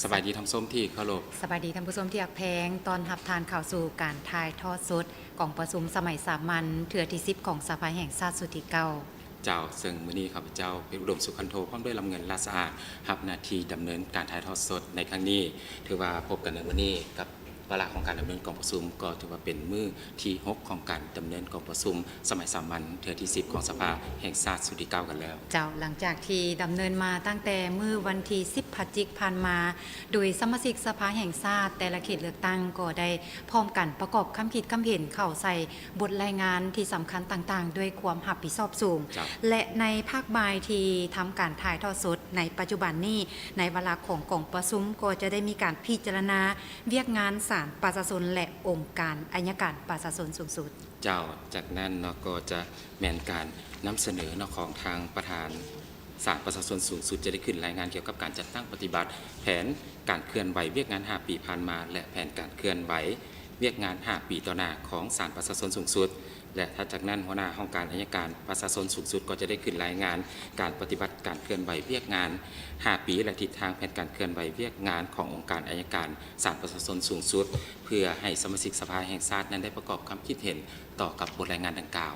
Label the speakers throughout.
Speaker 1: สบายดีทำส้มที่เคารพ
Speaker 2: สบายดีท่านผู้ชมที่อยากแพงตอนรับทานข่าวสู่การทายทอดสดกองประชุมสมัยสามัญเถื่อที่10ของสภาแห่งชาติสุดที่เก้า
Speaker 1: เจ้าซึ่งมื้อนี้ข้าพเจ้าเป็นอุดมสุขันโธพร้อมด้วยลำเงินลาสะอาดรับหน้าที่ดำเนินการถ่ายทอดสดในครั้งนี้ถือว่าพบกันในวันนี้กับเวลาของการดำเนินกองประชุมก็ถือว่าเป็นมื้อที่6ของการดำเนินกองประชุมสมัยสามัญเถื่อที่10ของสภาแห่งชาติสุดที่เก้ากันแล้ว
Speaker 2: เจ้าหลังจากที่ดำเนินมาตั้งแต่มื้อวันที่10พฤศจิกายนผ่านมาโดยสมาชิกสภาแห่งชาติแต่ละเขตเลือกตั้งก็ได้พร้อมกันประกอบคำคิดคำเห็นเข้าใส่บทรายงานที่สำคัญต่างๆด้วยความรับผิดชอบสูงและในภาคบ่ายที่ทำการถ่ายทอดสดในปัจจุบันนี้ในเวลาของกองประชุมก็จะได้มีการพิจารณาเรียกงานศาลประชาชนและองค์การอัยการประชาชนสูงสุด
Speaker 1: เจ้าจากนั้นเนาะก็จะแม่นการนำเสนอเนาะของทางประธานศาลประชาชนสูงสุดจะได้ขึ้นรายงานเกี่ยวกับการจัดตั้งปฏิบัติแผนการเคลื่อนไหวเวียกงาน5ปีผ่านมาและแผนการเคลื่อนไหวเวียกงาน5ปีต่อหน้าของศาลประชาชนสูงสุดและถ้าจากนั้นหัวหน้าห้องการอัยการประชาชนสูงสุดก็จะได้ขึ้นรายงานการปฏิบัติการเคลื่อนไหวเวียกงาน5ปีและทิศทางแผนการเคลื่อนไหวเวียกงานขององค์การอัยการศาลประชาชนสูงสุดเพื่อให้สมาชิกสภาแห่งชาตินั้นได้ประกอบความคิดเห็นต่อกับบทรายงานดังกล่าว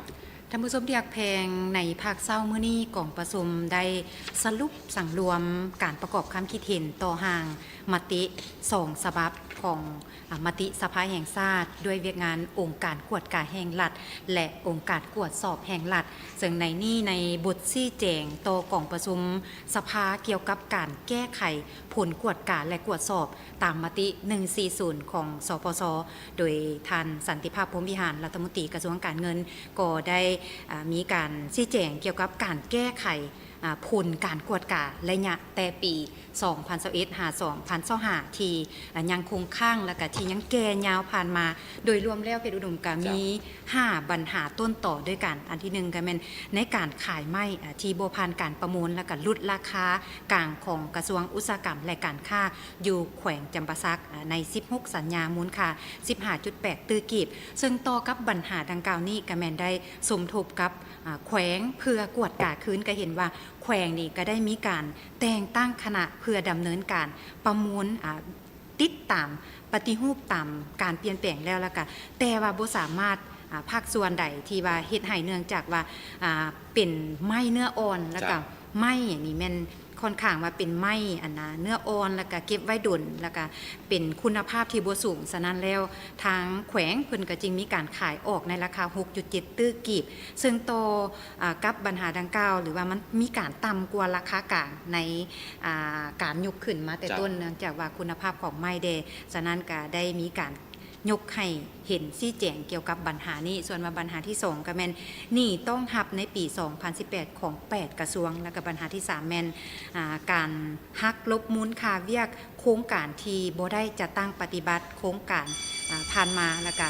Speaker 2: ท่านผู้ชมที่อยากแพงในภาคเศร้ามื้อนี้กองประชุมได้สรุปสั่งรวมการประกอบความคิดเห็นต่อห่างมติ2ฉบับของมติสภาแห่งชาติด้วยเวียกงานองค์การกวดการแห่งรัฐและองค์การกวดสอบแห่งรัฐซึ่งในนี้ในบทชี้แจงต่อกองประชุมสภาเกี่ยวกับการแก้ไขผลกวดการและกวดสอบตามมติ140ของสปสโดยท่านสันติภาพพรหมวิหารรัฐมนตรีกระทรวงการเงินก็ได้มีการชี้แจงเกี่ยวกับการแก้ไขผลการกวดการระยะแต่ปี2021หา2025ที่ยังคงค้างและก็ที่ยังแก่ยาวผ่านมาโดยรวมแล้วเพชรอุดมก็มี5ปัญหาต้นต่อด้วยกันอันที่1ก็เป็นในการขายไม้ที่บ่ผ่านการประมูลและก็ลดราคากลางของกระทรวงอุตสาหกรรมและการค้าอยู่แขวงจำปาสักใน16สัญญามูลค่า 15.8 ตื้อกีบซึ่งต่อกับปัญหาดังกล่าวนี้ก็แม่นได้สมทบกับแขวงเพื่อกวดกาคืนก็เห็นว่าแขวงนี่ก็ได้มีการแต่งตั้งคณะเพื่อดำเนินการประมูลติดตามปฏิรูปตามการเปลี่ยนแปลงแล้วล่ะค่ะแต่ว่าบ่สามารถภาคส่วนใดที่ว่าเฮ็ดให้เนื่องจากว่าเป็นไม้เนื้ออ่อนแล้วก็ไม้อย่างนี้แม่นค่อนข้างว่าเป็นไม้เนื้ออ่อนแล้วก็เก็บไว้ดนแล้วก็เป็นคุณภาพที่บ่สูงฉะนั้นแล้วทางแขวงเพิ่นก็จึงมีการขายออกในราคา 6.7 ตื้อกีบซึ่งต่อกับปัญหาดังกล่าวหรือว่ามันมีการต่ำกว่าราคากลางในการยกขึ้นมาแต่ต้นเนื่องจากว่าคุณภาพของไม้เดฉะนั้นก็ได้มีการยกให้เห็นชี้แจงเกี่ยวกับปัญหานี้ส่วนว่าปัญหาที่2ก็แม่นนี่ต้องหับในปี2018ของ8กระทรวงแล้วก็ปัญหาที่3แม่นการหักลบมูลค่าเวียกโครงการที่บ่ได้จะตั้งปฏิบัติโครงการผ่านมาแล้วก็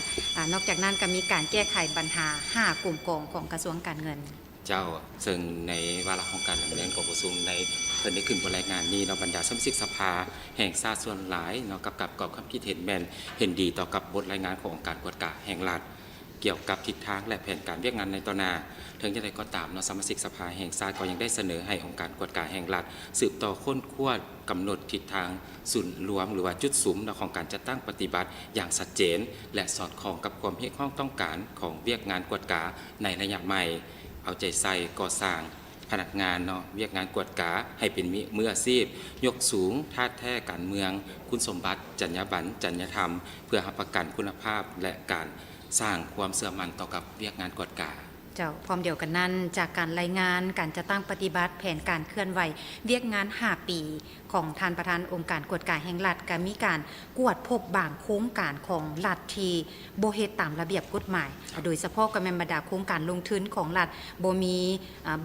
Speaker 2: นอกจากนั้นก็มีการแก้ไขปัญหา5กลุ่มกองของกระทรวงการเงิน
Speaker 1: เจ้าซึ่งในวาระของการดำเนินกองประชุมในเพิ่นได้ขึ้นบทรายงานนี้เนาะบรรดาสมาชิกสภาแห่งชาติส่วนหลายเนาะกับกอบความคิดเห็นแม่นเห็นดีต่อกับบทรายงานขององค์การกวดการแห่งรัฐเกี่ยวกับทิศทางและแผนการเวียกงานในต่อหน้าถึงจะได้ก็ตามเนาะสมาชิกสภาแห่งชาติก็ยังได้เสนอให้องค์การกวดการแห่งรัฐสืบต่อค้นคว้ากำหนดทิศทางศูนย์รวมหรือว่าจุดสุมของการจัดตั้งปฏิบัติอย่างชัดเจนและสอดคล้องกับความเรียกร้องต้องการของเวียกงานกวดการในระยะใหม่เอาใจใส่ก่อสร้างพนักงานเนาะเวียกงานกวดกาให้เป็นมืออาชีพยกสูงท่าแท้การเมืองคุณสมบัติจรรยาบรรณจรรยธรรมเพื่อรับประกันคุณภาพและการสร้างความเชื่อมั่นต่อกับเวียกงานกวดกา
Speaker 2: เจ้าพร้อมเดียวกันนั้นจากการรายงานการจะตั้งปฏิบัติแผนการเคลื่อนไหวเวียกงาน5ปีของท่านประธานองค์การกวดการแห่งรัฐก็มีการกวดพบบางโครงการของรัฐที่บ่เฮ็ดตามระเบียบกฎหมายโดยเฉพาะก็แม่นบรรดาโครงการลงทุนของรัฐบ่มี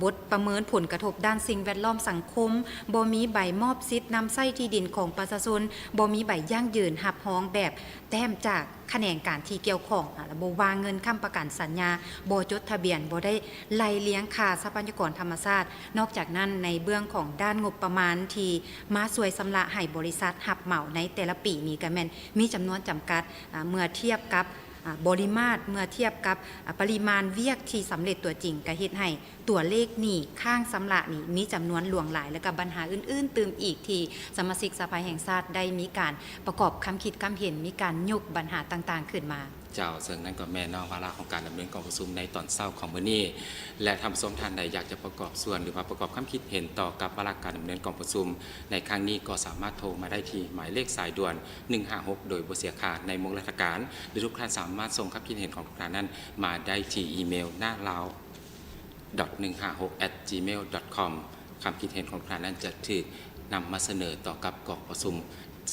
Speaker 2: บทประเมินผลกระทบด้านสิ่งแวดล้อมสังคมบ่มีใบมอบสิทธิ์นำไส้ที่ดินของประชาชนบ่มีใบยั่งยืนรับรองแบบแต้มจากแขนงการที่เกี่ยวข้องบ่วางเงินค้ำประกันสัญญาบ่จดทะเบียนบ่ได้ไล่เลี้ยงค่าทรัพยากรธรรมชาตินอกจากนั้นในเบื้องของด้านงบประมาณที่มาช่วยชำระให้บริษัทรับเหมาในแต่ละปีนี้ก็แม่นมีจำนวนจำกัดเมื่อเทียบกับ บริมาตรเมื่อเทียบกับปริมาณเวียกที่สำเร็จตัวจริงก็เฮ็ดให้ตัวเลขนี่ข้างสำละนี่มีจำนวนหลวงหลายและก็ปัญหาอื่นๆเติมอีกที่สมาชิกสภาแห่งชาติได้มีการประกอบคำคิดคำเห็นมีการยกปัญหาต่างๆขึ้นมา
Speaker 1: เจ้าซึ่งนั่นก็แม่นวาระของการดำเนินกองประชุมในตอนเช้าของมื้อนี้และทำสมท่านใดอยากจะประกอบส่วนหรือว่าประกอบความคิดเห็นต่อกับวาระการดำเนินกองประชุมในครั้งนี้ก็สามารถโทรมาได้ที่หมายเลขสายด่วน156โดยบ่เสียค่าในมุกราชการหรือทุกท่านสามารถส่งความคิดเห็นของทุกท่านนั้นมาได้ที่อีเมลหน้าลาว 156@gmail.com ความคิดเห็นของทุกท่านนั้นจะถูกนำมาเสนอต่อกับกองประชุม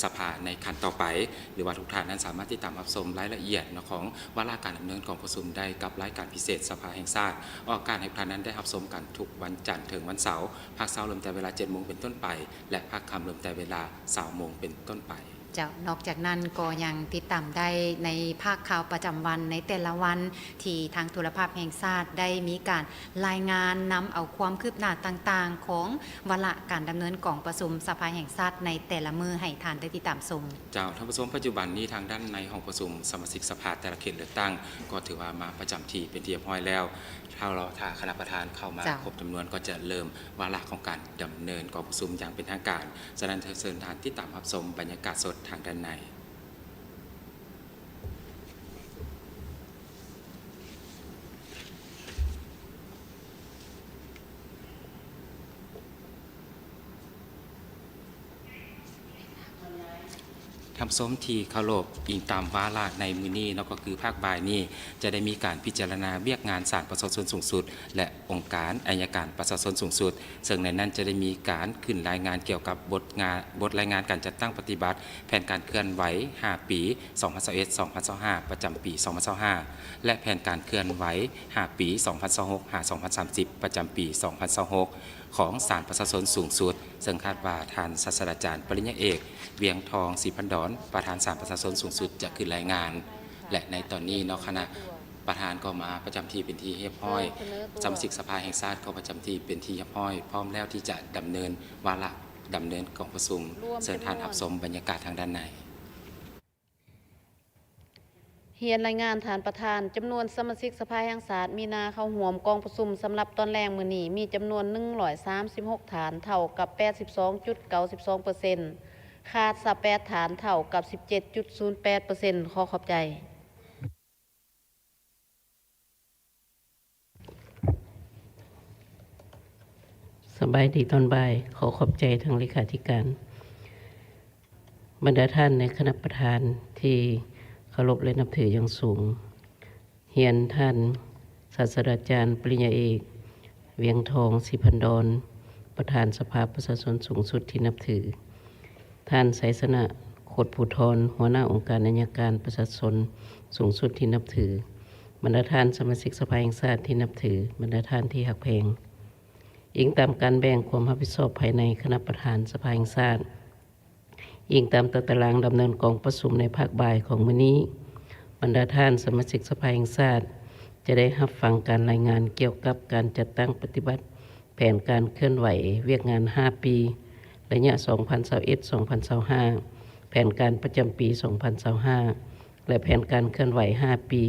Speaker 1: สภาในขั้นต่อไปหรือว่าทุกท่านนั้นสามารถติดตามรับชมรายละเอียดของวาระการดำเนินกองประชุมได้กับรายการพิเศษสภาแห่งชาติออกการให้ทุกท่านนั้นได้รับชมกันทุกวันจันทร์ถึงวันเสาร์ภาคเช้าเริ่มแต่เวลา 7 โมงเป็นต้นไปและภาคค่ำเริ่มแต่เวลา 20 โมงเป็นต้นไป
Speaker 2: เจ้านอกจากนั้นก็ยังติดตามได้ในภาคข่าวประจำวันในแต่ละวันที่ทางโทรภาพแห่งชาติได้มีการรายงานนำเอาความคืบหน้าต่างๆของวาระการดำเนินกองประชุมสภาแห่งชาติในแต่ละมือให้ทานได้ติดตามชม
Speaker 1: เจ้าท่านผู้ชมปัจจุบันนี้ทางด้านในห้องประชุมสมาชิกสภาแต่ละเขตเลือกตั้งก็ถือว่ามาประจำที่เป็นที่เรียบร้อยแล้วถ้าคณะประธานเข้ามาครบจำนวนก็จะเริ่มวาระของการดำเนินกองประชุมอย่างเป็นทางการฉะนั้นเชิญทานที่ตามรับชมบรรยากาศสดทางด้านในทำส้มทีเคารพอิงตามวาระในมือนี้แล้วก็คือภาคบ่ายนี้จะได้มีการพิจารณาเวียกงานศาลประชาชนสูงสุดและองค์การอัยการประชาชนสูงสุดซึ่งในนั้นจะได้มีการขึ้นรายงานเกี่ยวกับบทรายงานการจัดตั้งปฏิบัติแผนการเคลื่อนไหว5 ปี 2021-2025 ประจำปี 2025 และแผนการเคลื่อนไหว5 ปี 2026-2030 ประจำปี 2026ของศาลประชาชนสูงสุดซึ่งคาดว่าท่านศาสตราจารย์ปริญญาเอกเวียงทองศรีพันดรประธานศาลประชาชนสูงสุดจะขึ้นรายงานและในตอนนี้คณะประธานก็มาประจำที่เป็นที่เรียบร้อยสมาชิกสภาแห่งชาติก็ประจำที่เป็นที่เรียบร้อยพร้อมแล้วที่จะดำเนินวาระดำเนินกองประชุมเชิญท่านรับชมบรรยากาศทางด้านใน
Speaker 3: เฮียนรายงานฐานประธานจำนวนสมาชิกสภาแห่งชาติมีนาเข้าห่วมกองประชุมสำหรับตอนแรกมื้อนี้มีจำนวน136ฐานเท่ากับ 82.92% ขาด28ฐานเท่ากับ 17.08% ขอขอบใจ
Speaker 4: สบายดีตอนบ่ายขอขอบใจทางเลขาธิการบรรดาท่านในคณะประธานที่เคารพและนับถืออย่างสูงเฮียนท่านศาสตราจารย์ปริญญาเอกเวียงทองศรีพันดรประธานสภาประชาชนสูงสุดที่นับถือท่านไสสนะโคตรภูธรหัวหน้าองค์การอัยการประชาชนสูงสุดที่นับถือบรรดาท่านสมาชิกสภาแห่งชาติที่นับถือบรรดาท่านที่หักแพงอิงตามการแบ่งความรับผิดชอบภายในคณะประธานสภาแห่งชาติอิงตามตารางดำเนินกองประชุมในภาคบ่ายของมื้อนี้บรรดาท่านสมาชิกสภาแห่งชาติจะได้รับฟังการรายงานเกี่ยวกับการจัดตั้งปฏิบัติแผนการเคลื่อนไหวเวียกงาน5 ปีระยะ 2021-2025 แผนการประจำปี 2025 และแผนการเคลื่อนไหว5 ปี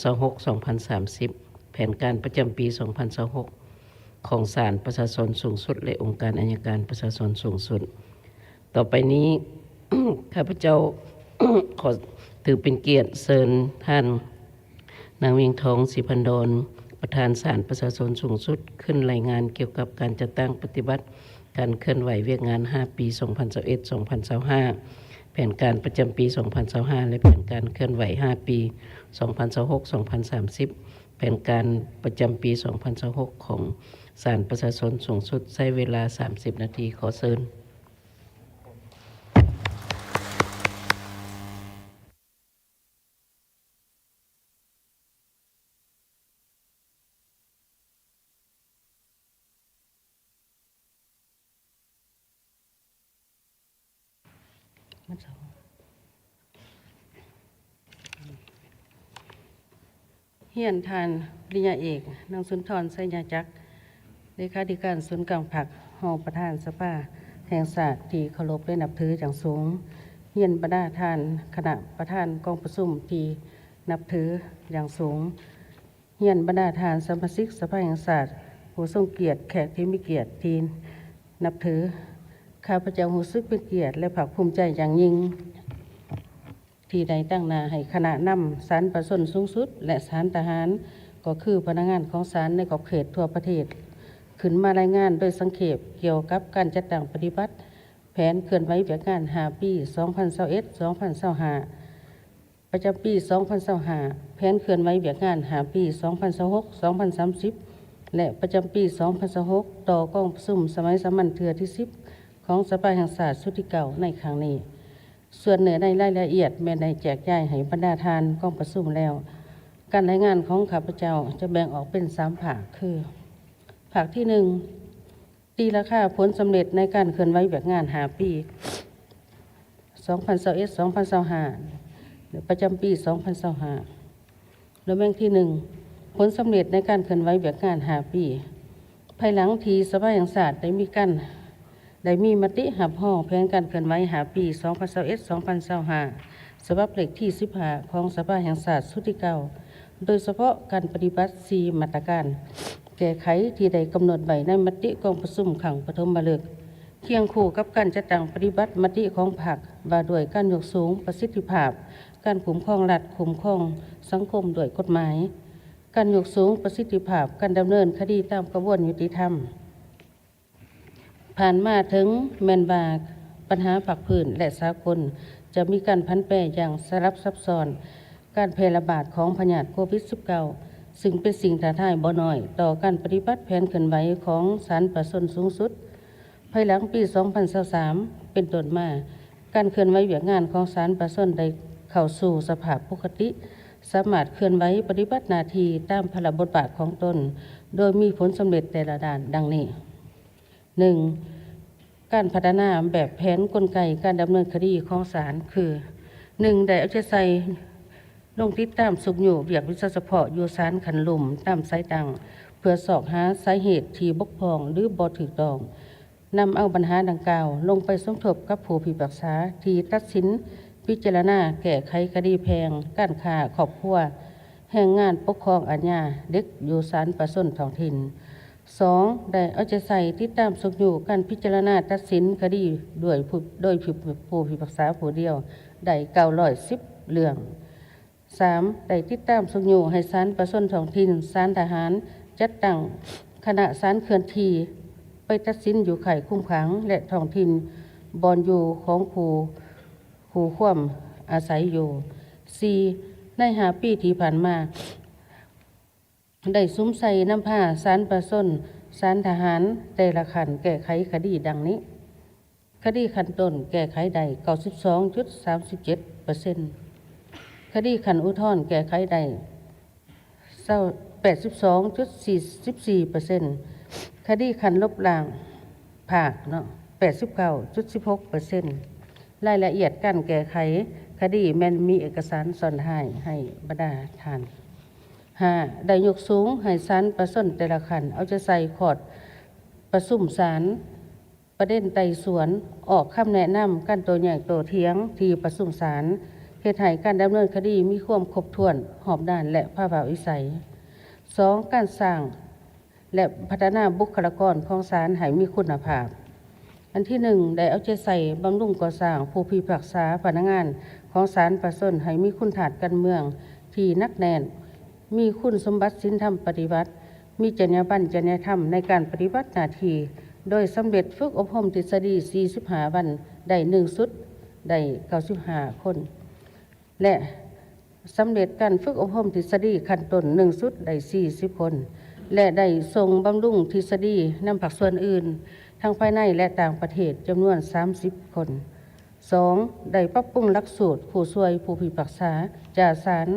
Speaker 4: 2026-2030 แผนการประจำปี 2026 ของศาลประชาชนสูงสุดและองค์การอัยการประชาชนสูงสุดต่อไปนี้ ข้าพเจ้า ขอถือเป็นเกียรติเชิญท่านนางเวียงทองศรีพันดรประธานศาลประชาชนสูงสุดขึ้นรายงานเกี่ยวกับการจัดตั้งปฏิบัติการเคลื่อนไหวเวียกงาน5 ปี 2021-2025 แผนการประจำปี 2025 และแผนการเคลื่อนไหว5 ปี 2026-2030 แผนการประจำปี 2026 ของศาลประชาชนสูงสุดใช้เวลา30 นาทีขอเชิญเฮียนทานปริญญาเอกนางสุนทรไสยจักรเลขาธิการศูนย์กลางผักหอประธานสภาแห่งชาติที่เคารพและนับถืออย่างสูง เฮียนบรรดาทานคณะประธานกองประชุมที่นับถืออย่างสูงเฮียนบรรดาทานสมาชิกสภาแห่งชาติผู้ทรงเกียรติแขกที่มีเกียรติที่นับถือข้าพเจ้ารู้สึกเป็นเกียรติและภาคภูมิใจอย่างยิ่งที่ได้ตั้งหน้าให้คณะนำศาลประชาชนสูงสุดและศาลทหารก็คือพนักงานของศาลในขอบเขตทั่วประเทศขึ้นมารายงานโดยสังเขปเกี่ยวกับการจัดตั้งปฏิบัติแผนเคลื่อนไหวเวียกงาน5 ปี 2021-2025 ประจำปี 2025 แผนเคลื่อนไหวเวียกงาน5 ปี 2026-2030 และประจำปี 2026 ต่อกองประชุมสมัยสามัญเทื่อที่ 10 ของสภาแห่งชาติสุดที่เก่าในครั้งนี้ส่วนเหนือในรายละเอียดแม้ได้แจกจ่ายให้บรรดาทานกองประชุมแล้วการรายงานของข้าพเจ้าจะแบ่งออกเป็น3 ภาคคือภาคที่ 1ตีราคาผลสำเร็จในการเคลื่อนไหวเวียกงาน5 ปี 2021-2025 ประจำปี 2025 โดยแบ่งที่ 1 ผลสำเร็จในการเคลื่อนไหวเวียกงาน5 ปี ภายหลังที่สภาแห่งชาติได้มีมติหับห้องแผนการเคลื่อนไหว5 ปี 2021-2025 ฉบับเลขที่ 15 ของสภาแห่งชาติสุดที่เก่าโดยเฉพาะการปฏิบัติ4 มาตรการแก้ไขที่ได้กำหนดไว้ในมติกองประชุมครั้งปฐมฤกษ์เคียงคู่กับการจัดตั้งปฏิบัติมติของพรรคว่าด้วยการยกสูงประสิทธิภาพการคุ้มครองรัฐคุ้มครองสังคมด้วยกฎหมายการยกสูงประสิทธิภาพการดำเนินคดีตามกระบวนยุติธรรมผ่านมาถึงแม่นว่าปัญหาผักพื้นและสากลจะมีการพันแปรอย่างสลับซับซ้อนการแพร่ระบาดของพยาธิโควิด -19 ซึ่งเป็นสิ่งท้าทายบ่น้อยต่อการปฏิบัติแผนเคลื่อนไหวของศาลประชาชนสูงสุดภายหลังปี 2023 เป็นต้นมาการเคลื่อนไหวเวียกงานของศาลประชาชนได้เข้าสู่สภาพปกติสามารถเคลื่อนไหวปฏิบัติหน้าที่ตามพระบทบาทของตนโดยมีผลสำเร็จแต่ละด้านดังนี้ 1. การพัฒนาแบบแผนกลไกการดำเนินคดีของศาลคือ 1. ได้เอาใจใส่ลงติดตามสุขอยู่เวียกวิชาเฉพาะอยู่ศาลขันลุ่มตามสายต่างเพื่อสอบหาสาเหตุที่บกพร่องหรือบ่ถูกต้องนำเอาปัญหาดังกล่าวลงไปสมทบกับผู้พิพากษาที่ตัดสินพิจารณาแก้ไขคดีแพ่งการฆ่าครอบครัวแห่งงานปกครองอาญาเด็กอยู่ศาลประชาชนท้องถิ่น 2. ได้เอาใจใส่ติดตามสุขอยู่การพิจารณาตัดสินคดีโดยผู้พิพากษาผู้เดียวได้910 เรื่อง 3. ได้ติดตามสุขอยู่ให้ศาลประชาชนท้องถิ่นศาลทหารจัดตั้งคณะศาลเคลื่อนที่ไปตัดสินอยู่ไข่คุ้มขังและท้องถิ่นบอนอยู่ของผู้ควมอาศัยอยู่ 4. ใน5 ปีที่ผ่านมาได้ซุ้มใส่น้ำผ้าศาลประชาชนศาลทหารแต่ละขันแก้ไขคดีดังนี้คดีขั้นต้นแก้ไขได้ 92.37% คดีขั้นอุทธรณ์แก้ไขได้ 82.44% คดีขั้นลบล้างภาค89.16% รายละเอียดการแก้ไขคดีแม้นมีเอกสารซ่อนท้ายให้บรรดาทาน 5. ได้ยกสูงให้ศาลประชาชนแต่ละขันเอาใจใส่ขอดประชุมศาลประเด็นไต่สวนออกคำแนะนำการโต้แย้งโต้เถียงที่ประชุมศาลเฮ็ดให้การดำเนินคดีมีความครบถ้วนรอบด้านและภาควิสัย 2. การสร้างและพัฒนาบุคลากรของศาลให้มีคุณภาพ อันที่ 1. ได้เอาใจใส่บำรุงก่อสร้างผู้พิพากษาพนักงานของศาลประชาชนให้มีคุณฐานการเมืองที่นักแน่นมีคุณสมบัติศีลธรรมปฏิบัติมีจรรยาบรรณจริยธรรมในการปฏิบัติหน้าที่โดยสำเร็จฝึกอบรมทฤษฎี45 วันได้1 ชุดได้95 คน และสำเร็จการฝึกอบรมทฤษฎีขั้นต้น1 ชุดได้40 คนและได้ส่งบำรุงทฤษฎีนำภาคส่วนอื่นทั้งภายในและต่างประเทศจำนวน30 คน 2. ได้ปรับปรุงหลักสูตรผู้ช่วยผู้พิพากษาจากศาล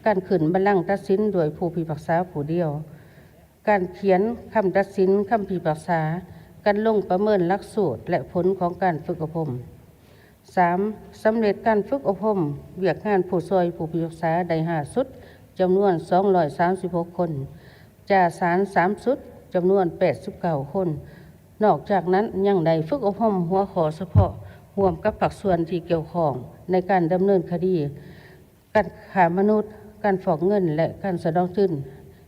Speaker 4: การขึ้นบัลลังก์ตัดสินโดยผู้พิพากษาผู้เดียวการเขียนคำตัดสินคำพิพากษาการลงประเมินหลักสูตรและผลของการฝึกอบรม 3. สำเร็จการฝึกอบรมเวียกงานผู้ช่วยผู้พิพากษาได้5 ชุดจำนวน236 คนจากศาล3 ชุดจำนวน89 คนนอกจากนั้นยังได้ฝึกอบรมหัวข้อเฉพาะ ร่วมกับภาคส่วนที่เกี่ยวข้องในการดำเนินคดีการค้ามนุษย์การฟอกเงินและการสะดองทุน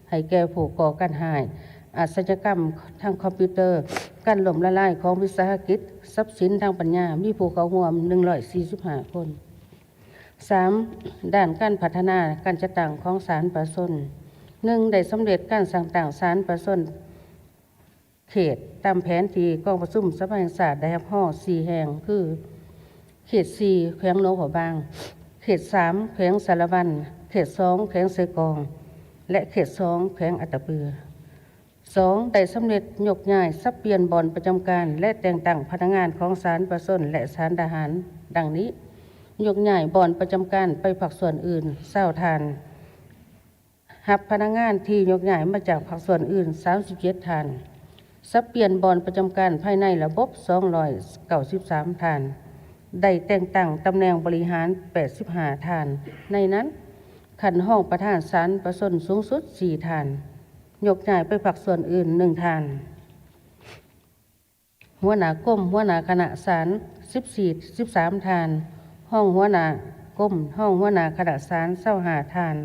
Speaker 4: ให้แก่ผู้ก่อการร้ายอาชญากรรมทางคอมพิวเตอร์การล้มละลายของวิสาหกิจทรัพย์สินทางปัญญามีผู้เข้าร่วม145 คน 3. ด้านการพัฒนาการจัดตั้งของศาลประชาชน 1. ได้สำเร็จการสร้างตั้งศาลประชาชนเขตตามแผนที่กองประชุมสภาแห่งชาติได้รับห้อ4 แห่งคือเขต 4 แขวงหนองหัวบาง เขต 3 แขวงสารวัน เขต 2 แขวงเสกอง และเขต 2 แขวงอัตตปือ 2. ได้สำเร็จยกย้ายสับเปลี่ยนบ่อนประจำการและแต่งตั้งพนักงานของศาลประชาชนและศาลทหารดังนี้ยกย้ายบ่อนประจำการไปภาคส่วนอื่น20 ฐานหับพนักงานที่ยกย้ายมาจากภาคส่วนอื่น37 ฐานสับเปลี่ยนบ่อนประจำการภายในระบบ293 ฐานได้แต่งตั้งตำแหน่งบริหาร85 ฐานในนั้นขันห้องประธานศาลประชาชนสูงสุด4 ฐานยกย้ายไปภาคส่วนอื่น1 ฐานหัวหน้ากรมหัวหน้าคณะศาล13 ฐานห้องหัวหน้ากรมห้องหัวหน้าคณะศาล25 ฐาน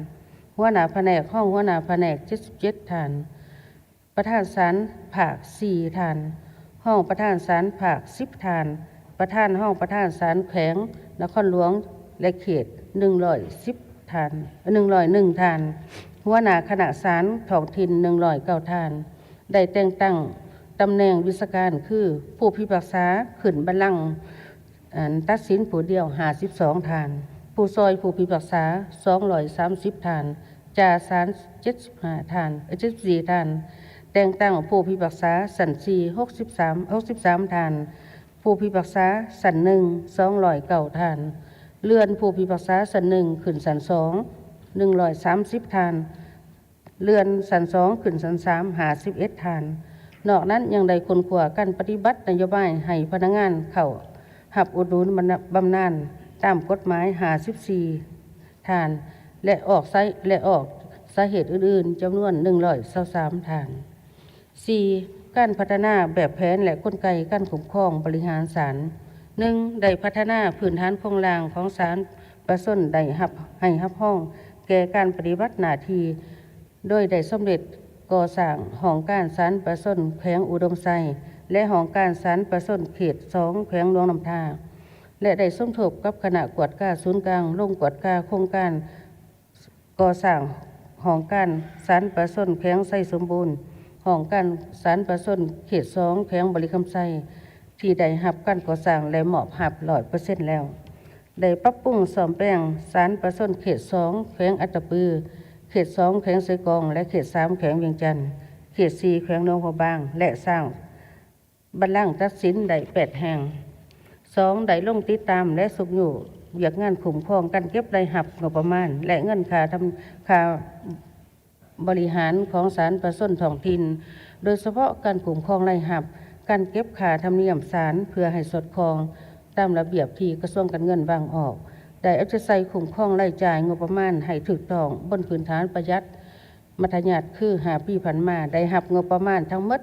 Speaker 4: หัวหน้าแผนกห้องหัวหน้าแผนก77 ฐานประธานศาลภาค4 ฐานห้องประธานศาลภาค10 ฐานประธานห้องประธานศาลแขวงนครหลวงและเขต110 ฐาน101 ฐานหัวหน้าคณะศาลท้องถิ่น109 ฐานได้แต่งตั้งตำแหน่งวิชาการคือผู้พิพากษาขึ้นบัลลังก์ตัดสินผู้เดียว52 ฐานผู้ซอยผู้พิพากษา230 ฐานจ่าศาล75 ฐาน74 ฐานแต่งตั้งผู้พิพากษาสัน4 63 ฐานผู้พิพากษาสัน1 209 ฐานเลื่อนผู้พิพากษาสัน1ขึ้นสัน2 130 ฐานเลื่อนสัน2ขึ้นสัน3 51 ฐานนอกนั้นยังได้คนขวาการปฏิบัตินโยบายให้พนักงานเข้าหับอุดหนุนบำนาญตามกฎหมาย54 ฐานและออกสาเหตุอื่นๆจำนวน123 ฐาน 4. การพัฒนาแบบแผนและกลไกการคุ้มครองบริหารศาล 1. ได้พัฒนาพื้นฐานโครงสร้างของศาลประชาชนได้ให้รับห้องแก่การปฏิบัติหน้าที่โดยได้สำเร็จก่อสร้างห้องการศาลประชาชนแขวงอุดมไซและห้องการศาลประชาชนเขต 2 แขวงหลวงน้ำทาและได้สมทบกับคณะกวดการศูนย์กลางลงกวดการโครงการก่อสร้างห้องการศาลประชาชนแขวงไซสมบูรณ์ห้องการศาลประชาชนเขต 2 แขวงบริคำไซที่ได้รับการก่อสร้างและมอบหับ100% แล้วได้ปรับปรุงซ่อมแปลงศาลประชาชนเขต 2 แขวงอัตตปือเขต 2 แขวงเสกองและเขต 3 แขวงเวียงจันทน์เขต 4 แขวงหนองหัวบางและสร้างบัลลังก์ตัดสินได้8 แห่ง 2. ได้ลงติดตามและสุกอยู่เวียกงานคุ้มครองการเก็บรายหับงบประมาณและเงินค่าบริหารของศาลประชาชนท้องถิ่นโดยเฉพาะการคุ้มครองรายหับการเก็บค่าธรรมเนียมศาลเพื่อให้สอดคล้องตามระเบียบที่กระทรวงการเงินวางออกได้เอาใจใส่คุ้มครองรายจ่ายงบประมาณให้ถูกต้องบนพื้นฐานประหยัดมัธยัติคือ5 ปีผ่านมาได้หับงบประมาณทั้งหมด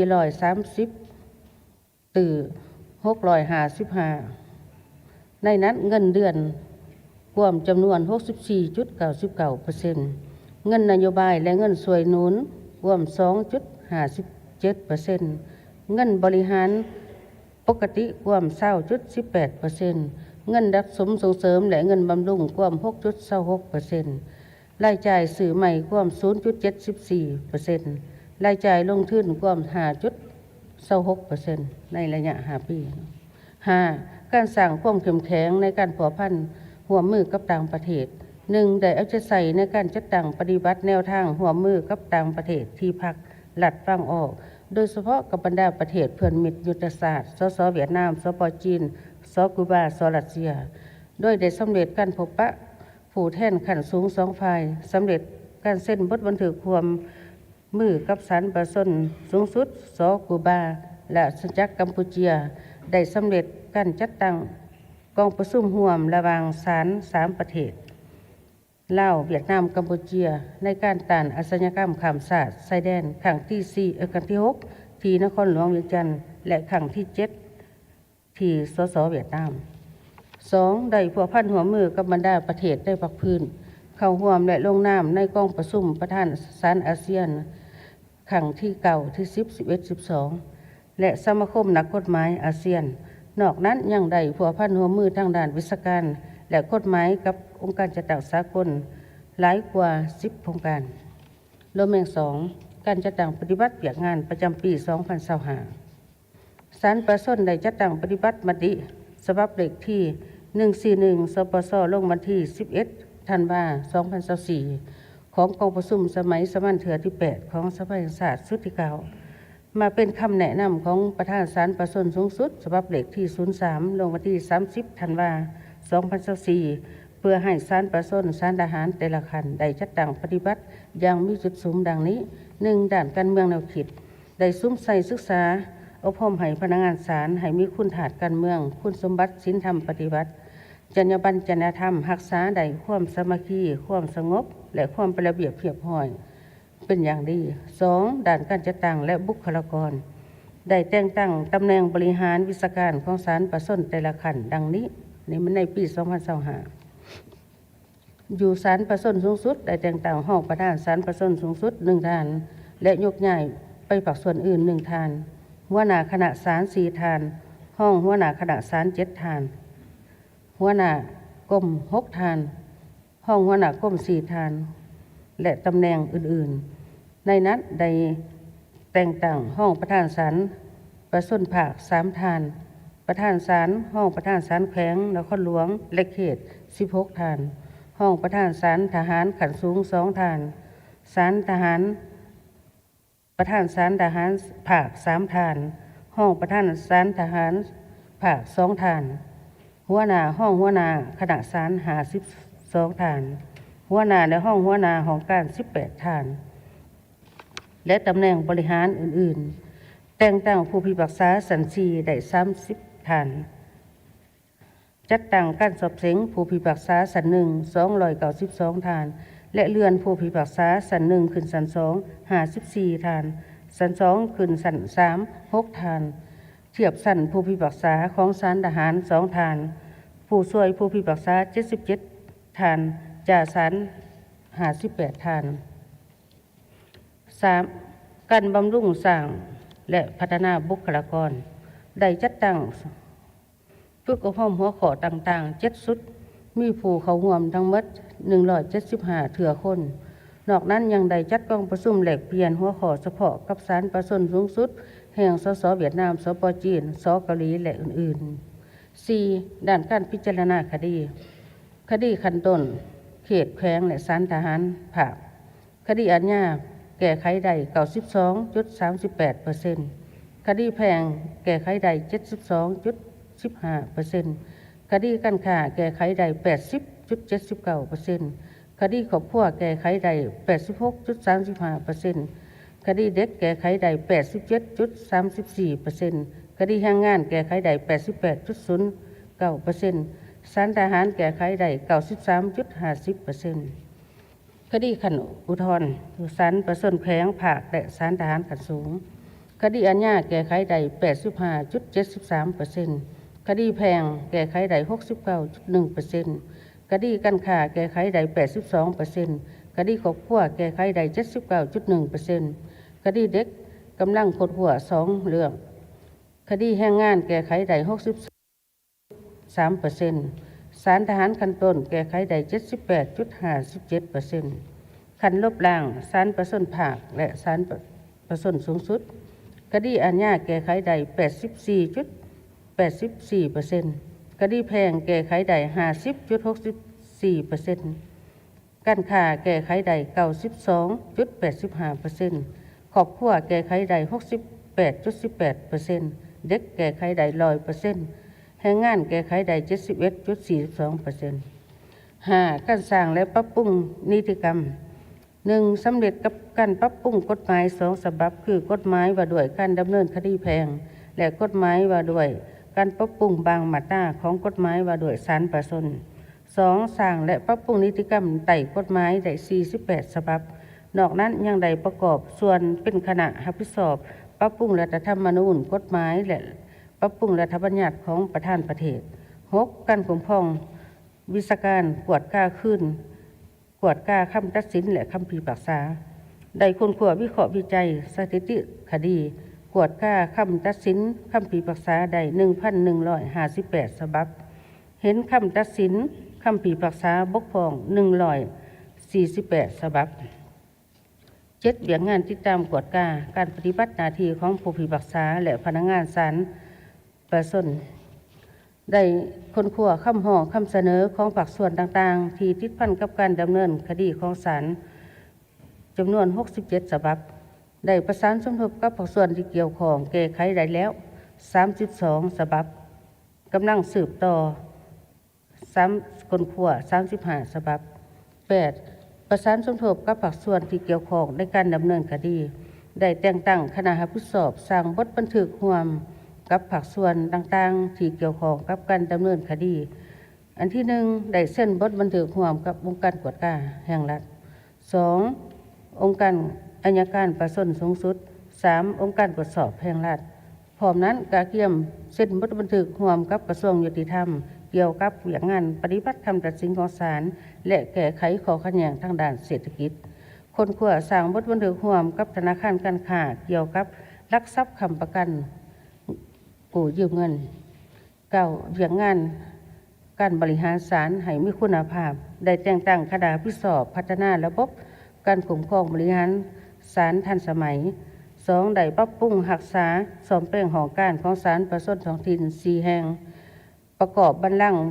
Speaker 4: 430ตื่อ655ในนั้นเงินเดือนรวมจำนวน 64.99% เงินนโยบายและเงินสวยหนุนรวม 2.57% เงินบริหารปกติรวม 20.18% เงินรักสมส่งเสริมและเงินบำรุงรวม 6.26% รายจ่ายสื่อใหม่รวม 0.74% รายจ่ายลงทุนรวม 5.26% ในระยะ5 ปี 5. การสร้างความเข้มแข็งในการผัวพันร่วมมือกับต่างประเทศ 1. ได้เอาใจใส่ในการจัดตั้งปฏิบัติแนวทางร่วมมือกับต่างประเทศที่ภาครัฐฝั่งออกโดยเฉพาะกับบรรดาประเทศเพื่อนมิตรยุทธศาสตร์สสเวียดนามสปจีนสกูบาสรัสเซียโดยได้สำเร็จการพบปะผู้แทนขั้นสูง2 ฝ่ายสำเร็จการเซ็นบทบันทึกความมือกับศาลประชาชนสูงสุดสกูบาและสัญจักรกัมพูชีได้สำเร็จการจัดตั้งกองประชุมร่วมระหว่างศาล3 ประเทศลาวเวียดนามกัมพูชีในการต้านอาชญากรรมข้ามชาติชายแดนครั้งที่ 6 ที่นครหลวงเวียงจันทน์และครั้งที่ 7
Speaker 5: ที่สสเวียดนาม 2. ได้พัวพันหัวมือกับบรรดาประเทศได้พักพื้นเข้าร่วมและลงนามในกองประชุมประธานศาลอาเซียนครั้งที่เก่าที่10 11 12และสมาคมนักกฎหมายอาเซียนนอกนั้นยังได้พัวพันหัวมือทางด้านวิชาการและกฎหมายกับองค์การจัดตั้งสากลหลายกว่า10โครงการรวมทั้ง 2. การจัดตั้งปฏิบัติเปียกงานประจำปี 2025ศาลประชนได้จัดตั้งปฏิบัติมติฉบับเลขที่141สปสลงวันที่11ธันวาคม2024ของกองประชุมสมัยสมัญเถือที่8ของสภาแห่งชาติสุดที่9มาเป็นคำแนะนำของประธานศาลประชนสูงสุดฉบับเลขที่03ลงวันที่30ธันวาคม2024เพื่อให้ศาลประชนศาลทหารแต่ละขันได้จัดตั้งปฏิบัติอย่างมีจุดสูงดังนี้ 1. ด้านการเมืองแนวคิดได้ซุ้มใส่ศึกษาอบรมให้พนักงานศาลให้มีคุณฐานการเมืองคุณสมบัติศีลธรรมปฏิบัติจรรยาบรรณจรรยธรรมรักษาได้ความสามัคคีความสงบและความเป็นระเบียบเรียบร้อยเป็นอย่างดี 2. ด้านการจัดตั้งและบุคลากรได้แต่งตั้งตำแหน่งบริหารวิชาการของศาลประชนแต่ละขันดังนี้ในปี 2025อยู่ศาลประชนสูงสุดได้แต่งตั้งห้องประธานศาลประชนสูงสุด1ท่านและยกย้ายไปภาคส่วนอื่น1ท่านหัวหน้าคณะศาล4ท่านห้องหัวหน้าคณะศาล7ท่านหัวหน้ากรม6ท่านห้องหัวหน้ากรม4ท่านและตำแหน่งอื่นๆในนั้นได้แต่งตั้งห้องประธานศาลประชนภาค3ท่านประธานศาลห้องประธานศาลแขวงนครหลวงและเขต16ท่านห้องประธานศาลทหารขั้นสูง2ท่านศาลทหารประธานศาลทหารภาค3ท่านห้องประธานศาลทหารภาค2ท่านหัวหน้าห้องหัวหน้าคณะศาล52ท่านหัวหน้าและห้องหัวหน้าของการ18ท่านและตำแหน่งบริหารอื่นๆแต่งตั้งผู้พิพากษาสันซีได้30ท่านจัดตั้งการสอบเสงผู้พิพากษาสัน1 292ท่านและเลื่อนผู้พิพากษาสัน1ขึ้นสัน2 54ท่านสัน2ขึ้นสัน3 6ท่านเทียบสันผู้พิพากษาของศาลทหาร2ท่านผู้ช่วยผู้พิพากษา77ท่านจ่าศาล58ท่าน 3. การบำรุงสร้างและพัฒนาบุคลากรได้จัดตั้งฝึกอบรมหัวข้อต่างๆ7ชุดมีผู้เข้าร่วมทั้งหมด175เถื่อคนนอกนั้นยังได้จัดกองประชุมแลกเปลี่ยนหัวข้อเฉพาะกับศาลประชนสูงสุดแห่งสสเวียดนามสปจีนสเกาหลีและอื่นๆ 4. ด้านการพิจารณาคดีขั้นต้นเขตแขวงและศาลทหารภาคคดีอาญาแก้ไขได้ 92.38% คดีแพ่งแก้ไขได้ 72.15% คดีการค้าแก้ไขได้ 80.79% คดีครอบครัวแก้ไขได้ 86.35% คดีเด็กแก้ไขได้ 87.34% คดีแรงงานแก้ไขได้ 88.09% ศาลทหารแก้ไขได้ 93.50%คดีขั้นอุทธรณ์ศาลประชนแขวงภาคและศาลทหารขั้นสูงคดีอาญาแก้ไขได้ 85.73% คดีแพ่งแก้ไขได้ 69.1% คดีการค้าแก้ไขได้ 82% คดีครอบครัวแก้ไขได้ 79.1% คดีเด็กกำลังขดหัว2เรื่องคดีแรงงานแก้ไขได้ 63% ศาลทหารขั้นต้นแก้ไขได้ 78.57% ขั้นลบล้างศาลประชนภาคและศาลประชนสูงสุดคดีอาญาแก้ไขได้ 84.84% คดีแพ่งแก้ไขได้ 50.64% การค้าแก้ไขได้ 92.85% ครอบครัวแก้ไขได้ 68.18% เด็กแก้ไขได้ 100%แรงงานแก้ไขได้ 71.42% 5. การสร้างและปรับปรุงนิติกรรม 1. สำเร็จกับการปรับปรุงกฎหมาย2ฉบับคือกฎหมายว่าด้วยการดำเนินคดีแพ่งและกฎหมายว่าด้วยการปรับปรุงบางมาตราของกฎหมายว่าด้วยศาลประชน 2. สร้างและปรับปรุงนิติกรรมไต่กฎหมายได้48ฉบับนอกนั้นยังได้ประกอบส่วนเป็นคณะรับผิดชอบปรับปรุงรัฐธรรมนูญกฎหมายและป รับปรุงรัฐบัญญัติของประธานประเทศ 6. การคุ้มครองวิชาการกวดกล้าขึ้นกวดกล้าคำตัดสินและคำพิพากษาได้ค้นคว้าวิเคราะห์วิจัยสถิติคดีกวดกล้าคำตัดสินคำพิพากษาได้ 1,158 ฉบับเห็นคำตัดสินคำพิพากษาบกพร่อง148 ฉบับ7เบี่ยงงานติดตามกวดกล้าการปฏิบัติหน้าที่ของผู้พิพากษาและพนักงานศาลประชนได้ค้นคว้าคำห้องคำเสนอของภาคส่วนต่างๆที่ติดพันกับการดำเนินคดีของศาลจำนวน67 ฉบับได้ประสานสมทบกับภาคส่วนที่เกี่ยวข้องแก้ไขได้แล้ว32 ฉบับกำลังสืบต่อค้นคว้า35 ฉบับ8ประสานสมทบกับภาคส่วนที่เกี่ยวข้องในการดำเนินคดีได้แต่งตั้งคณะผู้สอบสร้างบทบันทึกร่วมกับภาคส่วนต่างๆที่เกี่ยวข้องกับการดำเนินคดีอันที่1ได้เซ็นบทบันทึกร่วมกับองค์การกวดกล้าแห่งรัฐ 2. องค์การอัยการประชาชนสูงสุด 3. องค์การตรวจสอบแห่งรัฐพร้อมนั้นกาเกียมเซ็นบทบันทึกร่วมกับกระทรวงยุติธรรมเกี่ยวกับเรื่องงานปฏิบัติคำตัดสินของศาลและแก้ไขข้อขัดแย้งทางด้านเศรษฐกิจคนขว้าสร้างบทบันทึกร่วมกับธนาคารการค้าเกี่ยวกับลักทรัพย์ค้ำประกันกู้ยืมเงิน9เรื่องงานการบริหารศาลให้มีคุณภาพได้แต่งตั้งคณะผู้สอบพัฒนาระบบการคุ้มครองบริหารศาลทันสมัย 2. ได้ปรับปรุงรักษาซ่อมแปลงหอการของศาลประชาชนท้องถิ่น4 แห่งประกอบบัลลังก์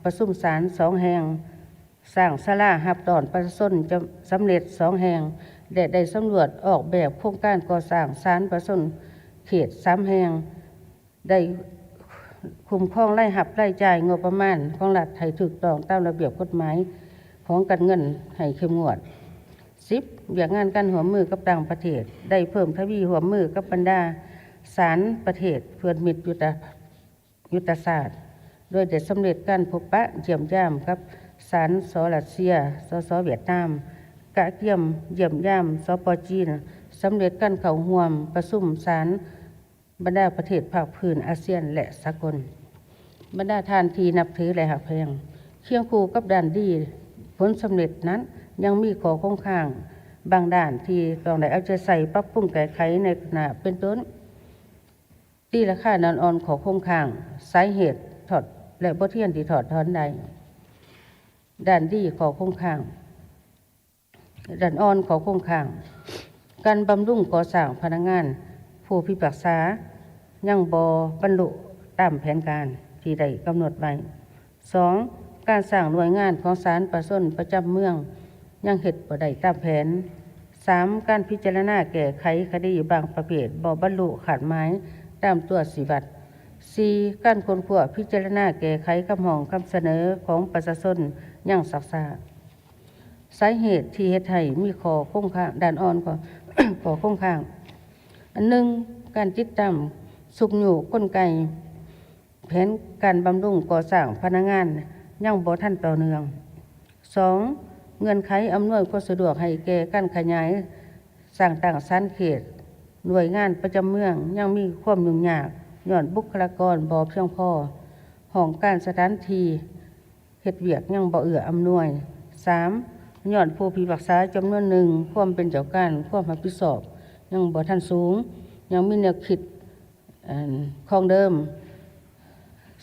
Speaker 5: ประชุมศาล2 แห่งสร้างศาลารับตอนประชาชนจะสำเร็จ2 แห่งและได้สำรวจออกแบบโครงการก่อสร้างศาลประชาชนเขต3 แห่งได้คุ้มครองรายรับรายจ่ายงบประมาณของรัฐให้ถูกต้องตามระเบียบกฎหมายของการเงินให้เข้มงวด 10. เรื่องงานการร่วมมือกับต่างประเทศได้เพิ่มทวีร่วมมือกับบรรดาศาลประเทศเพื่อนมิตรยุทธศาสตร์โดยได้สำเร็จการพบปะเยี่ยมยามกับศาลสรัสเซียสเวียดนามกะเกียมเยี่ยมยามสปจีนสำเร็จการเข้าร่วมประชุมศาลบรรดาประเทศภาคพื้นอาเซียนและสากลบรรดาท่านที่นับถือและหักแพงเคียงคู่กับด้านดีผลสำเร็จนั้นยังมีข้อคงค้างบางด้านที่ต้องได้เอาใจใส่ปรับปรุงแก้ไขในขณะเป็นต้นที่ราคานันอ่อนของคงค้างสาเหตุถอดและบทเรียนที่ถอดถอนใดด้านดีของคงค้างด้านอ่อนของคงค้างการบำรุงก่อสร้างพนักงานผู้พิพากษายังบ่บรรลุตามแผนการที่ได้กำหนดไว้ 2. การสร้างหน่วยงานของศาลประชาชนประจำเมืองยังเฮ็ดบ่ได้ตามแผน 3. การพิจารณาแก้ไขคดีบางประเภทบ่บรรลุขาดหมายตามตัวสีวัด 4. การค้นคว้าพิจารณาแก้ไขคำห้องคำเสนอของประชาชนยังซักซ้าสาเหตุที่เฮ็ดให้มีข้อคงค้างด้านอ่อนข้อคงค้างอันหนึ่งการติดตามสุกอยู่กลไกแผนการบำรุงก่อสร้างพนักงานยังบ่ทันต่อเนื่อง 2. เงื่อนไขอำนวยความสะดวกให้แก่การขยายสร้างต่างศาลเขตหน่วยงานประจำเมืองยังมีความยุ่งยากย้อนบุคลากรบ่เพียงพอห้องการสถานที่เฮ็ดเวียกยังบ่เอื้ออำนวย 3. ย้อนผู้พิพากษาจำนวนหนึ่งความเป็นเจ้าการความรับผิดชอบยังบ่ทันสูงยังมีแนวคิดของเดิม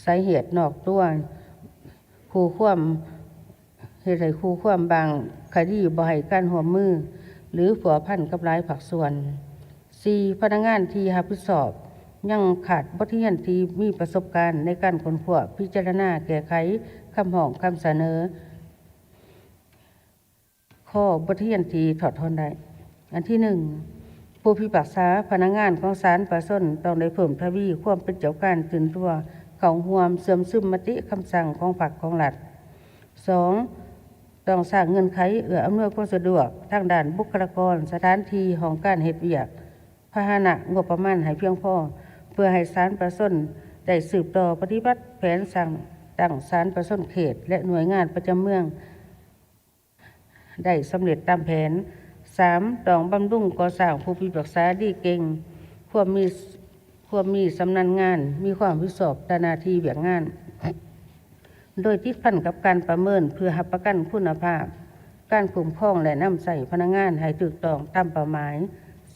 Speaker 5: สาเหตุนอกตัวคู่ความเหตุให้คู่ความบางคดีบ่ให้การร่วมมือหรือผัวพันกับหลายภาคส่วน 4. พนักงานที่รับผิดชอบยังขาดบทเรียนที่มีประสบการณ์ในการค้นคว้าพิจารณาแก้ไขคำห้องคำเสนอข้อบทเรียนที่ถอดถอนได้อันที่ 1. ผู้พิพากษาพนักงานของศาลประชาชนต้องได้เพิ่มทวีความเป็นเจ้าการตื่นตัวเข้าร่วมเสื่อมซึมมติคำสั่งของพรรคของรัฐ 2. ต้องสร้างเงื่อนไขเอื้ออำนวยความสะดวกทางด้านบุคลากรสถานที่ห้องการเฮ็ดเวียกพาหนะงบประมาณให้เพียงพอเพื่อให้ศาลประชาชนได้สืบต่อปฏิบัติแผนสั่งตั้งศาลประชาชนเขตและหน่วยงานประจำเมืองได้สำเร็จตามแผน 3. ต้องบำรุงก่อสร้างผู้พิพากษาดีเก่งควรมี ควรมีสำนักงานมีความรับผิดชอบต่อหน้าที่เวียกงาน โดยติดพันกับการประเมินเพื่อรับประกันคุณภาพ การคุ้มครองและนำใส่พนักงานให้ถูกต้องตามเป้าหมาย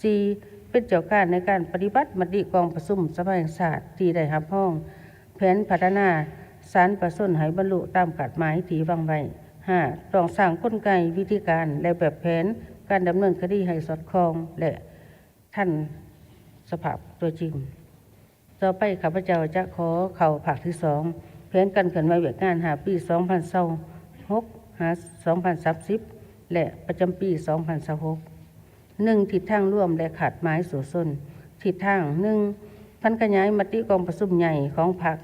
Speaker 5: 4. เป็นเจ้าการในการปฏิบัติมติกองประชุมสภาแห่งชาติที่ได้รับห้อง แผนพัฒนาสารประสนให้บรรลุตามกฎหมายที่วางไว้ 5. ต้องสร้างกลไกวิธีการและแบบแผนการดำเนินคดีให้สอดคล้องและทันสภาพตัวจริง ต่อไปข้าพเจ้าจะขอเข้าภาคที่ 2 แผนการเคลื่อนไหวเวียกงาน5 ปี 2026 หา 2030 และประจำปี 2026 1. ทิศทางร่วมและขาดหมายสู่ส้นทิศทาง 1. พันขยายมติกองประชุมใหญ่ของพรรค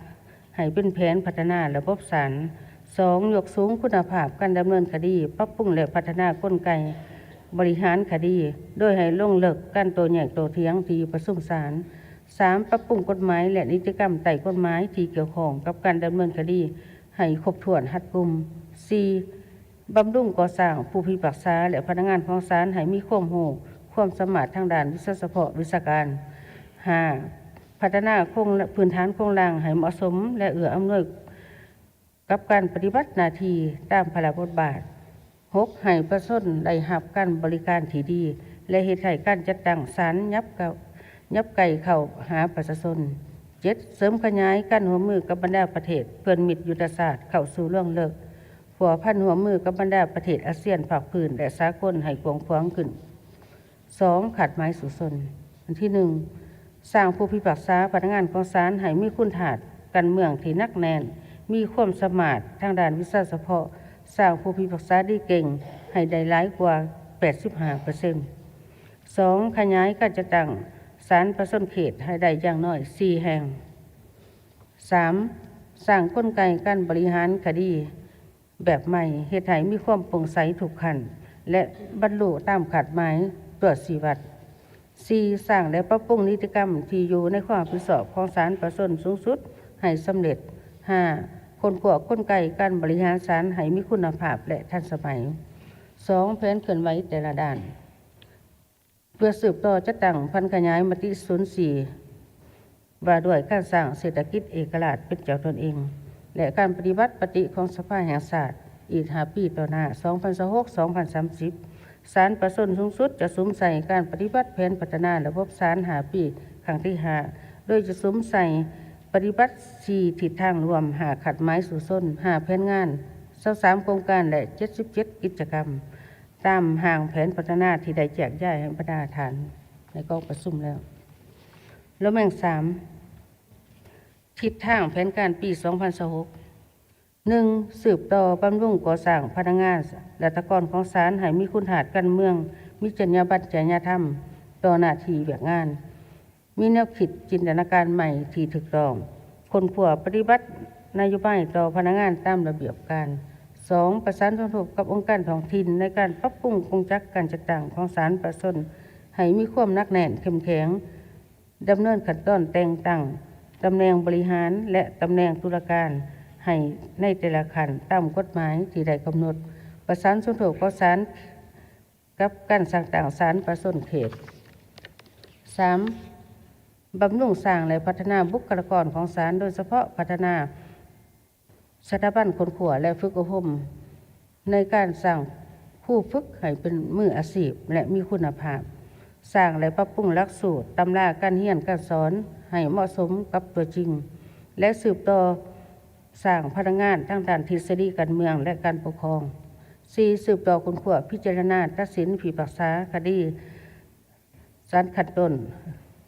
Speaker 5: ให้เป็นแผนพัฒนาระบบศาล 2. ยกสูงคุณภาพการดำเนินคดีปรับปรุงและพัฒนากลไกบริหารคดีโดยให้ลงเลิกการโต้แย้งโต้เถียงที่ประชุมศาล 3. ปรับปรุงกฎหมายและนิติกรรมไต่กฎหมายที่เกี่ยวข้องกับการดำเนินคดีให้ครบถ้วนรัดกุม 4. บำรุงก่อสร้างผู้พิพากษาและพนักงานของศาลให้มีความรู้ความสามารถทางด้านวิชาเฉพาะวิชาการ 5. พัฒนาพื้นฐานโครงสร้างให้เหมาะสมและเอื้ออำนวยกับการปฏิบัติหน้าที่ตามพระราชบทบาท 6. ให้ประชาชนได้รับการบริการที่ดีและเฮ็ดให้การจัดตั้งศาลยับไกลเข้าหาประชาชน 7. เสริมขยายการร่วมมือกับบรรดาประเทศเพื่อนมิตรยุทธศาสตร์เข้าสู่เรื่องเลิกผัวพันร่วมมือกับบรรดาประเทศอาเซียนภาคพื้นและสากลให้กว้างขวางขึ้น 2. ขาดหมายสู่ชนอันที่ 1. สร้างผู้พิพากษาพนักงานของศาลให้มีคุณฐานการเมืองที่นักแน่นมีความสามารถทางด้านวิชาเฉพาะสร้างผู้พิพากษาดีเก่งให้ได้หลายกว่า 85% 2. ขยายการจัดตั้งศาลประชาเขตให้ได้อย่างน้อย 4 แห่ง 3. สร้างกลไกการบริหารคดีแบบใหม่เฮ็ดให้มีความโปร่งใสทุกขั้นและบรรลุตามขาดหมายตรวจสีวัด 4. สร้างและปรับปรุงนิติกรรมที่อยู่ในความรับผิดชอบของศาลประชาสูงสุดให้สำเร็จ 5. คนขวบกลไกการบริหารศาลให้มีคุณภาพและทันสมัย 2. แผนเคลื่อนไหวแต่ละด้านเพื่อสืบต่อจัดตั้งพันขยายมติ 04 ว่าด้วยการสร้างเศรษฐกิจเอกราชเป็นเจ้าตนเอง และการปฏิบัติปฏิของสภาแห่งชาติอีก 5 ปีต่อหน้า 2026-2030 ศาลประชาสูงสุดจะสวมใส่การปฏิบัติแผนพัฒนาระบบศาล5 ปีครั้งที่ 5 โดยจะสวมใส่ปฏิบัติ 4 ทิศทางรวม5ขัดหมายสู่ส้น5แผนงาน23โครงการและ77กิจกรรมตามห่างแผนพัฒนาที่ได้แจกจ่ายให้บรรดาฐานในกองประชุมแล้วแม่ง 3. ทิศทางแผนการปี 2026 1. สืบต่อบำรุงก่อสร้างพนักงานและตะกอนของศาลให้มีคุณฐานการเมืองมีจรรยาบรรณจริยธรรมต่อหน้าที่เวียกงานมีแนวคิดจินตนาการใหม่ที่ถูกต้องคนขวบปฏิบัตินโยบายต่อพนักงานตามระเบียบการ 2. ประสานสมทบกับองค์การท้องถิ่นในการปรับปรุงกงจักรการจัดตั้งของศาลประชาชนให้มีความหนักแน่นเข้มแข็งดำเนินขั้นตอนแต่งตั้งตำแหน่งบริหารและตำแหน่งตุลาการให้ในแต่ละขั้นตามกฎหมายที่ได้กำหนดประสานสมทบกับศาลกับการสั่งตั้งศาลประชาชนเขต 3. บำรุงสร้างและพัฒนาบุคลากรของศาลโดยเฉพาะพัฒนาสถาบันคนขัวและฝึกอบรมในการสร้างผู้ฝึกให้เป็นมืออาชีพและมีคุณภาพสร้างและปรับปรุงหลักสูตรตำราการเรียนการสอนให้เหมาะสมกับตัวจริงและสืบต่อสร้างพนักงานทั้งด้านทฤษฎีการเมืองและการปกครอง 4. สืบต่อคนขัวพิจารณาตัดสินพิพากษาคดีศาลขั้นต้น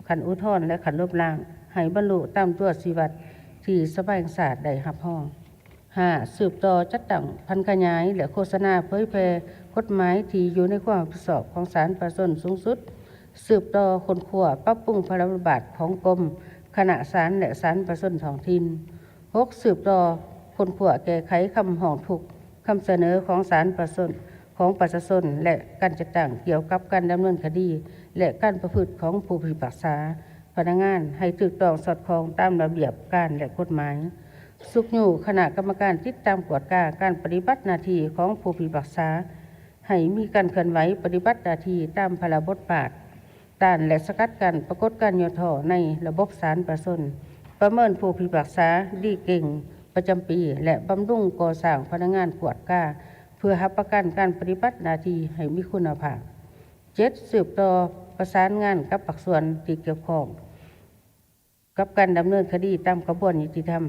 Speaker 5: ขั้นอุทธรณ์และขั้นลบล้างให้บรรลุตามตัวสีวัดที่สภาแห่งชาติได้รับรอง 5. สืบต่อจัดตั้งพันขยายและโฆษณาเผยแพร่กฎหมายที่อยู่ในความรับผิดชอบของศาลประชาชนสูงสุดสืบต่อคนขัวปรับปรุงพระราชบัญญัติของกรมคณะศาลและศาลประชาชนท้องถิ่น 6. สืบต่อคนขัวแก้ไขคำร้องทุกข์คำเสนอของศาลประชาชนของประชาชนและการจัดตั้งเกี่ยวกับการดำเนินคดีและการประพฤติของผู้พิพากษาพนักงานให้ถูกต้องสอดคล้องตามระเบียบการและกฎหมายสุขอยู่คณะกรรมการติดตามกวดการปฏิบัติหน้าที่ของผู้พิพากษาให้มีการเคลื่อนไหวปฏิบัติหน้าที่ตามพระราชบทบาท ต้านและสกัดกั้นปรากฏการณ์ย่อท่อในระบบสารประสนประเมินผู้พิพากษาดีเก่งประจำปีและบำรุงก่อสร้างพนักงานกวดกาเพื่อรับประกันการปฏิบัติหน้าที่ให้มีคุณภาพ 7. สืบต่อประสานงานกับภาคส่วนที่เกี่ยวข้องกับการดำเนินคดีตามกระบวนยุติธรรม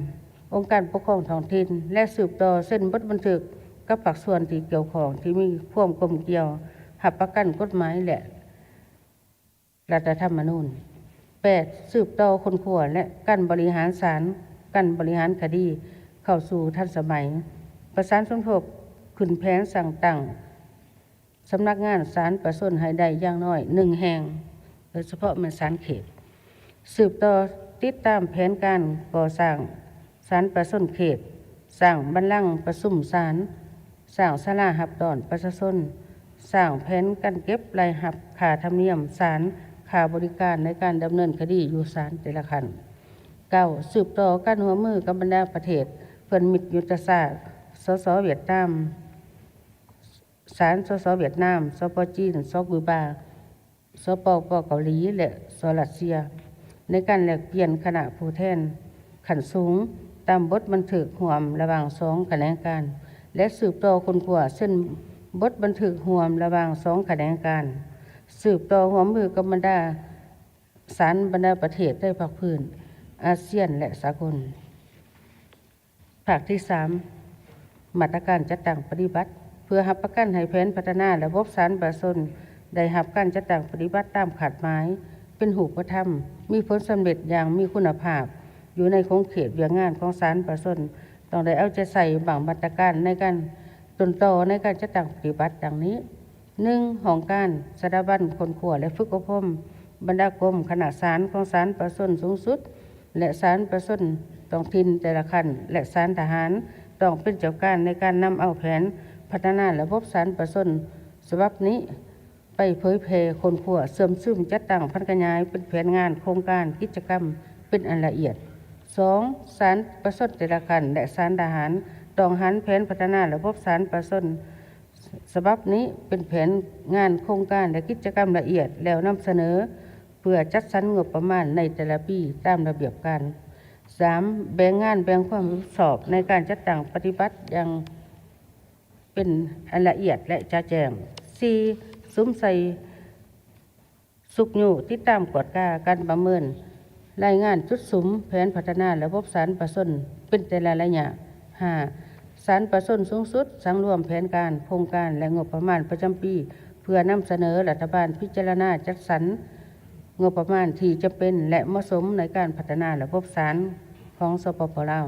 Speaker 5: องค์การปกครองท้องถิ่นและสืบต่อเส้นบทบันทึกกับภาคส่วนที่เกี่ยวข้องที่มีความกลมเกลียวรับประกันกฎหมายและรัฐธรรมนูญ 8. สืบต่อคนขั้วและการบริหารศาลการบริหารคดีเข้าสู่ทันสมัยประสานสมทบขึ้นแผนสั่งตั้งสำนักงานศาลประสนให้ได้อย่างน้อย1 แห่งโดยเฉพาะมันศาลเขตสืบต่อติดตามแผนการก่อสร้างศาลประสนเขตสร้างบัลลังก์ประชุมศาลสร้างศาลารับดอนประชาชนสร้างแผนการเก็บรายรับค่าธรรมเนียมศาลค่าบริการในการดำเนินคดีอยู่ศาลแต่ละขั้น 9. สืบต่อการร่วมมือกับบรรดาประเทศเพื่อนมิตรยุทธศาสตร์สสเวียดนามศาลสสเวียดนามสปจีนสกูบาสปปเกาหลีและสรัสเซียในการแลกเปลี่ยนคณะผู้แทนขั้นสูงตามบทบันทึกร่วมระหว่าง2 แขนงการและสืบต่อคนกว่าเส้นบทบันทึกร่วมระหว่าง2 แขนงการสืบต่อร่วมมือกับบรรดาศาลบรรดาประเทศได้ภาคพื้นอาเซียนและสากลภาคที่ 3 มาตรการจัดตั้งปฏิบัติเพื่อรับประกันให้แผนพัฒนาระบบศาลประสนได้รับการจัดตั้งปฏิบัติตามขาดหมายเป็นรูปธรรมมีผลสำเร็จอย่างมีคุณภาพอยู่ในขอบเขตเวียงงานของศาลประสนต้องได้เอาใจใส่บางมาตรการในการต้นต่อในการจัดตั้งปฏิบัติดังนี้ 1. ห้องการสถาบันคนขัวและฝึกอบรมบรรดากรมคณะศาลของศาลประสนสูงสุดและศาลประสนท้องถิ่นแต่ละขั้นและศาลทหารต้องเป็นเจ้าการในการนำเอาแผนพัฒนาระบบศาลประสนฉบับนี้ไปเผยแพร่คนขัวเสื่อมซึมจัดตั้งพันกยายเป็นแผนงานโครงการกิจกรรมเป็นอันละเอียด 2. ศาลประสนแต่ละขั้นและศาลทหารต้องหันแผนพัฒนาระบบศาลประสนฉบับนี้เป็นแผนงานโครงการและกิจกรรมละเอียดแล้วนำเสนอเพื่อจัดสรรงบประมาณในแต่ละปีตามระเบียบการ 3. แบ่งงานแบ่งความรับผิดชอบในการจัดตั้งปฏิบัติอย่างเป็นอันละเอียดและชัดแจ้ง 4. ซุ้มใส่สุกอยู่ติดตามกวดกาการประเมินรายงานจุดสุมแผนพัฒนาระบบศาลประสนเป็นแต่ละระยะ 5. ศาลประสนสูงสุดสังรวมแผนการโครงการและงบประมาณประจำปีเพื่อนำเสนอรัฐบาลพิจารณาจัดสรรงบประมาณที่จะเป็นและเหมาะสมในการพัฒนาระบบศาลของสปป.ลาว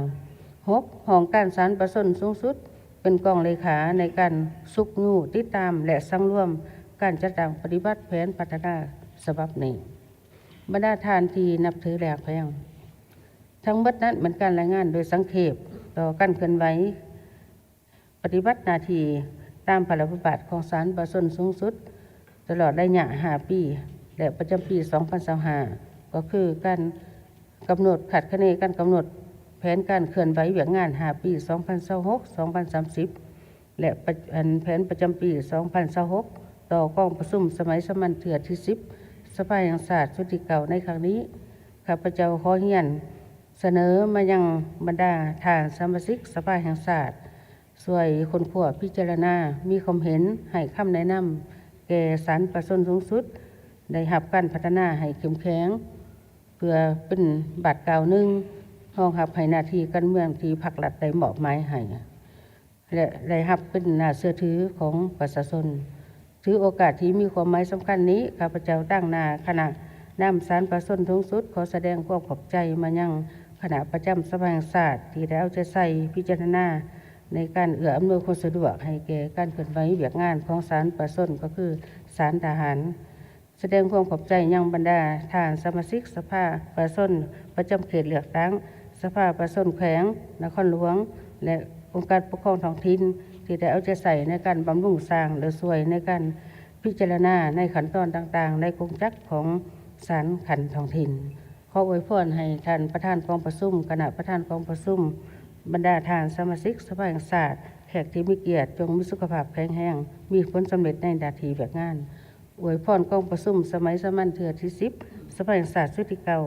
Speaker 5: 6. ห้องการศาลประสนสูงสุดเป็นกองเลขาในการสุกงูติดตามและสังรวมการจัดตั้งปฏิบัติแผนพัฒนาฉบับนี้บรรดาทานที่นับถือแหลกแพงทั้งหมดนั้นเป็นการรายงานโดยสังเขปต่อการเคลื่อนไหวปฏิบัติหน้าที่ตามพระราชบัญญัติของศาลประสนสูงสุดตลอดระยะ5 ปีและประจำปี 2025 ก็คือการกำหนดขัดคะเนการกำหนดแผนการเคลื่อนไหวเวียงงาน5 ปี 2026-2030 และแผนประจำปี 2026 ต่อกองประชุมสมัยสมัญเถื่อที่ 10 สภาแห่งชาติชุดที่เก่าในครั้งนี้ข้าพเจ้าขอเรียนเสนอมายังบรรดาท่านสมาชิกสภาแห่งชาติช่วยคนขัวพิจารณามีความเห็นให้คำแนะนำแก่ศาลประสนสูงสุดได้รับการพัฒนาให้เข้มแข็งเพื่อเป็นบาทกล่าวหนึ่งรองรับให้หน้าที่การเมืองที่พรรครัฐได้มอบหมายให้และได้รับเป็นน่าเชื่อถือของประชาชนถือโอกาสที่มีความหมายสำคัญนี้ข้าพเจ้าตั้งหน้าคณะนำศาลประสนสูงสุดขอแสดงความขอบใจมายังคณะประจำสภาแห่งชาติที่ได้เอาใจใส่พิจารณาในการเอื้ออำนวยความสะดวกให้แก่การเคลื่อนไหวเวียกงานของศาลประสนก็คือศาลทหารแสดงความขอบใจยังบรรดาท่านสมาชิกสภาประสนประจำเขตเลือกตั้งสภาประสนแขวงนครหลวงและองค์การปกครองท้องถิ่นที่ได้เอาใจใส่ในการบำรุงสร้างหรือช่วยในการพิจารณาในขั้นตอนต่างๆในกงจักรของศาลขันท้องถิ่นขออวยพรให้ท่านประธานกองประชุมคณะประธานกองประชุมบรรดาท่านสมาชิกสภาแห่งชาติแขกที่มีเกียรติจงมีสุขภาพแข็งแรงมีผลสำเร็จในหน้าที่แบบงาน อวยพรกองประชุมสมัยสามัญเทื่อที่10สภาแห่งชาติชุดที่เก้า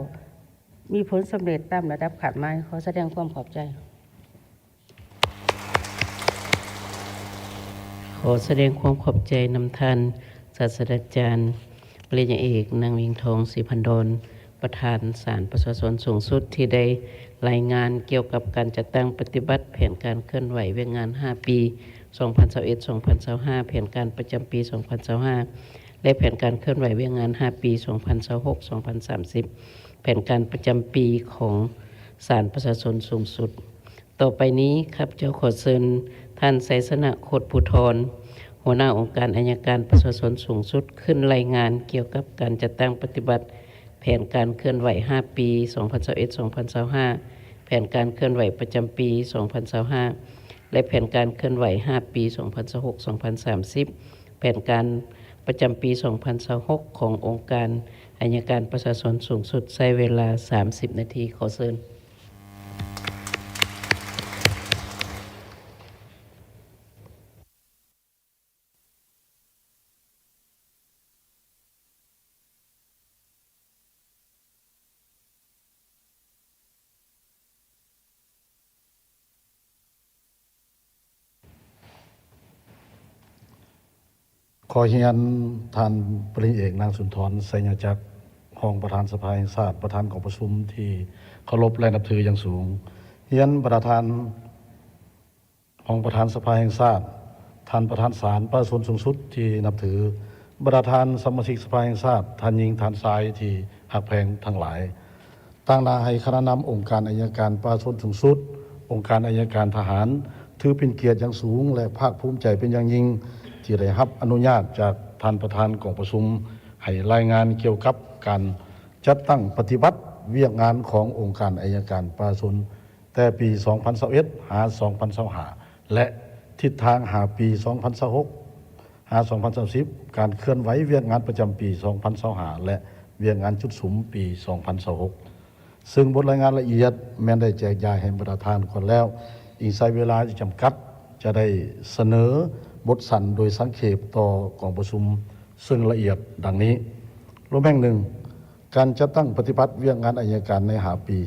Speaker 5: มีผลสำเร็จตามระดับขาดหมายขอแสดงความขอบใจ
Speaker 4: ขอแสดงความขอบใจนำท่านศาสตราจารย์ปริญญาเอกนางวิงทองศรีพันดลประธานศาลประชาชนสูงสุดที่ได้รายงานเกี่ยวกับการจัดตั้งปฏิบัติแผนการเคลื่อนไหวเวียงงาน 5 ปี 2021-2025 แผนการประจำปี 2025 และแผนการเคลื่อนไหวเวียงงาน 5 ปี 2026-2030 แผนการประจำปีของศาลประชาชนสูงสุด ต่อไปนี้ครับเจ้าขอเชิญท่านไสสนะโคตรภูธรหัวหน้าองค์การอัยการประชาชนสูงสุดขึ้นรายงานเกี่ยวกับการจัดตั้งปฏิบัติแผนการเคลื่อนไหว 5 ปี 2021-2025 แผนการเคลื่อนไหวประจำปี 2025 และแผนการเคลื่อนไหว 5 ปี 2026-2030 แผนการประจำปี 2026 ขององค์การอัยการประชาชนสูงสุดใช้เวลา 30 นาทีขอเชิญ
Speaker 6: ขอเฮียนท่านปริญญาเอกนางสุนทรไสยจักรรองประธานสภาแห่งชาติประธานของประชุมที่เคารพและนับถืออย่างสูงเฮียนประธานของประธานสภาแห่งชาติท่านประธานศาลประชาชนสูงสุดที่นับถือประธานสมาชิกสภาแห่งชาติท่านหญิงท่านชายที่หักแพงทั้งหลายตั้งหน้าให้คณะนำองค์การอัยการประชาชนสูงสุดองค์การอัยการทหารถือเป็นเกียรติอย่างสูงและภาคภูมิใจเป็นอย่างยิ่งที่ได้รับอนุญาตจากท่านประธานกองประชุมให้รายงานเกี่ยวกับการจัดตั้งปฏิบัติเวียกงานขององค์การอัยการประชาชนแต่ปี 2021 หา 2025 และทิศทางหาปี 2026 หา 2030 การเคลื่อนไหวเวียกงานประจำปี 2025 และเวียกงานจุดสุมปี 2026 ซึ่งบทรายงานละเอียดแม้ได้แจกจ่ายให้ประธานก่อนแล้วอีกใช้เวลาที่จำกัดจะได้เสนอบทสั่นโดยสังเขปต่อกองประชุมซึ่งละเอียดดังนี้รูปแบบหนึ่งการจัดตั้งปฏิบัติเวียกงานอัยการในหาปี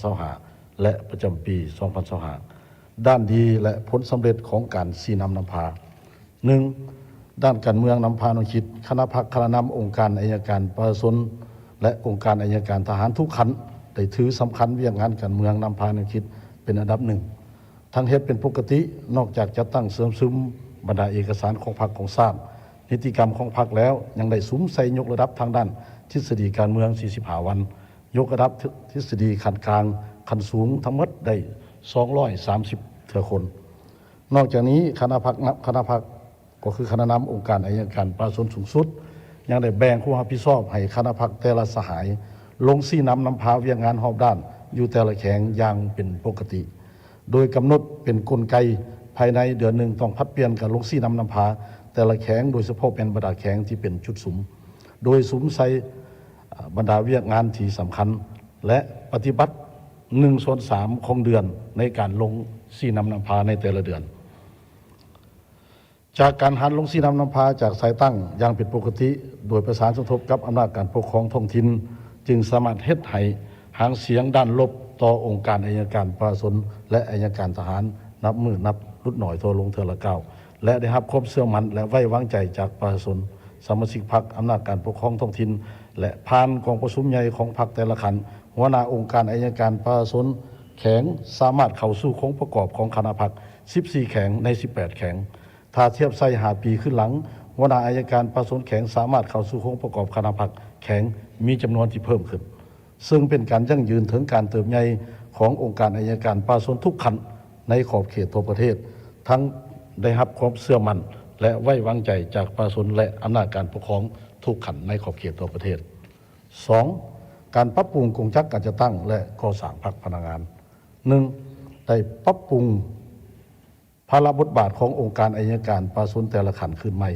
Speaker 6: 2021-2025 และประจำปี 2025 ด้านดีและผลสำเร็จของการชี้นำนำพา 1. ด้านการเมืองนำพาแนวคิดคณะพรรคคณะนำองค์การอัยการประชาชนและองค์การอัยการทหารทุกขันได้ถือสำคัญเวียกงานการเมืองนำพาแนวคิดเป็นอันดับหนึ่งทั้งเหตุเป็นปกตินอกจากจะตั้งเสริมซึมบรรดาเอกสารของพรรคของชาตินิติกรรมของพรรคแล้วยังได้สุมใส่ยกระดับทางด้านทฤษฎีการเมือง45 วันยกระดับทฤษฎีขั้นกลางขั้นสูงทั้งหมดได้230 เทื่อคนนอกจากนี้คณะพรรคก็คือคณะนำองค์การอัยการประชาชนสูงสุดยังได้แบ่งความรับผิดชอบให้คณะพรรคแต่ละสหายลงชี้นำนำพาเวียกงานรอบด้านอยู่แต่ละแขงอย่างเป็นปกติโดยกำหนดเป็นกลไกภายในเดือนหนึ่งต้องพัดเปลี่ยนกับลงซี่นำพาแต่ละแข็งโดยเฉพาะเป็นบรรดาแข็งที่เป็นจุดสุมโดยสุมใส่บรรดาเวียกงานที่สำคัญและปฏิบัติ1/3ของเดือนในการลงซี่นำพาในแต่ละเดือนจากการหันลงซี่นำพาจากสายตั้งอย่างเป็นปกติโดยประสานสมทบกับอำนาจการปกครองท้องถิ่นจึงสามารถเฮ็ดให้หางเสียงด้านลบต่อองค์การอัยการประชาชนและอัยการทหารนับมือนับรุดหน่อยโทรลงเทือละเก้าและได้รับความเชื่อมั่นและไว้วางใจจากประชาชนสมาชิกพรรคอำนาจการปกครองท้องถิ่นและผ่านกองประชุมใหญ่ของพรรคแต่ละขันหัวหน้าองค์การอัยการประชาชนแข็งสามารถเข้าสู่โครงประกอบของคณะพรรค14 แข็งใน18 แข็งถ้าเทียบใส่5 ปีขึ้นหลังหัวหน้าอัยการประชาชนแข็งสามารถเข้าสู่โครงประกอบคณะพรรคแข็งมีจำนวนที่เพิ่มขึ้นซึ่งเป็นการยั่งยืนถึงการเติบใหญ่ขององค์การอัยการประชาชนทุกขันในขอบเขตทั่วประเทศทั้งได้รับความเชื่อมั่นและไว้วางใจจากประชาชนและอำนาจการปกครองทุกขันในขอบเขตทั่วประเทศ 2. การปรับปรุงกงจักรการจัดตั้งและก่อสร้างพรรคพนักงาน 1. ได้ปรับปรุงภาระบทบาทขององค์การอัยการประชาชนแต่ละขันขึ้นใหม่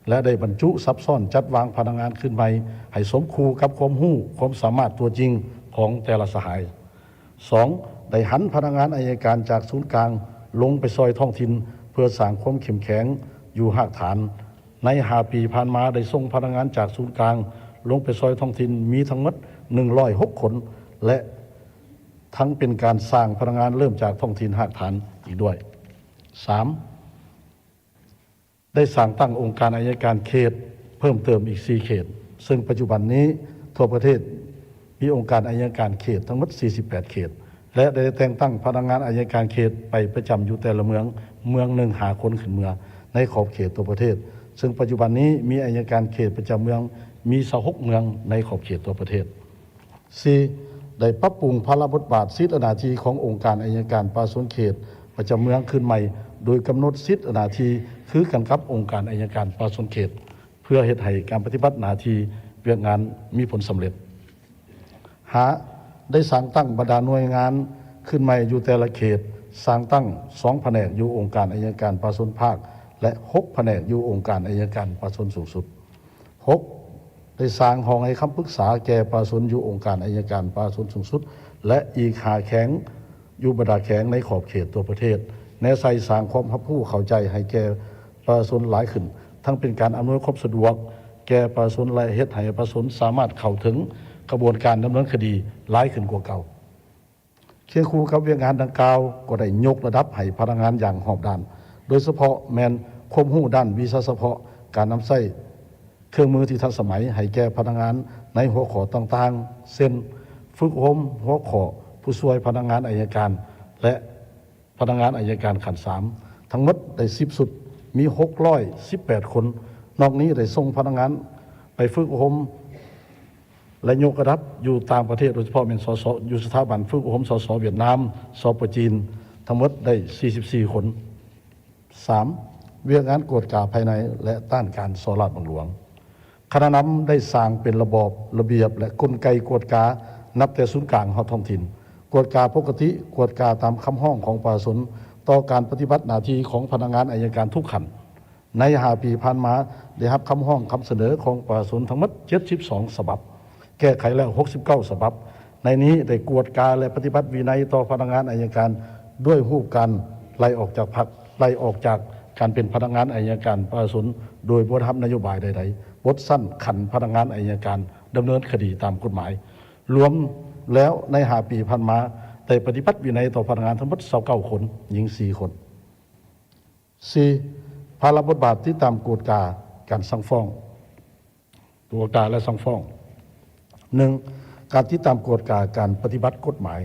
Speaker 6: และได้บรรจุซับซ้อนจัดวางพนักงานขึ้นใหม่ให้สมคู่กับความรู้ความสามารถตัวจริงของแต่ละสหาย 2. ได้หันพนักงานอัยการจากศูนย์กลางลงไปซอยท้องถิ่นเพื่อสร้างความเข้มแข็งอยู่หากฐาน ใน5 ปีผ่านมาได้ส่งพนักงานจากศูนย์กลางลงไปซอยท้องถิ่นมีทั้งหมด106 คนและทั้งเป็นการสร้างพนักงานเริ่มจากท้องถิ่นหากฐานอีกด้วย 3. ได้สร้างตั้งองค์การอัยการเขตเพิ่มเติมอีก4 เขตซึ่งปัจจุบันนี้ทั่วประเทศมีองค์การอัยการเขตทั้งหมด48 เขตและได้แต่งตั้งพนักงานอัยการเขตไปประจำอยู่แต่ละเมืองหนึ่งหาคนขึ้นเมืองในขอบเขตตัวประเทศซึ่งปัจจุบันนี้มีอัยการเขตประจำเมืองมี26 เมืองในขอบเขตตัวประเทศ 4. ได้ปรับปรุงภาระบทบาทสิทธิหน้าที่ขององค์การอัยการปราศนเขตประจำเมืองขึ้นใหม่โดยกำหนดสิทธิหน้าที่คือกันกับองค์การอัยการปราศนเขตเพื่อเฮ็ดให้การปฏิบัติหน้าที่เวียกงานมีผลสำเร็จ ได้สร้างตั้งบรรดาหน่วยงานขึ้นใหม่อยู่แต่ละเขตสร้างตั้ง2 แผนกอยู่องค์การอัยการปราศนภาคและ6 แผนกอยู่องค์การอัยการปราศนสูงสุด 6. ได้สร้างห้องให้คำปรึกษาแก่ปราศนอยู่องค์การอัยการปราศนสูงสุดและอีก5 แข็งอยู่บรรดาแข็งในขอบเขตตัวประเทศแนวใส่สร้างความรับรู้เข้าใจให้แก่ปราศนหลายขึ้นทั้งเป็นการอำนวยความสะดวกแก่ปราศนและเฮ็ดให้ปราศนสามารถเข้าถึงกระบวนการดำเนินคดีหลายขึ้นกว่าเก่าเคียงคู่กับเวียกงานดังกล่าวก็ได้ยกระดับให้พนักงานอย่างหอบด้านโดยเฉพาะแมนความรู้ด้านวิชาเฉพาะการนำใช้เครื่องมือที่ทันสมัยให้แก่พนักงานในหัวข้อต่างๆเช่นฝึกอบรมหัวข้อผู้ช่วยพนักงานอัยการและพนักงานอัยการขั้น3ทั้งหมดได้10 สุดมี618 คนนอกนี้ได้ส่งพนักงานไปฝึกอบรมและยกระดับอยู่ต่างประเทศโดยเฉพาะเป็นสสอยู่สถาบันฝึกอบรมสสเวียดนามสปจีนทั้งหมดได้44 คน 3. เวียกงานกวดกาภายในและต้านการส่อราษฎร์บังหลวงคณะนำได้สร้างเป็นระบอบระเบียบและกลไกกวดกานับแต่ศูนย์กลางฮอดท้องถิ่นกวดกาปกติกวดกาตามคำห้องของปราศนต่อการปฏิบัติหน้าที่ของพนักงานอัยการทุกขั้นใน5 ปีผ่านมาได้รับคำห้องคำเสนอของปราศนทั้งหมด72 ฉบับแก้ไขแล้ว69 ฉบับในนี้ได้กวดกาและปฏิบัติวินัยต่อพนักงานอัยการด้วยรูปการไล่ออกจากพรรคไล่ออกจากการเป็นพนักงานอัยการปราศนโดยบ่ทำนโยบายใดๆบทสั้นขันพนักงานอัยการดำเนินคดีตามกฎหมายรวมแล้วใน5 ปีผ่านมาได้ปฏิบัติวินัยต่อพนักงานทั้งหมด29 คนหญิง4 คน 4. ภาระบทบาทที่ตามกฎกาการสั่งฟ้องตัวกาและสั่งฟ้อง 1. การที่ตามกฎกาการปฏิบัติกฎหมาย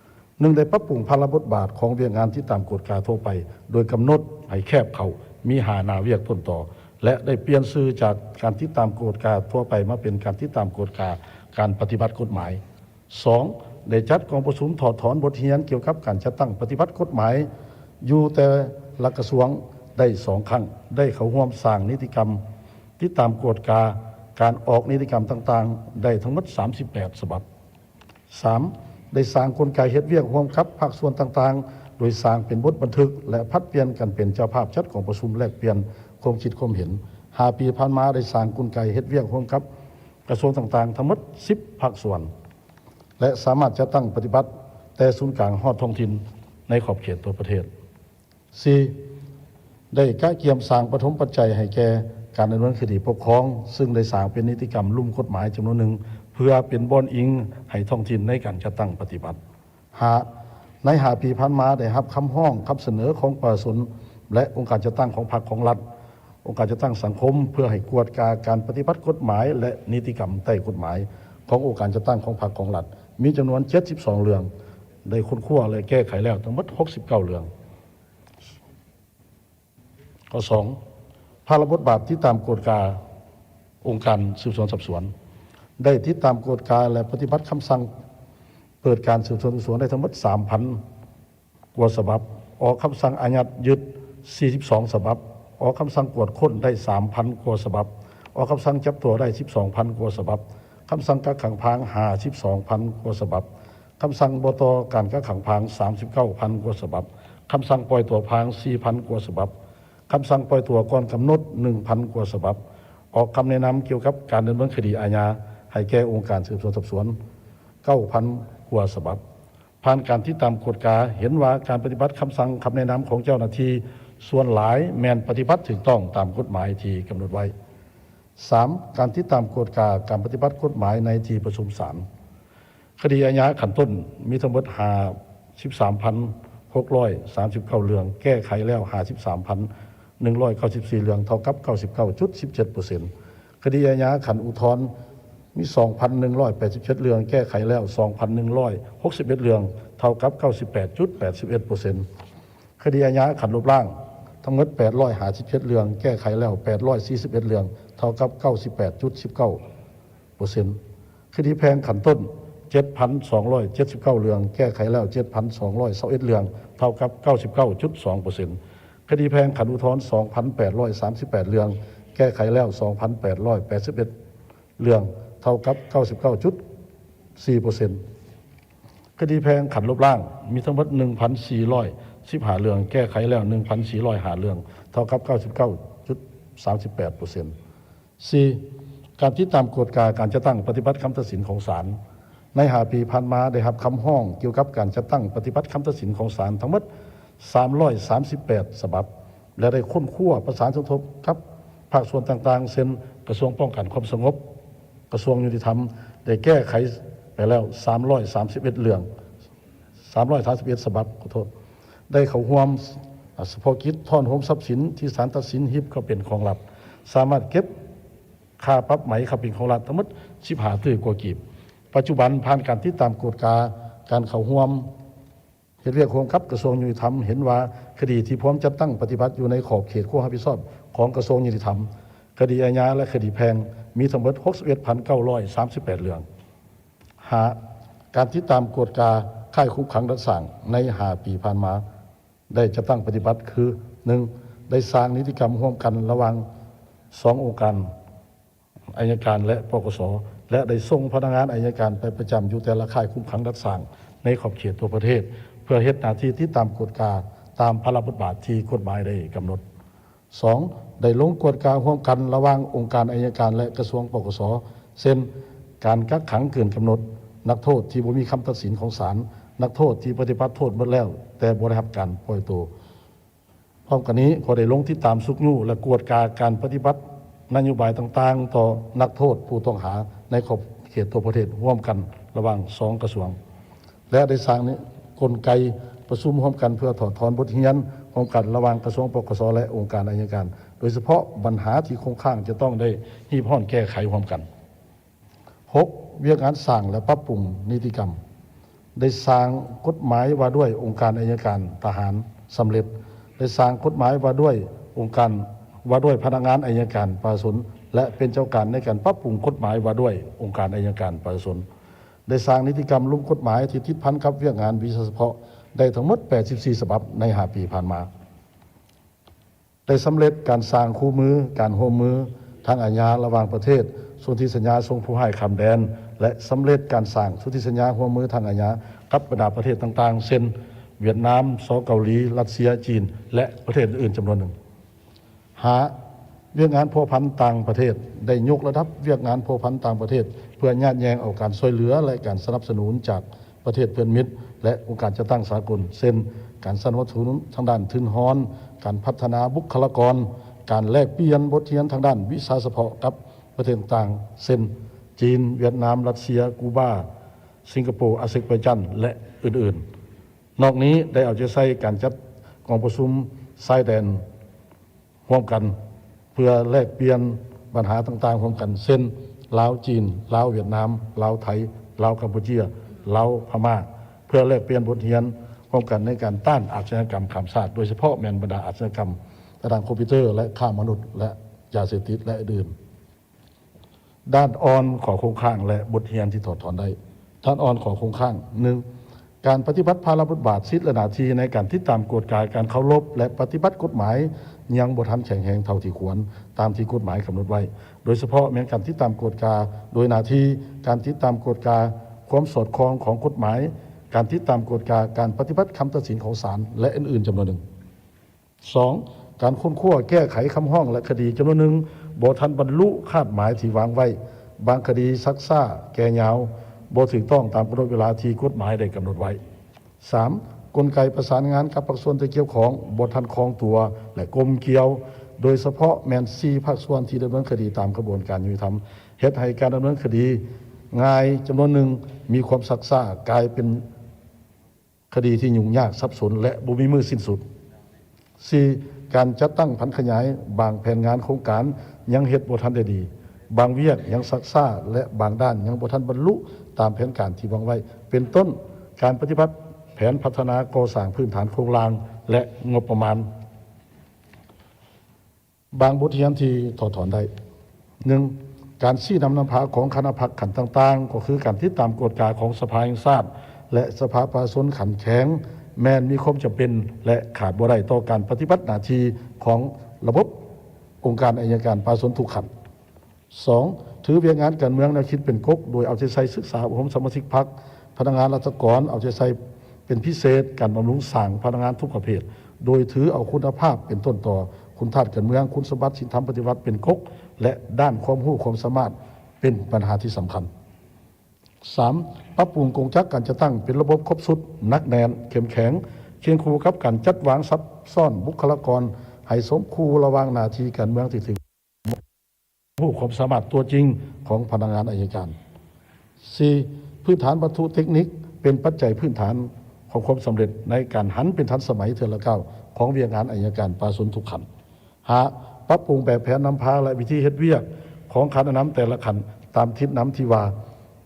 Speaker 6: 1. ได้ปรับปรุงภาระบทบาทของเวียกงานที่ตามกฎกาทั่วไปโดยกำหนดให้แคบเขามีหาหน้าเวียกต้นต่อและได้เปลี่ยนชื่อจากการที่ตามกฎกาทั่วไปมาเป็นการที่ตามกฎกาการปฏิบัติกฎหมาย 2. ได้จัดกองประชุมถอดถอนบทเรียนเกี่ยวกับการจัดตั้งปฏิบัติกฎหมายอยู่แต่ละกระทรวงได้2 ครั้งได้เข้าร่วมสร้างนิติกรรมที่ตามกฎกาการออกนิติกรรมต่างๆได้ทั้งหมด38 ฉบับ 3. ได้สร้างกลไกเฮ็ดเวียกร่วมกับภาคส่วนต่างๆโดยสร้างเป็นบทบันทึกและพัดเปลี่ยนกันเป็นเจ้าภาพจัดกองประชุมแลกเปลี่ยนความคิดความเห็น5 ปีผ่านมาได้สร้างกลไกเฮ็ดเวียกร่วมกับกระทรวงต่างๆทั้งหมด10 ภาคส่วนและสามารถจะตั้งปฏิบัติแต่ศูนย์กลางฮอดท้องถิ่นในขอบเขตตัวประเทศ 4. ได้กะเกียมสร้างปฐมปัจจัยให้แก่การดำเนินคดีปกครองซึ่งได้สร้างเป็นนิติกรรมลุ่มกฎหมายจำนวนหนึ่งเพื่อเป็นบอนอิงให้ท้องถิ่นในการจัดตั้งปฏิบัติ 5. ใน5 ปีผ่านมาได้รับคำห้องคำเสนอของปราศนและองค์การจัดตั้งของพรรคของรัฐองค์การจัดตั้งสังคมเพื่อให้กวดกาการปฏิบัติกฎหมายและนิติกรรมใต้กฎหมายขององค์การจัดตั้งของพรรคของรัฐมีจำนวน72 เรื่องได้ค้นคว้าและแก้ไขแล้วทั้งหมด69 เรื่องข้อ 2. ภาระบทบาทที่ตามกฎกาองค์การสืบสวนสอบสวนได้ติดตามกฎกาและปฏิบัติคำสั่งเปิดการสืบสวนสอบสวนได้ทั้งหมด 3,000 กว่าฉบับออกคำสั่งอายัดยึด42 ฉบับออกคำสั่งตรวจค้นได้ 3,000 กว่าฉบับออกคำสั่งจับตัวได้ 12,000 กว่าฉบับคำสั่งกักขังพราง52,000 กว่าฉบับคำสั่งบต.การกักขังพราง39,000 กว่าฉบับคำสั่งปล่อยตัวพราง 4,000 กว่าฉบับคำสั่งปล่อยตัวก่อนกำหนด 1,000 กว่าฉบับออกคำแนะนำเกี่ยวกับการดำเนินคดีอาญาให้แก่องค์การสืบสวนสอบสวน 9,000 กว่าฉบับผ่านการที่ตามกฎกาเห็นว่าการปฏิบัติคำสั่งคำแนะนำของเจ้าหน้าที่ ส่วนหลายแมนปฏิบัติถูกต้องตามกฎหมายที่กำหนดไว้ 3. การติดตามกฎการปฏิบัติกฎหมายในที่ประชุมศาลคดีอาญาขั้นต้นมีทั้งหมด13,639 เรื่องแก้ไขแล้ว53,194 เรื่องเท่ากับ 99.17%คดีอาญาขั้นอุทธรณ์มี 2,187 เรื่องแก้ไขแล้ว 2,161 เรื่องเท่ากับ 98.81%คดีอาญาขั้นลบล้างทั้งหมด857 เรื่องแก้ไขแล้ว841 เรื่องเท่ากับ 98.19%คดีแพ่งขั้นต้น 7,279 เรื่องแก้ไขแล้ว 7,221 เรื่องเท่ากับ 99.2%คดีแพ่งขั้นอุทธรณ์ 2,838 เรื่องแก้ไขแล้ว 2,881 เรื่องเท่ากับ 99.4%คดีแพ่งขันลบล้างมีทั้งหมด 1,415 เรื่องแก้ไขแล้ว 1,405 เรื่องเท่ากับ 99.38% 4. การติดตามกฎการจัดตั้งปฏิบัติคำตัดสินของศาลใน5 ปีผ่านมาได้รับคำร้องเกี่ยวกับการจัดตั้งปฏิบัติคำตัดสินของศาลทั้งหมด338 ฉบับและได้ค้นคว้าประสานสมทบกับภาคส่วนต่างๆเช่นกระทรวงป้องกันความสงบกระทรวงยุติธรรมได้แก้ไขไปแล้ว331 เรื่อง331 ฉบับขอโทษได้เข้าร่วมเฉพาะกิจถอนโฮมทรัพย์สินที่ศาลตัดสินฮิบก็เป็นของรัฐสามารถเก็บค่าปรับไหมครับเป็นของรัฐทั้งหมด15 ตื้อกว่ากีบปัจจุบันผ่านการติดตามกฎการเข้าร่วมเฮ็ดเวียกร่วมกับกระทรวงยุติธรรมเห็นว่าคดีที่พร้อมจัดตั้งปฏิบัติอยู่ในขอบเขตความรับผิดชอบของกระทรวงยุติธรรมคดีอาญาและคดีแพ่งมีทั้งหมด 61,938 เรื่องหาการติดตามกฎค่ายคุมขังรัฐสั่งใน5 ปีผ่านมาได้จะตั้งปฏิบัติคือ 1. ได้สร้างนิติกรรมร่วมกันระหว่าง2 องค์การอัยการและปกส.และได้ส่งพนักงานอัยการไปประจำอยู่แต่ละค่ายคุมขังรัฐสั่งในขอบเขตทั่วประเทศเพื่อเฮ็ดหน้าที่ที่ตามกฎตามพระราชบัญญัติที่กฎหมายได้กำหนด 2. ได้ลงกฎร่วมกันระหว่างองค์การอัยการและกระทรวงปกส.เช่นการกักขังเกินกำหนดนักโทษที่บ่มีคำตัดสินของศาลนักโทษที่ปฏิบัติโทษหมดแล้วแต่บ่ได้รับการปล่อยตัวพร้อมกันนี้ก็ได้ลงที่ตามสุกยู่และกวดการปฏิบัตินโยบายต่างๆต่อนักโทษผู้ต้องหาในขอบเขตทั่วประเทศร่วมกันระหว่าง2 กระทรวงและได้สร้างกลไกประชุมร่วมกันเพื่อถอดถอนบทเรียนร่วมกันระหว่างกระทรวงปกสและองค์การอัยการโดยเฉพาะปัญหาที่คงค้างจะต้องได้รีบร้อนแก้ไขร่วมกัน 6. เวียกงานสร้างและปรับปรุงนิติกรรมได้สร้างกฎหมายว่าด้วยองค์การอัยการทหารสำเร็จได้สร้างกฎหมายว่าด้วยองค์การว่าด้วยพนักงานอัยการประชาชนและเป็นเจ้าการในการปรับปรุงกฎหมายว่าด้วยองค์การอัยการประชาชนได้สร้างนิติกรรมลุ่มกฎหมายที่ทิศพันกับเวียกงานวิชาเฉพาะได้ทั้งหมด84 ฉบับใน5 ปีผ่านมาได้สำเร็จการสร้างคู่มือการร่วมมือทางอาญาระหว่างประเทศสนธิสัญญาทรงผู้ให้คำแดนและสำเร็จการสร้างสนธิสัญญาร่วมมือทางอาญากับบรรดาประเทศต่างๆเช่นเวียดนามเกาหลีรัสเซียจีนและประเทศอื่นจำนวนหนึ่งหาเวียกงานพัวพันต่างประเทศได้ยกระดับเวียกงานพัวพันต่างประเทศเพื่อญาติแยงเอาการช่วยเหลือและการสนับสนุนจากประเทศเพื่อนมิตรและองค์การจัดตั้งสากลเช่นการสนับสนุนทางด้านทุนฮ้อนการพัฒนาบุคลากรการแลกเปลี่ยนบทเรียนทางด้านวิชาเฉพาะกับประเทศต่างเช่นจีนเวียดนามรัสเซียกูบาสิงคโปร์อาเซอร์ไบจานและอื่นๆนอกนี้ได้เอาใจใส่การจัดกองประชุมชายแดนร่วมกันเพื่อแลกเปลี่ยนปัญหาต่างๆร่วมกันเช่นลาวจีนลาวเวียดนามลาวไทยลาวกัมพูชีลาวพม่าเพื่อแลกเปลี่ยนบทเรียนร่วมกันในการต้านอาชญากรรมข้ามชาติโดยเฉพาะแมนบรรดาอาชญากรรมทางคอมพิวเตอร์และฆ่ามนุษย์และยาเสพติดและอื่นด้านอ่อนขอคงข้างและบทเรียนที่ถอดถอนได้ด้านอ่อนขอคงข้าง 1. การปฏิบัติภาระบทบาทสิทธิและหน้าที่ในการติดตามกฎการเคารพและปฏิบัติกฎหมายยังบ่ทันแข็งแรงเท่าที่ควรตามที่กฎหมายกำหนดไว้โดยเฉพาะแม้การติดตามกฎโดยหน้าที่การติดตามกฎความสอดคล้องของกฎหมายการติดตามกฎการปฏิบัติคำตัดสินของศาลและอื่นๆจำนวนหนึ่ง 2. การค้นคว้าแก้ไขคำร้องและคดีจำนวนหนึ่งบ่ทันบรรลุคาดหมายที่วางไว้บางคดีซักซ่าแก่ยาวบ่ถูกต้องตามกำหนดเวลาที่กฎหมายได้กำหนดไว้ 3. กลไกประสานงานกับภาคส่วนที่เกี่ยวข้องบ่ทันคล่องตัวและกลมเกลียว โดยเฉพาะแม่น4ภาคส่วนที่ดำเนินคดีตามกระบวนการยุติธรรมเฮ็ดให้การดำเนินคดีง่ายจำนวนหนึ่งมีความซักซ่ากลายเป็นคดีที่ยุ่งยากซับซ้อนและบ่มีมือสิ้นสุด 4. การจัดตั้งผันขยายบางแผนงานโครงการยังเฮ็ดบ่ทันได้ดี บางเวียกยังซักซ่าและบางด้านยังบ่ทันบรรลุตามแผนการที่วางไว้ เป็นต้นการปฏิบัติแผนพัฒนาก่อสร้างพื้นฐานโครงสร้างและงบประมาณ บางบทเรียนที่ถอดถอนได้ 1. การชี้นำนำพาของคณะพรรคขันต่างๆ ก็คือการที่ตามกฎกาของสภาแห่งชาติและสภาประชาชนขันแข็งแม้นมีความจำเป็นและขาดบ่ได้ต่อการปฏิบัติหน้าที่ของระบบองค์การอัยการประชาชนทุกขัน 2. ถือเวียงงานการเมืองแนวคิดเป็นก๊กโดยเอาใจใส่ศึกษาอบรมสมาชิกพรรคพนักงานราชการเอาใจใส่เป็นพิเศษการบำรุงสร้างพนักงานทุกประเภทโดยถือเอาคุณภาพเป็นต้นต่อคุณธาตุการเมืองคุณสมบัติศีลธรรมปฏิบัติเป็นก๊กและด้านความรู้ความสามารถเป็นปัญหาที่สำคัญ 3. ปรับปรุงกงจักการจะตั้งเป็นระบบครบสุดนักแน่นเข้มแข็งเคียงคู่กับการจัดวางซับซ้อนบุคลากรให้สมคู่ระหว่างหน้าที่การเมืองที่ถึงผู้ความสามารถตัวจริงของพนักงานอัยการ 4. พื้นฐานวัตถุเทคนิคเป็นปัจจัยพื้นฐานของความสำเร็จในการหันเป็นทันสมัยเทอละเก้าของเวียงงานอัยการประชาชนทุกขัน 5. ปรับปรุงแบบแผนนำพาและวิธีเฮ็ดเวียกของขันน้ำแต่ละขันตามทิศน้ำที่ว่า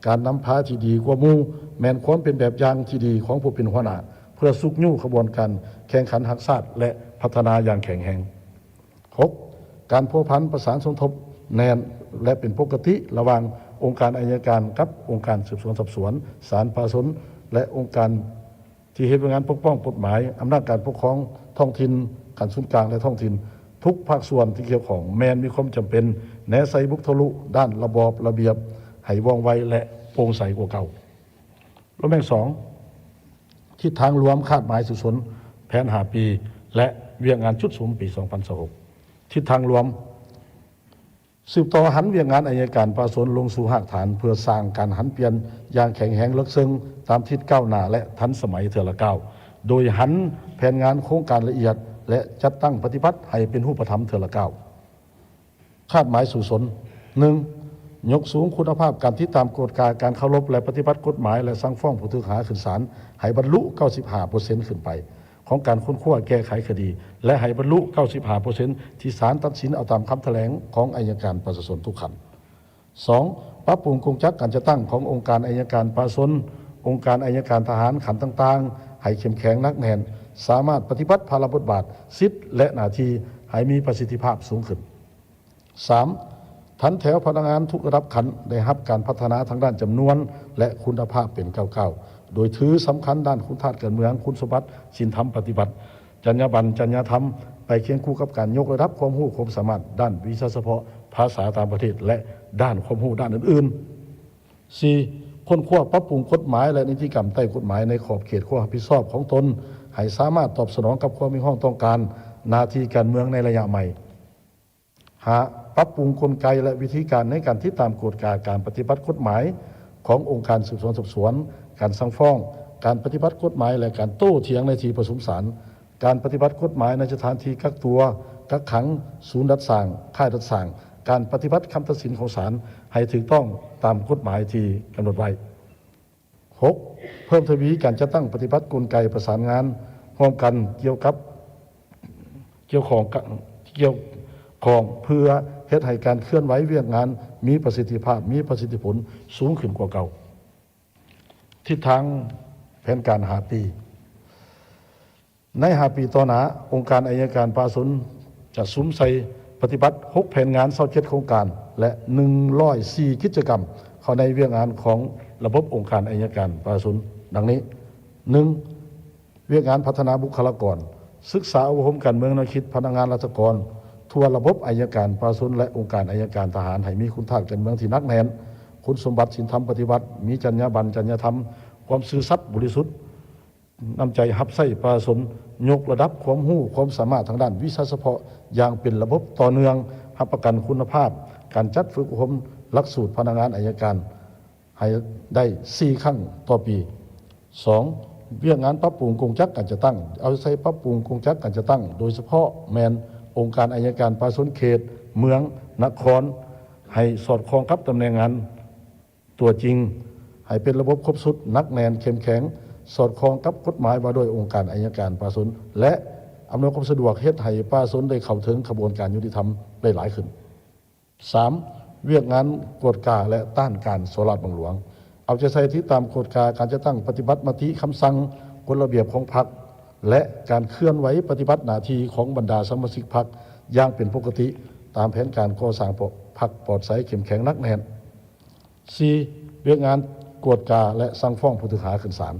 Speaker 6: การนำพาที่ดีกว่าหมู่แม้นความเป็นแบบอย่างที่ดีของผู้เป็นหัวหน้าเพื่อสุกยู่ขบวนการแข่งขันหักษาและพัฒนาอย่างแข็งแรง 6. การพัวพันประสานสมทบแนนและเป็นปกติระหว่างองค์การอัยการกับองค์การสืบสวนสอบสวนศาลประชาชนและองค์การที่เฮ็ดงานปกป้องกฎหมายอำนาจการปกครองท้องถิ่นการส่วนกลางและท้องถิ่นทุกภาคส่วนที่เกี่ยวข้องแม้นมีความจำเป็นแนใส่บุคลุด้านระบอบระเบียบให้ว่องไวและโปร่งใสกว่าเก่ารูปแบบ2ทิศทางรวมคาดหมายสุดสนแผน5 ปีและเวียงงานชุดสูงปี 2026 ทิศทางรวมสืบต่อหันเวียงงานอัยการประชาชนลงสู่หากฐานเพื่อสร้างการหันเปลี่ยนอย่างแข็งแรงลึกซึ้งตามทิศก้าวหน้าและทันสมัยเทอละก้าวโดยหันแผนงานโครงการละเอียดและจัดตั้งปฏิบัติให้เป็นรูปธรรมเทอละก้าวคาดหมายสู่สน 1. ยกสูงคุณภาพการที่ตามกฎการเคารพและปฏิบัติกฎหมายและสั่งฟ้องผู้ถูกหาขึ้นศาลให้บรรลุ 95% ขึ้นไปของการค้นคว้าแก้ไขคดีและให้บรรลุ 95% ที่ศาลตัดสินเอาตามคำแถลงของอัยการประชาชนทุกขัน 2. ปรับปรุงกงจักการจะตั้งขององค์การอัยการประชาชนองค์การอัยการทหารขันต่างๆให้เข้มแข็งนักแน่นสามารถปฏิบัติภาระบทบาทสิทธิและหน้าที่ให้มีประสิทธิภาพสูงขึ้น 3. ทันแถวพนักงานทุกระดับขันได้รับการพัฒนาทางด้านจำนวนและคุณภาพเป็นก้าวๆโดยถือสำคัญด้านคุณธาตุการเมืองคุณสมบัติศีลธรรมปฏิบัติจรรยาบรรณจรรยธรรมไปเคียงคู่กับการยกระดับความรู้ความสามารถด้านวิชาเฉพาะภาษาต่างประเทศและด้านความรู้ด้านอื่นๆ 4. ค้นคว้าปรับปรุงกฎหมายและนิติกรรมใต้กฎหมายในขอบเขตความรับผิดชอบของตนให้สามารถตอบสนองกับความมีความต้องการหน้าที่การเมืองในระยะใหม่ ปรับปรุงกลไกและวิธีการในการที่ตามกฎการปฏิบัติกฎหมายขององค์การสืบสวนสอบสวนการสั่งฟ้องการปฏิบัติกฎหมายและการโต้เถียงในที่ประชุมศาลการปฏิบัติกฎหมายในสถานที่กักตัวกักขังศูนย์ดัดสร้างค่ายดัดสร้างการปฏิบัติคำตัดสินของศาลให้ถูกต้องตามกฎหมายที่กำหนดไว้ 6. เพิ่มทวีการจะตั้งปฏิบัติกลไกประสานงานร่วมกันเกี่ยวของเพื่อเฮ็ดให้การเคลื่อนไหวเวียงงานมีประสิทธิภาพมีประสิทธิผลสูงขึ้นกว่าเก่าทิศทางแผนการ5 ปีใน5 ปีต่อหน้าองค์การอัยการประชาชนจะซุ้มใส่ปฏิบัติ6 แผนงาน27 โครงการและ104 กิจกรรมเข้าในเวียงงานของระบบองค์การอัยการประชาชนดังนี้ 1. เวียงงานพัฒนาบุคลากรศึกษาอบรมการเมืองแนวคิดพนักงานราชการทั่วระบบอัยการประชาชนและองค์การอัยการทหารให้มีคุณธาตุการเมืองที่นักแน่นคุณสมบัติศีลธรรมปฏิบัติมีจรรยาบรรณจรรยธรรมความซื่อสัตย์บริสุทธิ์นำใจฮับไส้ประชาชนยกระดับความรู้ความสามารถทางด้านวิชาเฉพาะอย่างเป็นระบบต่อเนื่องรับประกันคุณภาพการจัดฝึกอบรมหลักสูตรพนักงานอัยการให้ได้4 ครั้งต่อปี 2. เวียกงานปรับปรุงกงจักการจะตั้งเอาใช้ปรับปรุงกงจักการจะตั้งโดยเฉพาะแมนองค์การอัยการประชาชนเขตเมืองนครให้สอดคล้องกับตำแหน่งงานตัวจริงให้เป็นระบบครบสุดนักแน่นเข้มแข็งสอดคล้องกับกฎหมายว่าด้วยองค์การอัยการประชาชนและอำนวยความสะดวกเฮ็ดให้ประชาชนได้เข้าถึงกระบวนการยุติธรรมได้หลายขึ้น 3. เวียกงานกวดกาและต้านการโซลาร์บังหลวงเอาใจใส่ที่ตามกฎกาการจะตั้งปฏิบัติมติคำสั่งกฎระเบียบของพรรคและการเคลื่อนไหวปฏิบัติหน้าที่ของบรรดาสมาชิกพรรคอย่างเป็นปกติตามแผนการก่อสร้างพรรคปลอดภัยเข้มแข็งนักแน่น 4. เวียกงานกวดกาและสั่งฟ้องผู้ถูกหาขึ้นศาล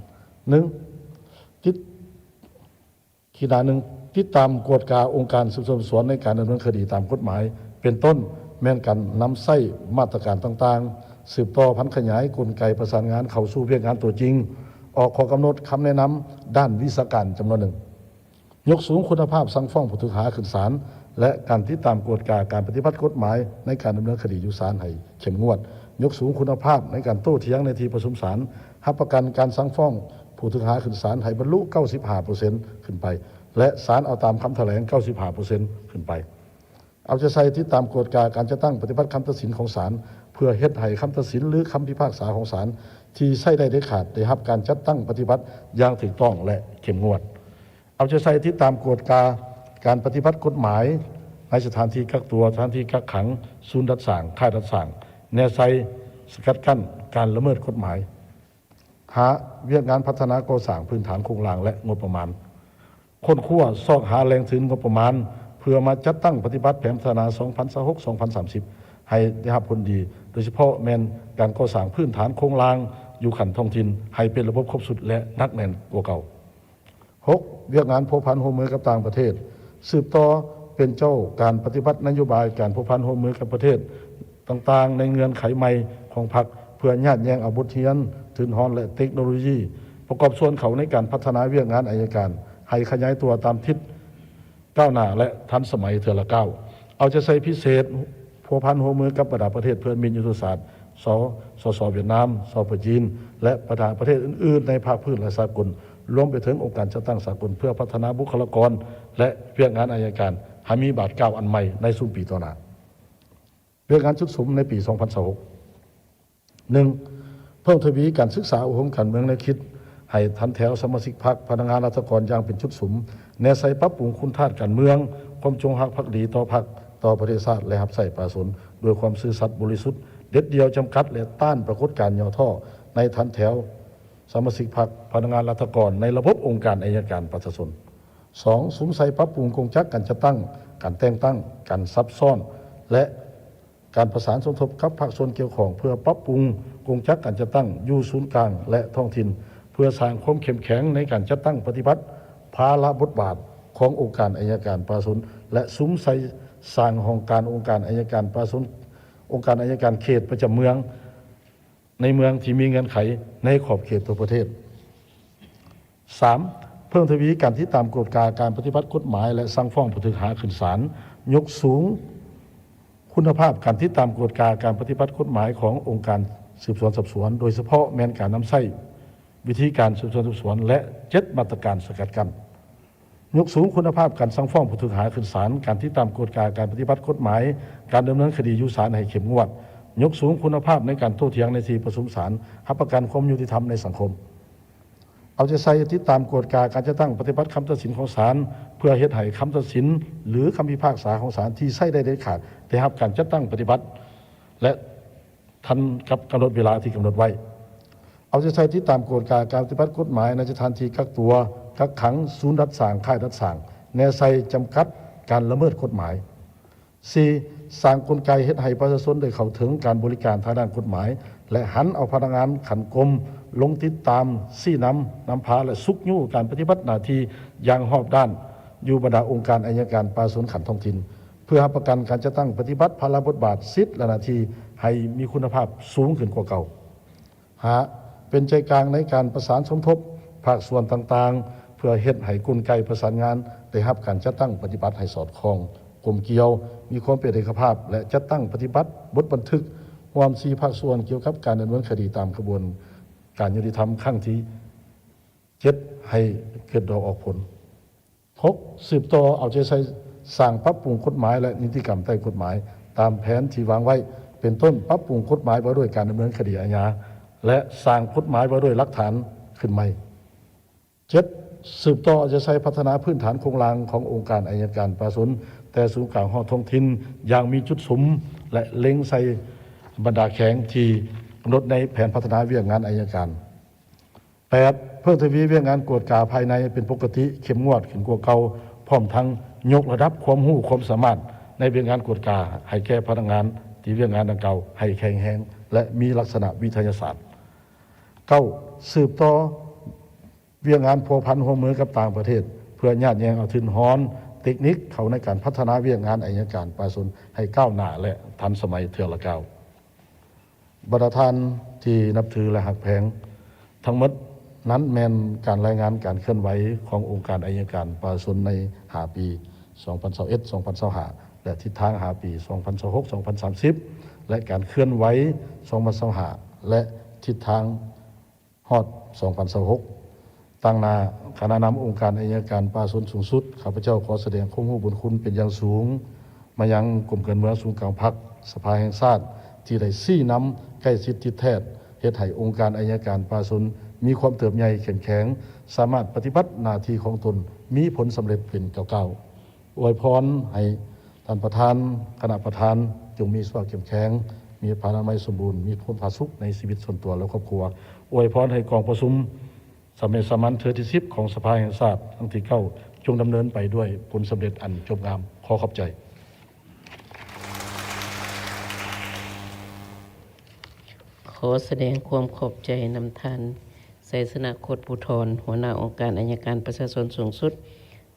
Speaker 6: 1. ติดตามกวดกาองค์การสืบสวนสอบสวนในการดำเนินคดีตามกฎหมายเป็นต้นแม่นกันนำใส้มาตรการต่างๆสืบต่อพันขยายกลไกประสานงานเข้าสู่เวียกงานตัวจริงออกข้อกำหนดคำแนะนำด้านวิชาการจำนวนหนึ่งยกสูงคุณภาพสั่งฟ้องผู้ถูกหาขึ้นศาลและการติดตามกวดกาการปฏิบัติกฎหมายในการดำเนินคดีอยู่ศาลให้เข้มงวดยกสูงคุณภาพในการโต้เถียงในที่ประชุมศาลรับประกันการสั่งฟ้องผู้ถูกหาขึ้นศาลให้บรรลุ 95% ขึ้นไปและศาลเอาตามคำแถลง 95% ขึ้นไปเอาใจใส่ที่ตามกฎกาการจะตั้งปฏิบัติคำตัดสินของศาลเพื่อเฮ็ดให้คำตัดสินหรือคำพิพากษาของศาลที่ใช้ได้เด็ดขาดได้รับการจัดตั้งปฏิบัติอย่างถูกต้องและเข้มงวดเอาใจใส่ที่ตามกฎกาการปฏิบัติกฎหมายในสถานที่กักตัวสถานที่กักขังศูนย์ดัดสร้างค่ายดัดสร้างแนวไซสกัดกั้นการละเมิดกฎหมายหาเวียกงานพัฒนาก่อสร้างพื้นฐานโครงสร้างและงบประมาณค้นคว้าซอกหาแหล่งทุนงบประมาณเพื่อมาจัดตั้งปฏิบัติแผนพัฒนา 2026-2030 ให้ได้รับผลดี โดยเฉพาะแมนการก่อสร้างพื้นฐานโครงสร้างอยู่ขันท้องถิ่นให้เป็นระบบครบสุดและนักแน่นกว่าเก่า 6. เวียกงานพัวพันหัวมือกับต่างประเทศสืบต่อเป็นเจ้าการปฏิบัตินโยบายการพัวพันหัวมือกับประเทศต่างๆในเงื่อนไขใหม่ของพรรคเพื่อญาติแยงอาวุธเทียนทุนฮอนและเทคโนโลยีประกอบส่วนเขาในการพัฒนาเวียกงานอัยการให้ขยายตัวตามทิศก้าวหน้าและทันสมัยเทือละก้าวเอาใจใส่พิเศษพัวพันหัวมือกับบรรดาประเทศเพื่อนมิตรยุทธศาสตร์สเวียดนามจีนและประเทศอื่นๆในภาคพื้นและสากลรวมไปถึงองค์การจัดตั้งสากลเพื่อพัฒนาบุคลากรและเวียกงานอัยการให้มีบาทก้าวอันใหม่ในสุ่มปีต่อหน้าเวียกงานชุดสุมในปี 2026 1. เพิ่มทวีการศึกษาอบรมการเมืองในคิดให้ทันแถวสมาชิกพรรคพนักงานราชการอย่างเป็นชุดสุมแนวใส่ปรับปรุงคุณธาตุการเมืองความจงรักภักดีต่อพรรคต่อประเทศชาติและรับใส่ประชาชนด้วยความซื่อสัตย์บริสุทธิ์เด็ดเดียวจำกัดและต้านปรากฏการณ์ย่อท่อในทันแถวสมาชิกพรรคพนักงานราชการในระบบองค์การอัยการประชาชน 2. สุมใส่ปรับปรุงกงจักการจัดตั้งการแต่งตั้งการซับซ้อนและการประสานสมทบกับภาคส่วนเกี่ยวข้องเพื่อปรับปรุงกงจักการจัดตั้งอยู่ศูนย์กลางและท้องถิ่นเพื่อสร้างความเข้มแข็งในการจัดตั้งปฏิบัติภาระบทบาทขององค์การอัยการประชาชนและสุมใส่สร้างองค์การอัยการประชาชนองค์การอัยการเขตประจำเมืองในเมืองที่มีเงื่อนไขในขอบเขตตัวประเทศ 3. เพิ่มทวีการที่ตามกฎกาการปฏิบัติกฎหมายและสั่งฟ้องผู้ถูกหาขึ้นศาลยกสูงคุณภาพการที่ตามกฎกาการปฏิบัติกฎหมายขององค์การสืบสวนสอบสวนโดยเฉพาะแม้นการนำใช้วิธีการสืบสวนสอบสวนและ7มาตรการสกัดกั้นยกสูงคุณภาพการสั่งฟ้องผู้ถูกหาขึ้นศาลการที่ตามกฎกาการปฏิบัติกฎหมายการดำเนินคดีอยู่ศาลให้เข้มงวดยกสูงคุณภาพในการโต้เถียงในที่ประชุมศาลรับประกันความยุติธรรมในสังคมเอาใจใส่ที่ตามกฎกาการจะตั้งปฏิบัติคำตัดสินของศาลเพื่อเฮ็ดให้คำตัดสินหรือคำพิพากษาของศาลที่ใช้ได้เด็ดขาดได้รับการจัดตั้งปฏิบัติและทันกับกำหนดเวลาที่กำหนดไว้เอาใจใส่ที่ตามกฎกาการปฏิบัติกฎหมายในสถานที่กักตัวกักขังศูนย์ดัดสร้างค่ายดัดสร้างแนวใส่จำกัดการละเมิดกฎหมาย 4. สร้างกลไกเฮ็ดให้ประชาชนได้เข้าถึงการบริการทางด้านกฎหมายและหันเอาพนักงานขันกรมลงติดตามซี่นำพาและสุกยู่การปฏิบัติหน้าที่อย่างรอบด้านอยู่บรรดาองค์การอัยการประชาชนขันท้องถิ่นเพื่อประกันการจะตั้งปฏิบัติภาระบทบาทสิทธิและหน้าที่ให้มีคุณภาพสูงขึ้นกว่าเก่าหาเป็นใจกลางในการประสานสมทบภาคส่วนต่างๆเพื่อเฮ็ดให้กลไกประสานงานได้รับการจัดตั้งปฏิบัติให้สอดคล้องกลมเกลียวมีความเป็นเอกภาพและจัดตั้งปฏิบัติบทบันทึกความ4ภาคส่วนเกี่ยวกับการดำเนินคดีตามกระบวนการยุติธรรมขั้นที่ 7ให้เกิดดอกออกผล6สืบต่อเอาใจใส่สร้างปรับปรุงกฎหมายและนิติกรรมใต้กฎหมายตามแผนที่วางไว้เป็นต้นปรับปรุงกฎหมายว่าด้วยการดำเนินคดีอาญาและสร้างกฎหมายว่าด้วยหลักฐานขึ้นใหม่7สืบต่อเอาใจใส่พัฒนาพื้นฐานโครงล่างขององค์การอัยการประชาชนแต่ศูนย์กลางห้องท้องถิ่นอย่างมีจุดสมและเล็งใส่บรรดาแข็งที่กำหนดในแผนพัฒนาเวียกงานอัยการ8เพิ่มทวีเวียกงานกวดกาภายในเป็นปกติเข้มงวดขึ้นกว่าเก่าพร้อมทั้งยกระดับความรู้ความสามารถในเวียกงานกวดกาให้แก่พนักงานที่เวียกงานดังเก่าให้แข็งแรงและมีลักษณะวิทยาศาสตร์9สืบต่อเวียกงานพัวพันหัวมือกับต่างประเทศเพื่อญาติแยงเอาทุนฮ้อนเทคนิคเขาในการพัฒนาเวียกงานอัยการประชาชนให้ก้าวหน้าและทันสมัยเทื่อละก้าวบรรดาท่านที่นับถือและหักแพงทั้งหมดนั้นแมนการรายงานการเคลื่อนไหวขององค์การอัยการประชาชนใน5 ปี 2021-2025 และทิศทาง5 ปี 2026-2030 และการเคลื่อนไหว 2025 และทิศทางฮอด 2026 ตั้งหน้าคณะนำองค์การอัยการประชาชนสูงสุดข้าพเจ้าขอแสดงความรู้บุญคุณเป็นอย่างสูงมายังกรมการเมืองศูนย์กลางพรรคสภาแห่งชาติที่ได้ชี้นำใกล้ชิดทิศแท้เฮ็ดให้องค์การอัยการประชาชนมีความเติบใหญ่เข้มแข็งสามารถปฏิบัติหน้าที่ของตนมีผลสำเร็จเป็นก้าวๆอวยพรให้ท่านประธานคณะประธานจงมีสุขภาพเข้มแข็งมีพลานามัยสมบูรณ์มีผลผาสุขในชีวิตส่วนตัวและครอบครัวอวยพรให้กองประชุมสำเร็จสามัญเทือที่10ของสภาแห่งชาติทั้งที่9จงดำเนินไปด้วยผลสำเร็จอันจบงามขอขอบใจ
Speaker 4: ขอแสดงความขอบใจนำท่านไสสนะโคตรภูธรหัวหน้าองค์การอัยการประชาชนสูงสุด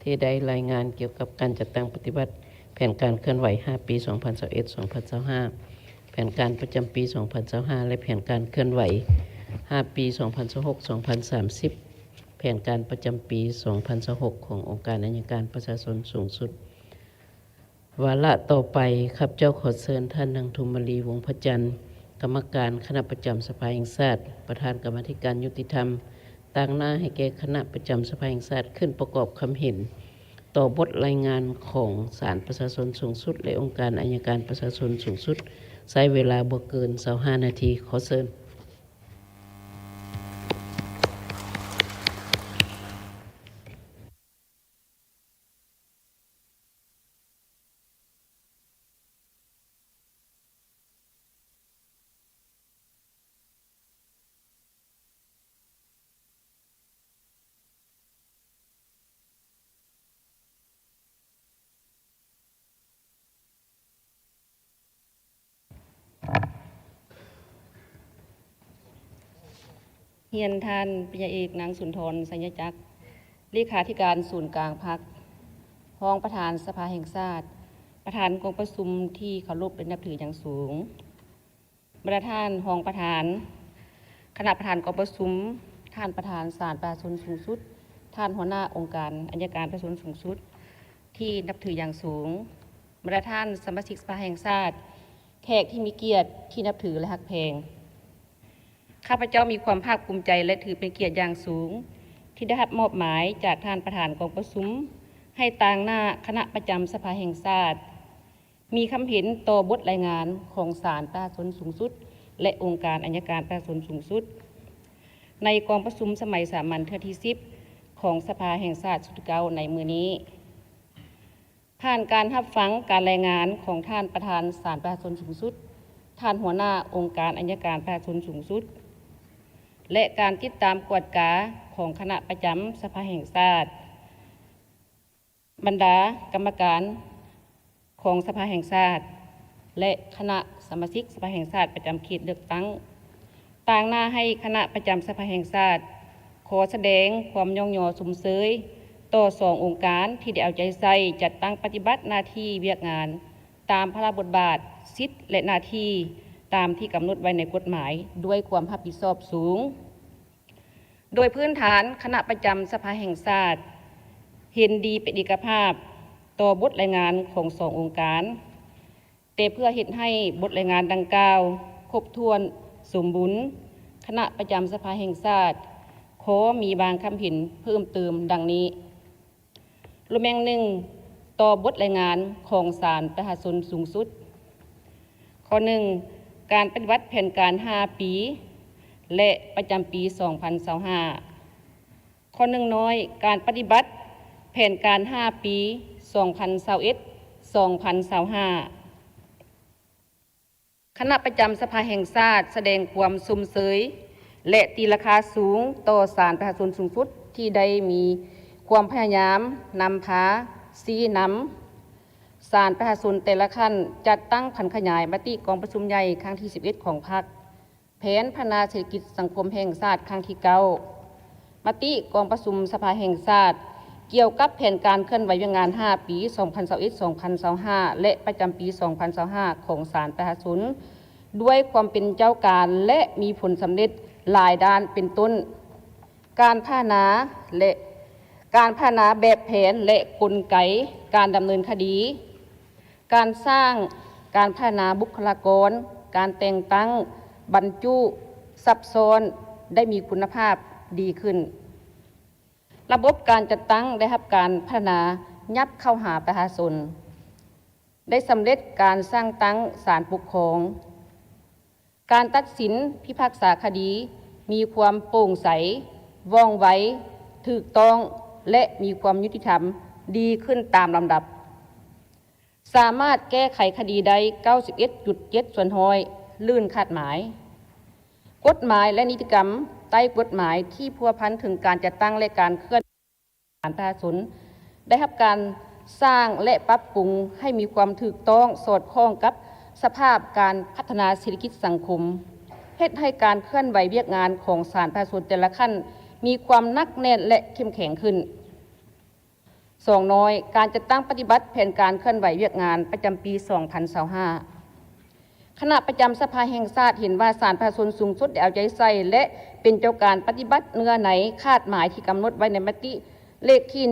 Speaker 4: ที่ได้รายงานเกี่ยวกับการจัดตั้งปฏิบัติแผนการเคลื่อนไหว5 ปี 2021-2025 แผนการประจำปี 2025 และแผนการเคลื่อนไหว5 ปี 2026-2030 แผนการประจำปี 2026 ขององค์การอัยการประชาชนสูงสุดวาระต่อไปข้าพเจ้าขอเชิญท่านนางธุมรีวงศ์พระจันทร์กรรมการคณะประจำสภาแห่งชาติประธานกรรมาธิการยุติธรรมตั้งหน้าให้แก่คณะประจำสภาแห่งชาติขึ้นประกอบคำเห็นต่อบทรายงานของศาลประชาชนสูงสุดและองค์การอัยการประชาชนสูงสุดใช้เวลาบ่เกิน25 นาทีขอเชิญ
Speaker 7: เฮียนท่านปริญญาเอกนางสุนทรสัญญจักรเลขาธิการศูนย์กลางพรรครองประธานสภาแห่งชาติประธานกองประชุมที่เคารพเป็นนับถืออย่างสูงประธานรองประธานคณะประธานกองประชุมท่านประธานศาลประชาชนสูงสุดท่านหัวหน้าองค์การอัยการประชาชนสูงสุดที่นับถืออย่างสูงประธานสมาชิกสภาแห่งชาติแขกที่มีเกียรติที่นับถือและฮักแพงข้าพเจ้ามีความภาคภูมิใจและถือเป็นเกียรติอย่างสูงที่ได้รับมอบหมายจากท่านประธานกองประชุมให้ต่างหน้าคณะประจำสภาแห่งชาติมีคำเห็นต่อบทรายงานของศาลประชาชนสูงสุดและองค์การอัยการประชาชนสูงสุดในกองประชุมสมัยสามัญเทือที่10ของสภาแห่งชาติสุดเก่าในมือนี้ผ่านการรับฟังการรายงานของท่านประธานศาลประชาชนสูงสุดท่านหัวหน้าองค์การอัยการประชาชนสูงสุดและการติดตามกวดกาของคณะประจำสภาแห่งชาติบรรดากรรมการของสภาแห่งชาติและคณะสมาชิกสภาแห่งชาติประจำเขตเลือกตั้งต่างหน้าให้คณะประจำสภาแห่งชาติขอแสดงความย่องยอสมเสยต่อ2 องค์การที่ได้เอาใจใส่จัดตั้งปฏิบัติหน้าที่เวียกงานตามพระราชบทบาทสิทธิและหน้าที่ตามที่กำหนดไว้ในกฎหมายด้วยความรับผิดชอบสูงโดยพื้นฐานคณะประจำสภาแห่งชาติเห็นดีเป็นเอกภาพต่อบทรายงานของ2 องค์การแต่เพื่อเห็นให้บทรายงานดังกล่าวครบถ้วนสมบูรณ์คณะประจำสภาแห่งชาติ ขอมีบางคำเห็นเพิ่มเติมดังนี้รูปแมงหนึ่งต่อบทรายงานของศาลประชาชนสูงสุด ข้อหนึ่งการปฏิบัติแผนการ 5 ปี และประจำปี 2025 ข้อหนึ่งน้อยการปฏิบัติแผนการ 5 ปี 2021-2025 คณะประจำสภาแห่งชาติแสดงความสุมเสยและตีราคาสูงต่อศาลประชาชนสูงสุดที่ได้มีความพยายามนำพาชี้นำศาลประชาชนแต่ละขั้นจัดตั้งผันขยายมติกองประชุมใหญ่ครั้งที่ 11 ของพรรคแผนพัฒนาเศรษฐกิจสังคมแห่งชาติครั้งที่ 9 มติกองประชุมสภาแห่งชาติเกี่ยวกับแผนการเคลื่อนไหวงาน 5 ปี 2021-2025 และประจำปี 2025 ของศาลประชาชนด้วยความเป็นเจ้าการและมีผลสำเร็จหลายด้านเป็นต้นการพัฒนาแบบแผนและกลไกการดำเนินคดี การสร้างการพัฒนาบุคลากรการแต่งตั้งบรรจุซับซ้อนได้มีคุณภาพดีขึ้นระบบการจัดตั้งได้รับการพัฒนายับเข้าหาประชาชนได้สำเร็จการสร้างตั้งศาลปกครองการตัดสินพิพากษาคดีมีความโปร่งใสว่องไวถูกต้องและมีความยุติธรรมดีขึ้นตามลำดับสามารถแก้ไขคดีได้ 91.7 ส่วนห้อยลื่นคาดหมายกฎหมายและนิติกรรมใต้กฎหมายที่พัวพันถึงการจัดตั้งและการเคลื่อนศาลประชาชนได้รับการสร้างและปรับปรุงให้มีความถูกต้องสอดคล้องกับสภาพการพัฒนาเศรษฐกิจสังคมเฮ็ดให้การเคลื่อนไหวเวียกงานของศาลประชาชนแต่ละขั้นมีความหนักแน่นและเข้มแข็งขึ้น2น้อยการจัดตั้งปฏิบัติแผนการเคลื่อนไหวเวียกงานประจำปี 2025 คณะประจำสภาแห่งชาติเห็นว่าศาลประชาชนสูงสุดได้เอาใจใส่และเป็นเจ้าการปฏิบัติเนื้อไหนคาดหมายที่กำหนดไว้ในมติเลขที่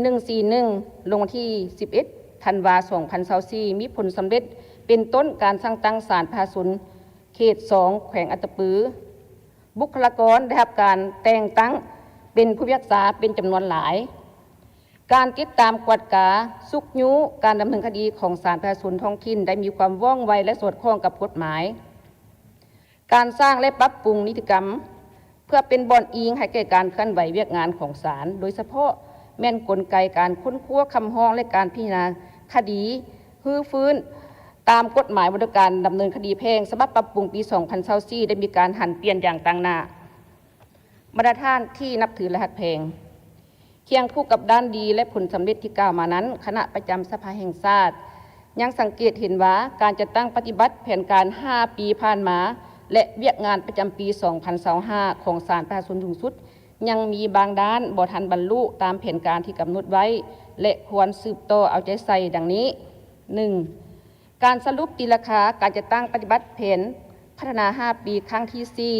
Speaker 7: 141 ลงที่ 11 ธันวาคม 2024 มีผลสำเร็จเป็นต้นการสร้างตั้งศาลประชาชนเขต 2 แขวงอัตตปือบุคลากรได้รับการแต่งตั้งเป็นผู้พิพากษาเป็นจำนวนหลายการติดตามกวดกาสุกยุการดำเนินคดีของศาลประชาชนท้องถิ่นได้มีความว่องไวและสอดคล้องกับกฎหมายการสร้างและปรับปรุงนิติกรรมเพื่อเป็นบ่อนอิงให้แก่การเคลื่อนไหวเวียกงานของศาลโดยเฉพาะแม่นกลไกการค้นคว้าคำร้องและการพิจารณาคดีฮื้อฟื้นตามกฎหมายว่าด้วยการดำเนินคดีแพ่งฉบับปรับปรุงปี 2024 ได้มีการหันเปลี่ยนอย่างต่างหน้ามาตรฐานที่นับถือและหักแพงเคียงคู่กับด้านดีและผลสำเร็จที่กล่าวมานั้นคณะประจำสภาแห่งชาติยังสังเกตเห็นว่าการจัดตั้งปฏิบัติแผนการ 5 ปีผ่านมาและเวียกงานประจำปี 2025 ของศาลประชาชนสูงสุดยังมีบางด้านบ่ทันบรรลุตามแผนการที่กำหนดไว้และควรสืบต่อเอาใจใส่ดังนี้ 1. การสรุปตีราคาการจัดตั้งปฏิบัติแผนพัฒนา 5 ปีครั้งที่ 4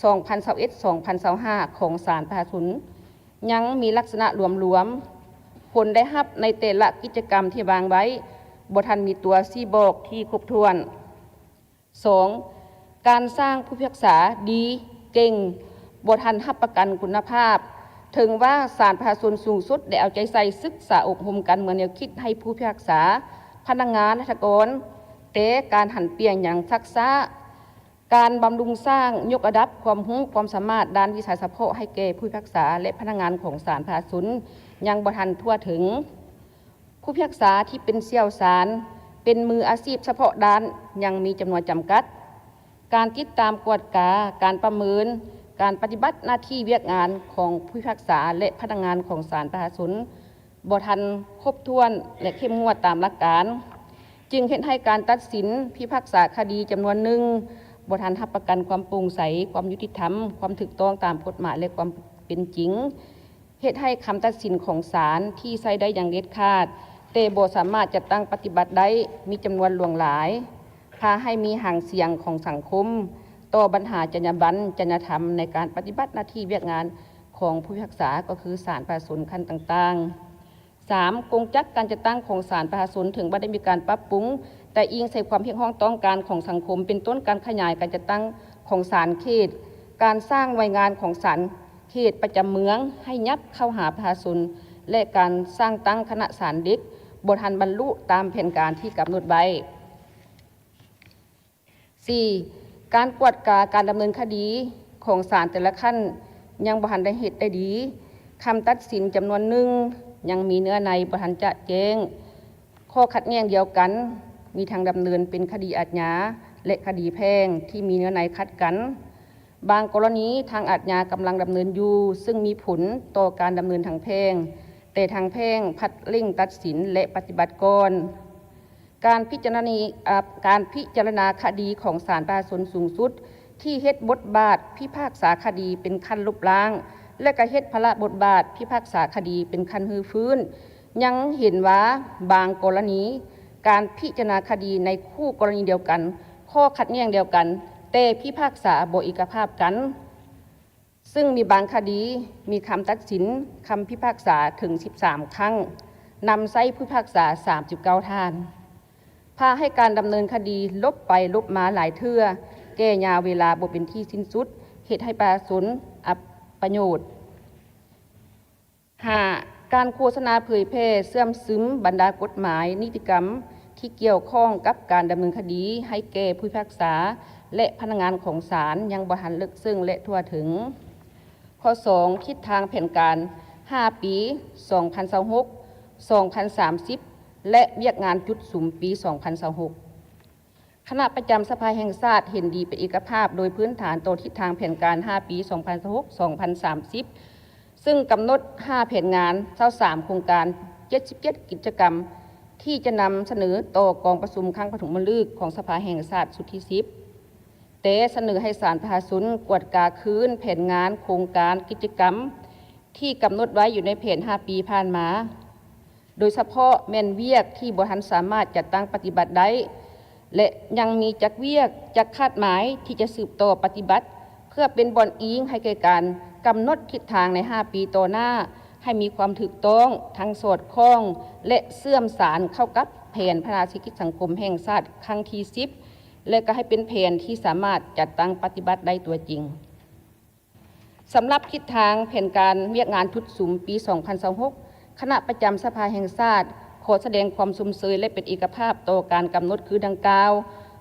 Speaker 7: 2021-2025 ของศาลประชาชนยังมีลักษณะรวมๆผลได้รับในแต่ละกิจกรรมที่วางไว้บ่ทันมีตัวชี้บอกที่ครบถ้วน 2. การสร้างผู้พิพากษาดีเก่งบ่ทันรับประกันคุณภาพถึงว่าศาลประชาชนสูงสุดได้เอาใจใส่ศึกษาอบรมกันเหมือนแนวคิดให้ผู้พิพากษาพนักงานราชการแต่การหันเปลี่ยนอย่างทักษะการบำรุงสร้างยกระดับความรู้ความสามารถด้านวิชาเฉพาะให้แก่ผู้พิพากษาและพนักงานของศาลประชาชนยังบ่ทันทั่วถึงผู้พิพากษาที่เป็นเชี่ยวชาญเป็นมืออาชีพเฉพาะด้านยังมีจำนวนจำกัดการติดตามกวดกาการประเมินการปฏิบัติหน้าที่เวียกงานของผู้พิพากษาและพนักงานของศาลประชาชนบ่ทันครบถ้วนและเข้มงวดตามหลักการจึงเห็นให้การตัดสินพิพากษาคดีจำนวนหนึ่งบ่ทันรับประกันความโปร่งใสความยุติธรรมความถูกต้องตามกฎหมายและความเป็นจริงเฮ็ดให้คำตัดสินของศาลที่ใช้ได้อย่างเด็ดขาดแต่บ่สามารถจัดตั้งปฏิบัติได้มีจำนวนหลวงหลายพาให้มีห่างเสียงของสังคมต่อปัญหาจรรยาบรรณจรรยธรรมในการปฏิบัติหน้าที่เวียกงานของผู้พิพากษาก็คือศาลประชาชนขั้นต่างๆ 3. กงจักการจัดตั้งของศาลประชาชนถึงบ่ได้มีการปรับปรุงแต่อิงใส่ความเพียงพ้องต้องการของสังคมเป็นต้นการขยายการจัดตั้งของศาลเขตการสร้างหน่วยงานของศาล เขตประจำเมืองให้ยับเข้าหาประชาชนและการสร้างตั้งคณะศาลเด็กบ่ทันบรรลุตามแผนการที่กำหนดไว้ 4. การกวดกาการดำเนินคดีของศาลแต่ละขั้นยังบ่ทันได้เฮ็ดได้ดีคำตัดสินจำนวนหนึ่งยังมีเนื้อในบ่ทันจะแจ้งข้อขัดแย้งเดียวกันมีทางดำเนินเป็นคดีอาญาและคดีแพ่งที่มีเนื้อในขัดกันบางกรณีทางอาญากำลังดำเนินอยู่ซึ่งมีผลต่อการดำเนินทางแพ่งแต่ทางแพ่งพัดเร่งตัดสินและปฏิบัติก่อนการพิจารณาคดีของศาลประชาชนสูงสุดที่เฮ็ดบทบาทพิพากษาคดีเป็นขั้นลบล้างและก็เฮ็ดพละบทบาทพิพากษาคดีเป็นขั้นฮือฟื้นยังเห็นว่าบางกรณีการพิจารณาคดีในคู่กรณีเดียวกันข้อขัดแย้งเดียวกันแต่พิพากษาบ่เอกภาพกันซึ่งมีบางคดีมีคำตัดสินคำพิพากษาถึง13ครั้งนำไส้ผู้พิพากษา39ท่านพาให้การดำเนินคดีลบไปลบมาหลายเทื่อแก้ยาเวลาบ่เป็นที่สิ้นสุดเหตุให้ประชาชนอับประโยชน์ 5. การโฆษณาเผยแพร่เสื่อมซึมบรรดากฎหมายนิติกรรมที่เกี่ยวข้องกับการดำเนินคดีให้แก่ผู้พิพากษาและพนักงานของศาลยังบ่ทันลึกซึ้งและทั่วถึงข้อ 2. ทิศทางแผนการ5 ปี 2026 2030 และเวียกงานจุดสุมปี 2026 คณะประจำสภาแห่งชาติเห็นดีเป็นเอกภาพโดยพื้นฐานต่อทิศทางแผนการ 5 ปี 2026-2030 ซึ่งกำหนด 5 แผนงาน23โครงการ 77 กิจกรรมที่จะนำเสนอต่อกองประชุมครั้งปฐมฤกษ์ของสภาแห่งชาติสุดที่ 10 แต่เสนอให้ศาลประชาชนกวดกาคืนแผนงานโครงการกิจกรรมที่กำหนดไว้อยู่ในแผน 5 ปีผ่านมาโดยเฉพาะแม่นเวียกที่บ่ทันสามารถจัดตั้งปฏิบัติได้และยังมีจักเวียกจักคาดหมายที่จะสืบต่อปฏิบัติเพื่อเป็นบ่อนอิงให้แก่การกำหนดทิศทางใน5 ปีต่อหน้าให้มีความถูกต้องทั้งสอดคล้องและเสื่อมสารเข้ากับแผนพัฒนาเศรษฐกิจสังคมแห่งชาติครั้งที่ 10และก็ให้เป็นแผนที่สามารถจัดตั้งปฏิบัติได้ตัวจริงสำหรับทิศทางแผนการเวียกงานทุดสุมปี 2026 คณะประจำสภาแห่งชาติขอแสดงความสุมเสยและเป็นเอกภาพต่อการกำหนดคือดังกล่าว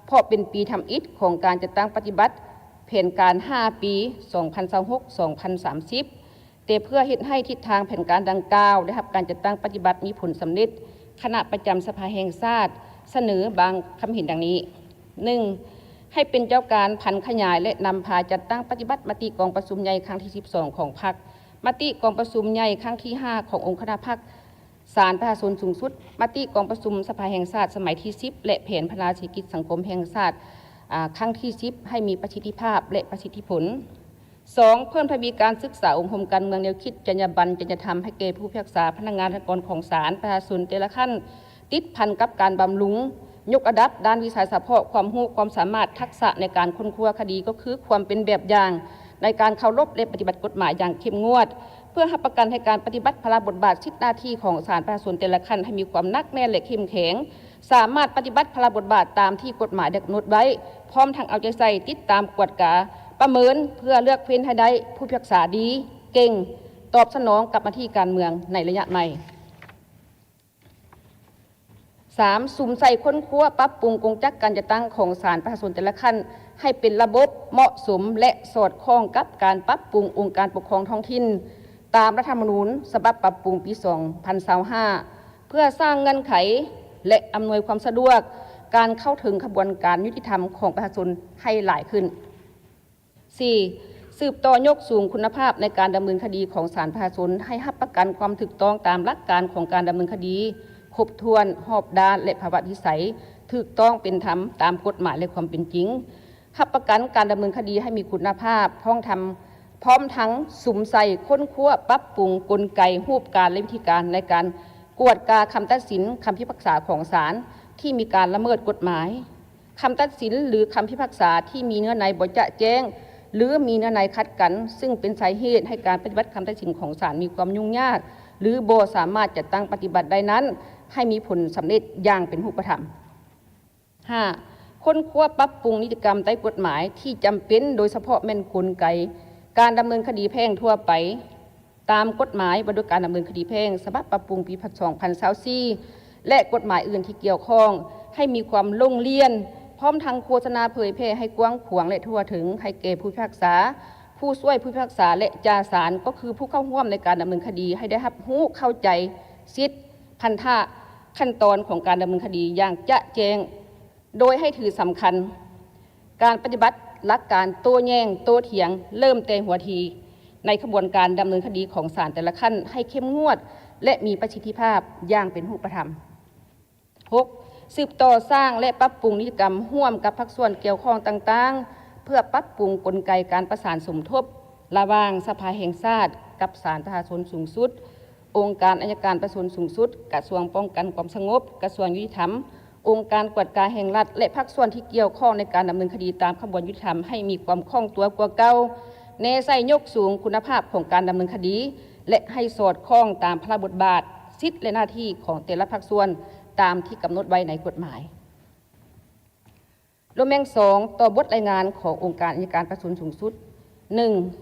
Speaker 7: เพราะเป็นปีทำอิฐของการจัดตั้งปฏิบัติแผนการ 5 ปี 2026-2030 แต่เพื่อเฮ็ดให้ทิศทางแผนการดังกล่าวได้รับการจัดตั้งปฏิบัติมีผลสำเร็จคณะประจำสภาแห่งชาติเสนอบางความเห็นดังนี้ 1. ให้เป็นเจ้าการพันขยายและนำพาจัดตั้งปฏิบัติมติกองประชุมใหญ่ครั้งที่ 12 ของพรรคมติกองประชุมใหญ่ครั้งที่ 5 ขององค์คณะพรรคศาลประชาชนสูงสุดมติกองประชุมสภาแห่งชาติสมัยที่ 10 และแผนพัฒนาเศรษฐกิจสังคมแห่งชาติครั้งที่ 10 ให้มีประสิทธิภาพและประสิทธิผล 2. เพิ่มทวีการศึกษาองค์ความการเมืองแนวคิดจรรยาบรรณจริยธรรมให้แก่ผู้พิพากษาพนักงานองค์กรของศาลประชาชนแต่ละขั้นติดพันกับการบำรุงยกระดับด้านวิสัยเฉพาะความรู้ความสามารถทักษะในการค้นคว้าคดีก็คือความเป็นแบบอย่างในการเคารพและปฏิบัติกฎหมายอย่างเข้มงวดเพื่อให้ประกันให้การปฏิบัติพระบทบาทสิทธิหน้าที่ของศาลประชาชนแต่ละขั้นให้มีความหนักแน่นและเข้มแข็งสามารถปฏิบัติพระบทบาทตามที่กฎหมายได้กำหนดไว้พร้อมทั้งเอาใจใส่ติดตามกวดกาประเมินเพื่อเลือกเฟ้นให้ได้ผู้พิพากษาดีเก่งตอบสนองกับหน้าที่การเมืองในระยะใหม่ 3. สุ่มใส่ค้นคว้าปรับปรุงกงจักการจัดตั้งของศาลประชาชนแต่ละขั้นให้เป็นระบบเหมาะสมและสอดคล้องกับการปรับปรุงองค์การปกครองท้องถิ่นตามรัฐธรรมนูญฉบับปรับปรุงปี 2025 เพื่อสร้างเงื่อนไขและอำนวยความสะดวกการเข้าถึงกระบวนการยุติธรรมของประชาชนให้หลายขึ้น 4. สืบต่อยกสูงคุณภาพในการดำเนินคดีของศาลประชาชนให้รับประกันความถูกต้องตามหลักการของการดำเนินคดีครบถ้วนรอบด้านและภาวะวิสัยถูกต้องเป็นธรรมตามกฎหมายและความเป็นจริงรับประกันการดำเนินคดีให้มีคุณภาพพร้อมทั้งสุ่มใส่ค้นคว้าปรับปรุงกลไกรูปการและวิธีการในการกวดกาคำตัดสินคำพิพากษาของศาลที่มีการละเมิดกฎหมายคำตัดสินหรือคำพิพากษาที่มีเนื้อในบ่จะแจ้งหรือมีเนื้อในขัดกันซึ่งเป็นสาเหตุให้การปฏิบัติคำตัดสินของศาลมีความยุ่งยากหรือบ่สามารถจัดตั้งปฏิบัติได้นั้นให้มีผลสำเร็จอย่างเป็นรูปธรรม 5. ค้นคว้าปรับปรุงนิติกรรมใต้กฎหมายที่จำเป็นโดยเฉพาะแม่นกลไก การดำเนินคดีแพ่งทั่วไปตามกฎหมายว่าด้วยการดำเนินคดีแพ่งฉบับปรับปรุงปี2024และกฎหมายอื่นที่เกี่ยวข้องให้มีความลงเลียนพร้อมทั้งโฆษณาเผยแพร่ให้กว้างขวางและทั่วถึงให้แก่ผู้พิพากษาผู้ช่วยผู้พิพากษาและจาศาลก็คือผู้เข้าร่วมในการดำเนินคดีให้ได้รับรู้เข้าใจสิทธิพันธะขั้นตอนของการดำเนินคดีอย่างจะแจ้งโดยให้ถือสำคัญการปฏิบัติหลักการโต้แย้งโต้เถียงเริ่มแต่หัวทีในขบวนการดำเนินคดีของศาลแต่ละขั้นให้เข้มงวดและมีประสิทธิภาพอย่างเป็นรูปธรรม 6. สืบต่อสร้างและปรับปรุงนิติกรรมร่วมกับภาคส่วนเกี่ยวข้องต่างๆเพื่อปรับปรุงกลไกการประสานสมทบระหว่างสภาแห่งชาติกับศาลประชาชนสูงสุดองค์การอัยการประชาชนสูงสุดกระทรวงป้องกันความสงบกระทรวงยุติธรรมองค์การกวดการแห่งรัฐและภาคส่วนที่เกี่ยวข้องในการดำเนินคดีตามขบวนยุติธรรมให้มีความคล่องตัวกว่าเก่าแนใส่ยกสูงคุณภาพของการดำเนินคดีและให้สอดคล้องตามพระบทบาทสิทธิและหน้าที่ของแต่ละภาคส่วนตามที่กำหนดไว้ในกฎหมายรวมแมง2ต่อบทรายงานขององค์การอัยการประชาชนสูงสุด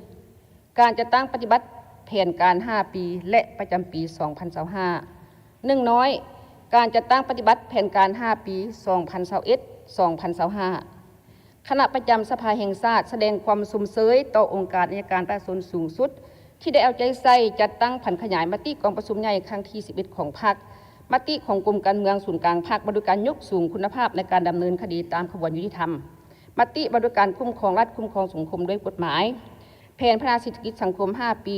Speaker 7: 1. การจะตั้งปฏิบัติแผนการ 5 ปีและประจำปี 2025 น้อยการจะตั้งปฏิบัติแผนการ 5 ปี 2021-2025 คณะประจำสภาแห่งชาติแสดงความสุมเสยต่อองค์การอัยการประชาชนสูงสุดที่ได้เอาใจใส่จัดตั้งผันขยายมติกองประชุมใหญ่ครั้งที่ 11 ของพรรคมติของกรมการเมืองศูนย์กลางพรรคบริการยกสูงคุณภาพในการดำเนินคดีตามขบวนยุติธรรมมติบริการคุ้มครองรัฐคุ้มครองสังคมด้วยกฎหมายแผนพัฒนาเศรษฐกิจสังคม 5 ปี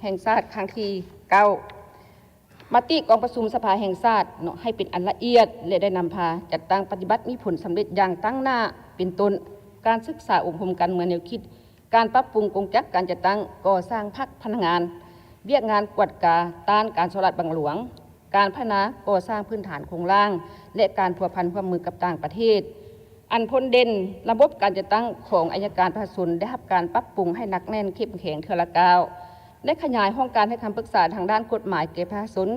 Speaker 7: แห่งชาติครั้งที่ 9 มติกองประชุมสภาแห่งชาติให้เป็นอันละเอียดและได้นำพาจัดตั้งปฏิบัติมีผลสำเร็จอย่างตั้งหน้าเป็นต้นการศึกษาอบรมการเมืองแนวคิดการปรับปรุงกงจักรการจัดตั้งก่อสร้างพรรคพนักงานเวียกงานกวดกาต้านการสลัดบังหลวงการพัฒนาก่อสร้างพื้นฐานโครงล่างและการพัวพันร่วมมือกับต่างประเทศอันพ้นเด่นระบบการจัดตั้งของอัยการประชาชนได้รับการปรับปรุงให้หนักแน่นเข้มแข็งเทอละก้าวได้ขยายห้องการให้คำปรึกษาทางด้านกฎหมายแก่ประชาชน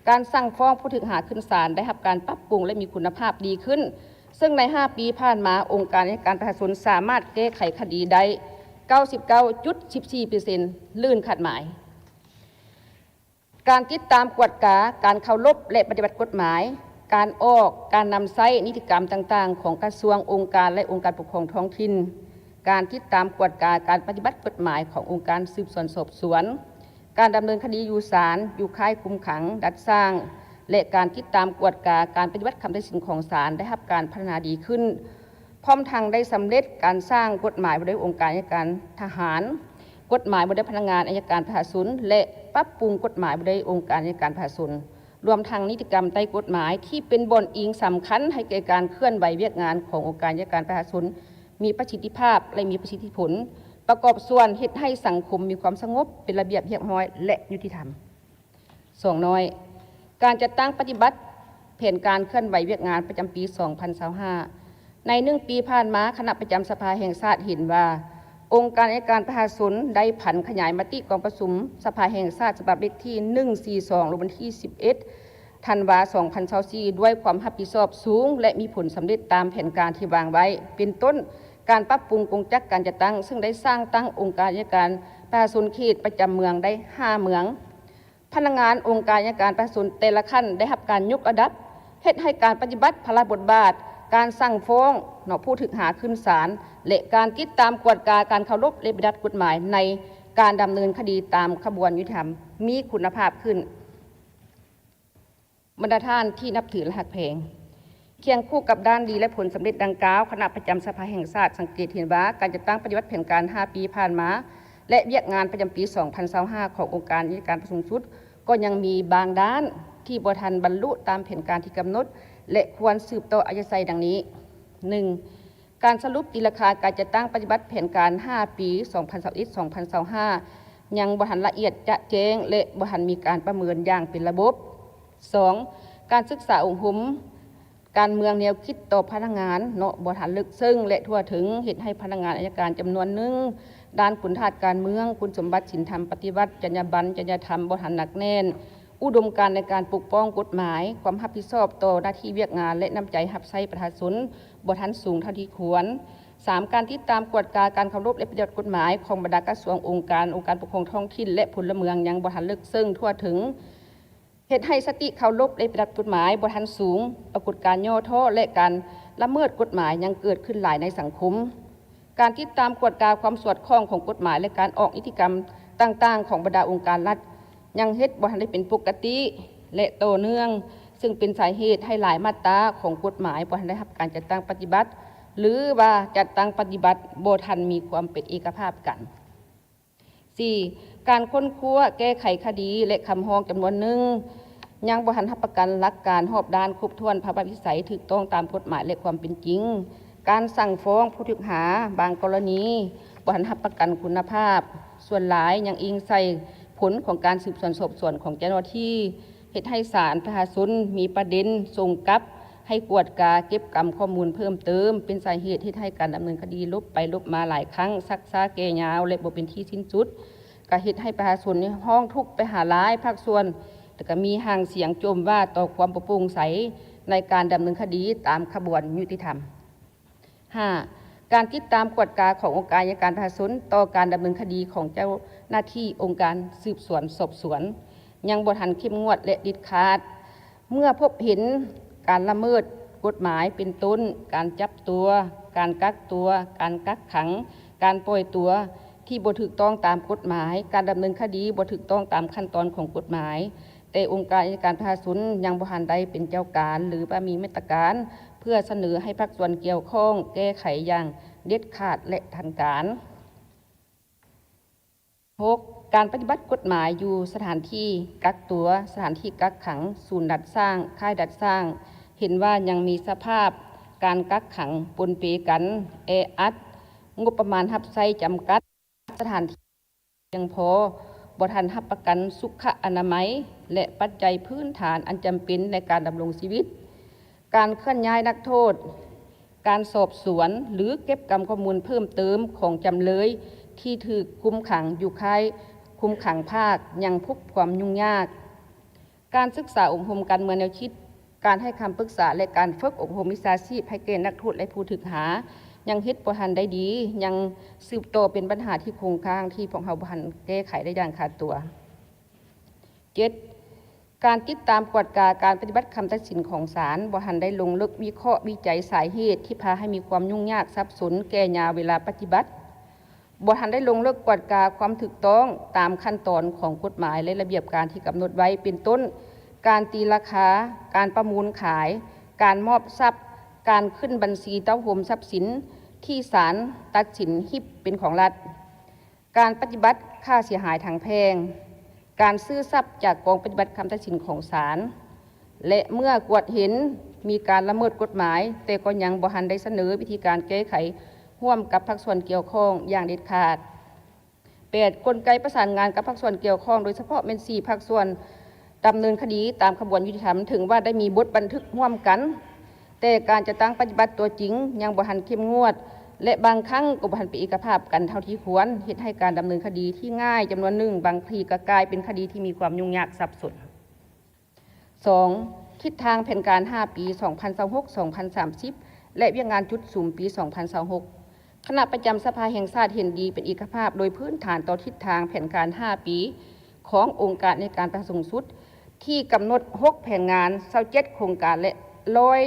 Speaker 7: การสั่งฟ้องผู้ถูกหาขึ้นศาลได้รับการปรับปรุงและมีคุณภาพดีขึ้นซึ่งใน 5 ปีผ่านมาองค์การอัยการประชาชนสามารถแก้ไขคดีได้ 99.14% ลื่นขัดหมายการติดตามกวดกาการเคารพและปฏิบัติกฎหมายการออกการนำใช้นิติกรรมต่างๆของกระทรวงองค์การและองค์การปกครองท้องถิ่นการติดตามกวดกาการปฏิบัติกฎหมายขององค์การสืบสวนสอบสวนการดำเนินคดีอยู่ศาลอยู่ค่ายคุมขังดัดสร้างและการติดตามกวดกาการปฏิบัติคำตัดสินของศาลได้รับการพัฒนาดีขึ้นพร้อมทางได้สำเร็จการสร้างกฎหมายบริองค์การอัยการทหารกฎหมายบริพนักงานอัยการประชาชนและปรับปรุงกฎหมายบริองค์การอัยการประชาชนรวมทั้งนิติกรรมใต้กฎหมายที่เป็นบนอิงสำคัญให้แก่การเคลื่อนไหวเวียกงานขององค์การอัยการประชาชนมีประสิทธิภาพและมีประสิทธิผลประกอบส่วนเฮ็ดให้สังคมมีความสงบเป็นระเบียบเรียบร้อยและยุติธรรมการจัดตั้งปฏิบัติแผนการเคลื่อนไหวเวียกงานประจำปี 2025 ใน1 ปีผ่านมาคณะประจำสภาแห่งชาติเห็นว่าองค์การอัยการประชาชนได้ผันขยายมติกองประชุมสภาแห่งชาติฉบับเลขที่ 142 ลงวันที่ 11 ธันวาคม 2024 ด้วยความรับผิดชอบสูงและมีผลสำเร็จตามแผนการที่วางไว้เป็นต้นการปรับปรุงกงจักรการจัดตั้งซึ่งได้สร้างตั้งองค์การอัยการประชาชนเขตประจำเมืองได้ 5 เมืองพนักงานองค์การอัยการประชาชนแต่ละขั้นได้รับการยกระดับเฮ็ดให้การปฏิบัติพระราชบทบาทการสั่งฟ้องผู้ถูกหาขึ้นศาลและการติดตามกวดกาการเคารพและปฏิบัติกฎหมายในการดำเนินคดีตามขบวนยุติธรรมมีคุณภาพขึ้นบรรดาท่านที่นับถือและหักแพงเคียงคู่กับด้านดีและผลสำเร็จดังกล่าวคณะประจำสภาแห่งชาติสังเกตเห็นว่าการจัดตั้งปฏิบัติแผนการ 5 ปีผ่านมาและเวียกงานประจำปี 2025 ขององค์การอัยการประชาชนสูงสุดก็ยังมีบางด้านที่บ่ทันบรรลุตามแผนการที่กำหนดและควรสืบต่ออายสัยดังนี้ 1. การสรุปตีราคาการจัดตั้งปฏิบัติแผนการ 5 ปี 2021-2025 ยังบ่ทันละเอียดจะแจ้งและบ่ทันมีการประเมินอย่างเป็นระบบ 2. การศึกษาองค์หุมการเมืองแนวคิดต่อพนักงานบ่ทันลึกซึ้งและทั่วถึงเฮ็ดให้พนักงานอัยการจำนวนหนึ่งด้านคุณธาตุการเมืองคุณสมบัติศีลธรรมปฏิบัติจรรยาบรรณจริยธรรมบ่ทันหนักแน่นอุดมการณ์ในการปกป้องกฎหมายความรับผิดชอบต่อหน้าที่เวียกงานและน้ำใจรับใช้ประชาชนบ่ทันสูงเท่าที่ควร 3. การติดตามกวดกาการเคารพและปฏิบัติกฎหมายของบรรดากระทรวงองค์การปกครองท้องถิ่นและพลเมืองยังบ่ทันลึกซึ้งทั่วถึงเฮ็ดให้สติเคารพและปฏิบัติกฎหมายบ่ทันสูงปรากฏการณ์ย่อท้อและการละเมิดกฎหมายยังเกิดขึ้นหลายในสังคมการติดตามกวดกาความสอดคล้องของกฎหมายและการออกนิติกรรมต่างๆของบรรดาองค์การรัฐยังเฮ็ดบ่ทันได้เป็นปกติและต่อเนื่องซึ่งเป็นสาเหตุให้หลายมาตราของกฎหมายบ่ทันได้รับการจัดตั้งปฏิบัติหรือว่าจัดตั้งปฏิบัติบ่ทันมีความเป็นเอกภาพกัน 4. การค้นคว้าแก้ไขคดีและคำร้องจำนวนหนึ่งยังบ่ทันรับประกันหลักการรอบด้านครบถ้วนพระวิสัยถูกต้องตามกฎหมายและความเป็นจริงการสั่งฟ้องผู้ถูกหาบางกรณีบ่ทันรับประกันคุณภาพส่วนหลายยังอิงใส่ผลของการสืบสวนสอบสวนของเจ้าหน้าที่เฮ็ดให้ศาลประชาชนมีประเด็นส่งกลับให้กวดกาเก็บกำข้อมูลเพิ่มเติมเป็นสาเหตุที่ให้การดำเนินคดีลบไปลบมาหลายครั้งซักซ้าแก่ยาวและบ่เป็นที่สิ้นสุดก็เฮ็ดให้ประชาชนห้องทุกข์ไปหาหลายภาคส่วนแต่ก็มีห่างเสียงโจมว่าต่อความโปร่งใสในการดำเนินคดีตามขบวนยุติธรรม 5. การติดตามกวดกาขององค์การอัยการประชาชนต่อการดำเนินคดีของเจ้าหน้าที่องค์การสืบสวนสอบสวนยังบ่ทันเข้มงวดและเด็ดขาดเมื่อพบเห็นการละเมิดกฎหมายเป็นต้นการจับตัวการกักตัวการกักขังการปล่อยตัวที่บ่ถูกต้องตามกฎหมายการดำเนินคดีบ่ถูกต้องตามขั้นตอนของกฎหมายแต่องค์การอัยการประชาชนยังบ่ทันได้เป็นเจ้าการหรือว่ามีมาตรการเพื่อเสนอให้ภาคส่วนเกี่ยวข้องแก้ไขอย่างเด็ดขาดและทันการ 6. การปฏิบัติกฎหมายอยู่สถานที่กักตัวสถานที่กักขังศูนย์ดัดสร้างค่ายดัดสร้างเห็นว่ายังมีสภาพการกักขังปนเปกันแออัดงบประมาณรับใช้จำกัดสถานที่ยังพอบ่ทันรับประกันสุขอนามัยและปัจจัยพื้นฐานอันจำเป็นในการดำรงชีวิตการเคลื่อนย้ายนักโทษการสอบสวนหรือเก็บกำข้อมูลเพิ่มเติมของจำเลยที่ถูกคุมขังอยู่ค่ายคุมขังภาคยังพบความยุ่งยากการศึกษาอบรมการเมืองแนวคิดการให้คำปรึกษาและการฝึกอบรมวิชาชีพให้แก่นักโทษและผู้ถูกหายังเฮ็ดบ่ทันได้ดียังสืบต่อเป็นปัญหาที่คงค้างที่พวกเราบ่ทันแก้ไขได้อย่างขาดตัว 7. การติดตามกวดกาการปฏิบัติคำตัดสินของศาลบ่ทันได้ลงลึกวิเคราะห์วิจัยสาเหตุที่พาให้มีความยุ่งยากซับซ้อนแก่ยาวเวลาปฏิบัติบ่ทันได้ลงลึกกวดกาความถูกต้องตามขั้นตอนของกฎหมายและระเบียบการที่กำหนดไว้เป็นต้นการตีราคาการประมูลขายการมอบทรัพย์การขึ้นบัญชีเต้าโฮมทรัพย์สินที่ศาลตัดสินฮิบเป็นของรัฐการปฏิบัติค่าเสียหายทางแพ่งการซื้อทรัพย์จากกองปฏิบัติคำตัดสินของศาลและเมื่อกวดเห็นมีการละเมิดกฎหมายแต่ก็ยังบ่ทันได้เสนอวิธีการแก้ไขร่วมกับภาคส่วนเกี่ยวข้องอย่างเด็ดขาด 8. กลไกประสานงานกับภาคส่วนเกี่ยวข้องโดยเฉพาะเป็น4ภาคส่วนดำเนินคดีตามขบวนยุติธรรมถึงว่าได้มีบทบันทึกร่วมกันแต่การจะตั้งปฏิบัติตัวจริงยังบ่ทันเข้มงวดและบางครั้งก็บ่ทันเป็นเอกภาพกันเท่าที่ควรเฮ็ดให้การดำเนินคดีที่ง่ายจำนวนหนึ่งบางทีก็กลายเป็นคดีที่มีความยุ่งยากซับซ้อน 2. ทิศทางแผนการ5ปี2026-2030และเวียงงานจุดสูงปี2026คณะประจำสภาแห่งชาติเห็นดีเป็นเอกภาพโดยพื้นฐานต่อทิศทางแผนการ5ปีขององค์การในการประสงค์สุดที่กำหนด6แผนงาน27โครงการและ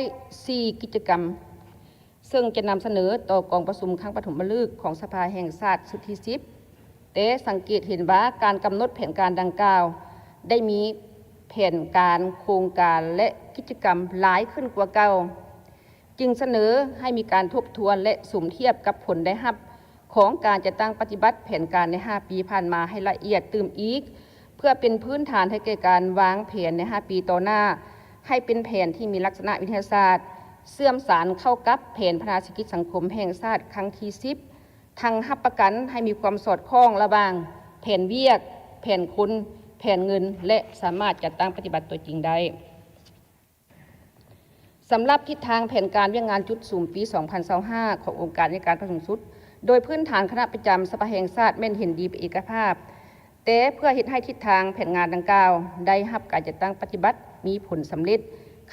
Speaker 7: 104กิจกรรมซึ่งจะนำเสนอต่อกองประชุมครั้งปฐมฤกษ์ของสภาแห่งชาติสุดที่10แต่สังเกตเห็นว่าการกำหนดแผนการดังกล่าวได้มีแผนการโครงการและกิจกรรมหลายขึ้นกว่าเก่าจึงเสนอให้มีการทบทวนและสุ่มเทียบกับผลได้รับของการจะตั้งปฏิบัติแผนการใน5ปีผ่านมาให้ละเอียดตื่มอีกเพื่อเป็นพื้นฐานให้แก่การวางแผนใน5ปีต่อหน้าให้เป็นแผนที่มีลักษณะวิทยาศาสตร์เสื่อมสารเข้ากับแผนพัฒนาเศรษฐกิจสังคมแห่งชาติครั้งที่10ทั้งรับประกันให้มีความสอดคล้องระหว่างแผนเวียกแผนคุณแผนเงินและสามารถจัดตั้งปฏิบัติตัวจริงได้สำหรับทิศทางแผนการเวียงงานจุดสูงปี2025ขององค์การในการประชุมสุดโดยพื้นฐานคณะประจำสภาแห่งชาติแม่นเห็นดีเป็นเอกภาพแต่เพื่อเฮ็ดให้ทิศทางแผนงานดังกล่าวได้รับการจัดตั้งปฏิบัติมีผลสำเร็จ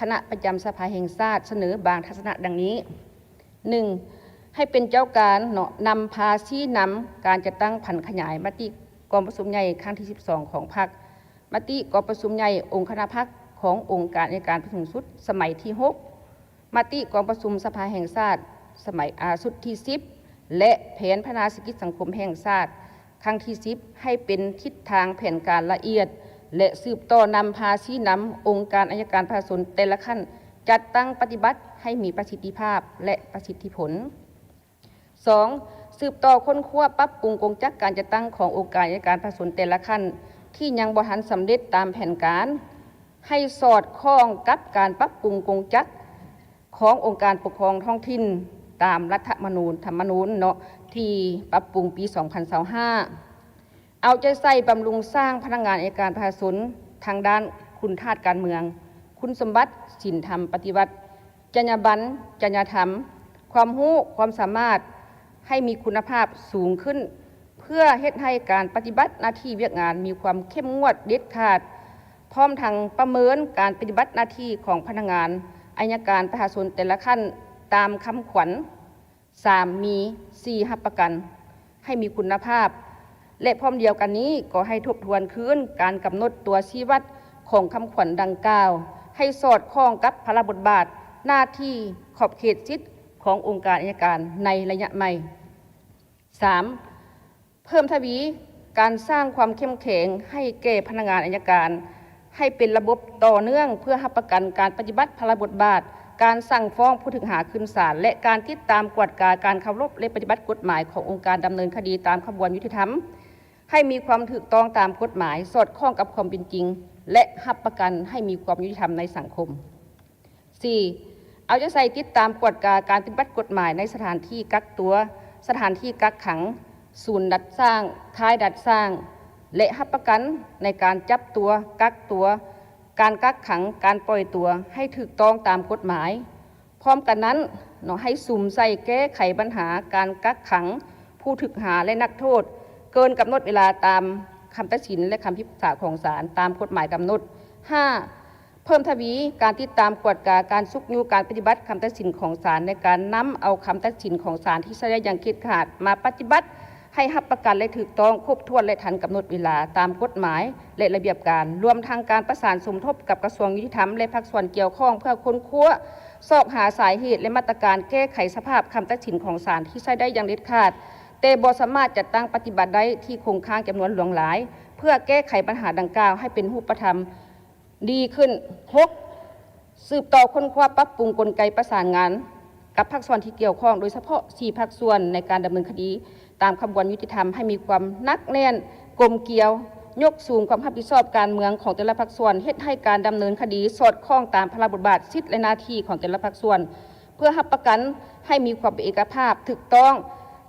Speaker 7: คณะประจำสภาแห่งชาติเสนอบางทัศนะดังนี้ 1. ให้เป็นเจ้าการเนาะนำพาชี้นำการจัดตั้งผันขยายมติกองประชุมใหญ่ครั้งที่ 12 ของพรรคมติกองประชุมใหญ่องค์คณะพรรคขององค์การอัยการสูงสุดสมัยที่ 6 มติกองประชุมสภาแห่งชาติสมัยสุดที่ 10 และแผนพัฒนาเศรษฐกิจสังคมแห่งชาติครั้งที่ 10 ให้เป็นทิศทางแผนการละเอียดและสืบต่อนำพาชี้นำองค์การอัยการประชาชนแต่ละขั้นจัดตั้งปฏิบัติให้มีประสิทธิภาพและประสิทธิผล 2. สืบต่อค้นคว้าปรับปรุงกงจักการจัดตั้งขององค์การอัยการประชาชนแต่ละขั้นที่ยังบ่ทันสำเร็จตามแผนการให้สอดคล้องกับการปรับปรุงกงจักขององค์การปกครองท้องถิ่นตามรัฐธรรมนูญเนาะที่ปรับปรุงปี 2025 เอาใจใส่บำรุงสร้างพนักงานอัยการประชาชนทางด้านคุณธาตุการเมือง คุณสมบัติศีลธรรมปฏิบัติจรรยาบรรณจรรยธรรม ความรู้ความสามารถให้มีคุณภาพสูงขึ้น เพื่อเฮ็ดให้การปฏิบัติหน้าที่เวียกงานมีความเข้มงวดเด็ดขาด พร้อมทั้งประเมินการปฏิบัติหน้าที่ของพนักงานอัยการประชาชนแต่ละขั้นตามคำขวัญ 3 มี 4 รับประกัน ให้มีคุณภาพ และพร้อมเดียวกันนี้ก็ให้ทบทวนคืนการกำหนดตัวชี้วัดของคำขวัญดังกล่าว ให้สอดคล้องกับพระบทบาทหน้าที่ขอบเขตสิทธิขององค์การอัยการในระยะใหม่ 3. เพิ่มทวีการสร้างความเข้มแข็งให้แก่พนักงานอัยการให้เป็นระบบต่อเนื่องเพื่อรับประกันการปฏิบัติพระบทบาทการสั่งฟ้องผู้ถูกหาขึ้นศาลและการติดตามกวดการเคารพและปฏิบัติกฎหมายขององค์การดำเนินคดีตามขบวนยุติธรรมให้มีความถูกต้องตามกฎหมายสอดคล้องกับความเป็นจริงและรับประกันให้มีความยุติธรรมในสังคม 4. เอาใจใส่ติดตามกวดการปฏิบัติกฎหมายในสถานที่กักตัวสถานที่กักขังศูนย์ดัดสร้างค่ายดัดสร้างและรับประกันในการจับตัวกักตัวการกักขังการปล่อยตัวให้ถูกต้องตามกฎหมายพร้อมกันนั้นให้สุ่มใส่แก้ไขปัญหาการกักขังผู้ถูกหาและนักโทษเกินกำหนดเวลาตามคำตัดสินและคำพิพากษาของศาลตามกฎหมายกำหนด 5. เพิ่มทวีการติดตามกวดการซุกยูการปฏิบัติคำตัดสินของศาลในการนำเอาคำตัดสินของศาลที่ใช้ได้อย่างเด็ดขาดมาปฏิบัติให้รับประกันและถูกต้องครบถ้วนและทันกำหนดเวลาตามกฎหมายและระเบียบการรวมทางการประสานสมทบกับกระทรวงยุติธรรมและภาคส่วนเกี่ยวข้องเพื่อค้นคว้าสอบหาสาเหตุและมาตรการแก้ไขสภาพคำตัดสินของศาลที่ใช้ได้อย่างเด็ดขาดแต่บ่สามารถจัดตั้งปฏิบัติได้ที่คงค้างจำนวนหลวงหลายเพื่อแก้ไขปัญหาดังกล่าวให้เป็นรูปธรรมดีขึ้น 6. สืบต่อค้นคว้าปรับปรุงกลไกประสานงานกับภาคส่วนที่เกี่ยวข้องโดยเฉพาะ4ภาคส่วนในการดำเนินคดีตามขบวนยุติธรรมให้มีความนักแน่นกลมเกลียวยกสูงความรับผิดชอบการเมืองของแต่ละภาคส่วนเฮ็ดให้การดำเนินคดีสอดคล้องตามพระบทบาทสิทธิและหน้าที่ของแต่ละภาคส่วนเพื่อรับประกันให้มีความเป็นเอกภาพถูกต้อง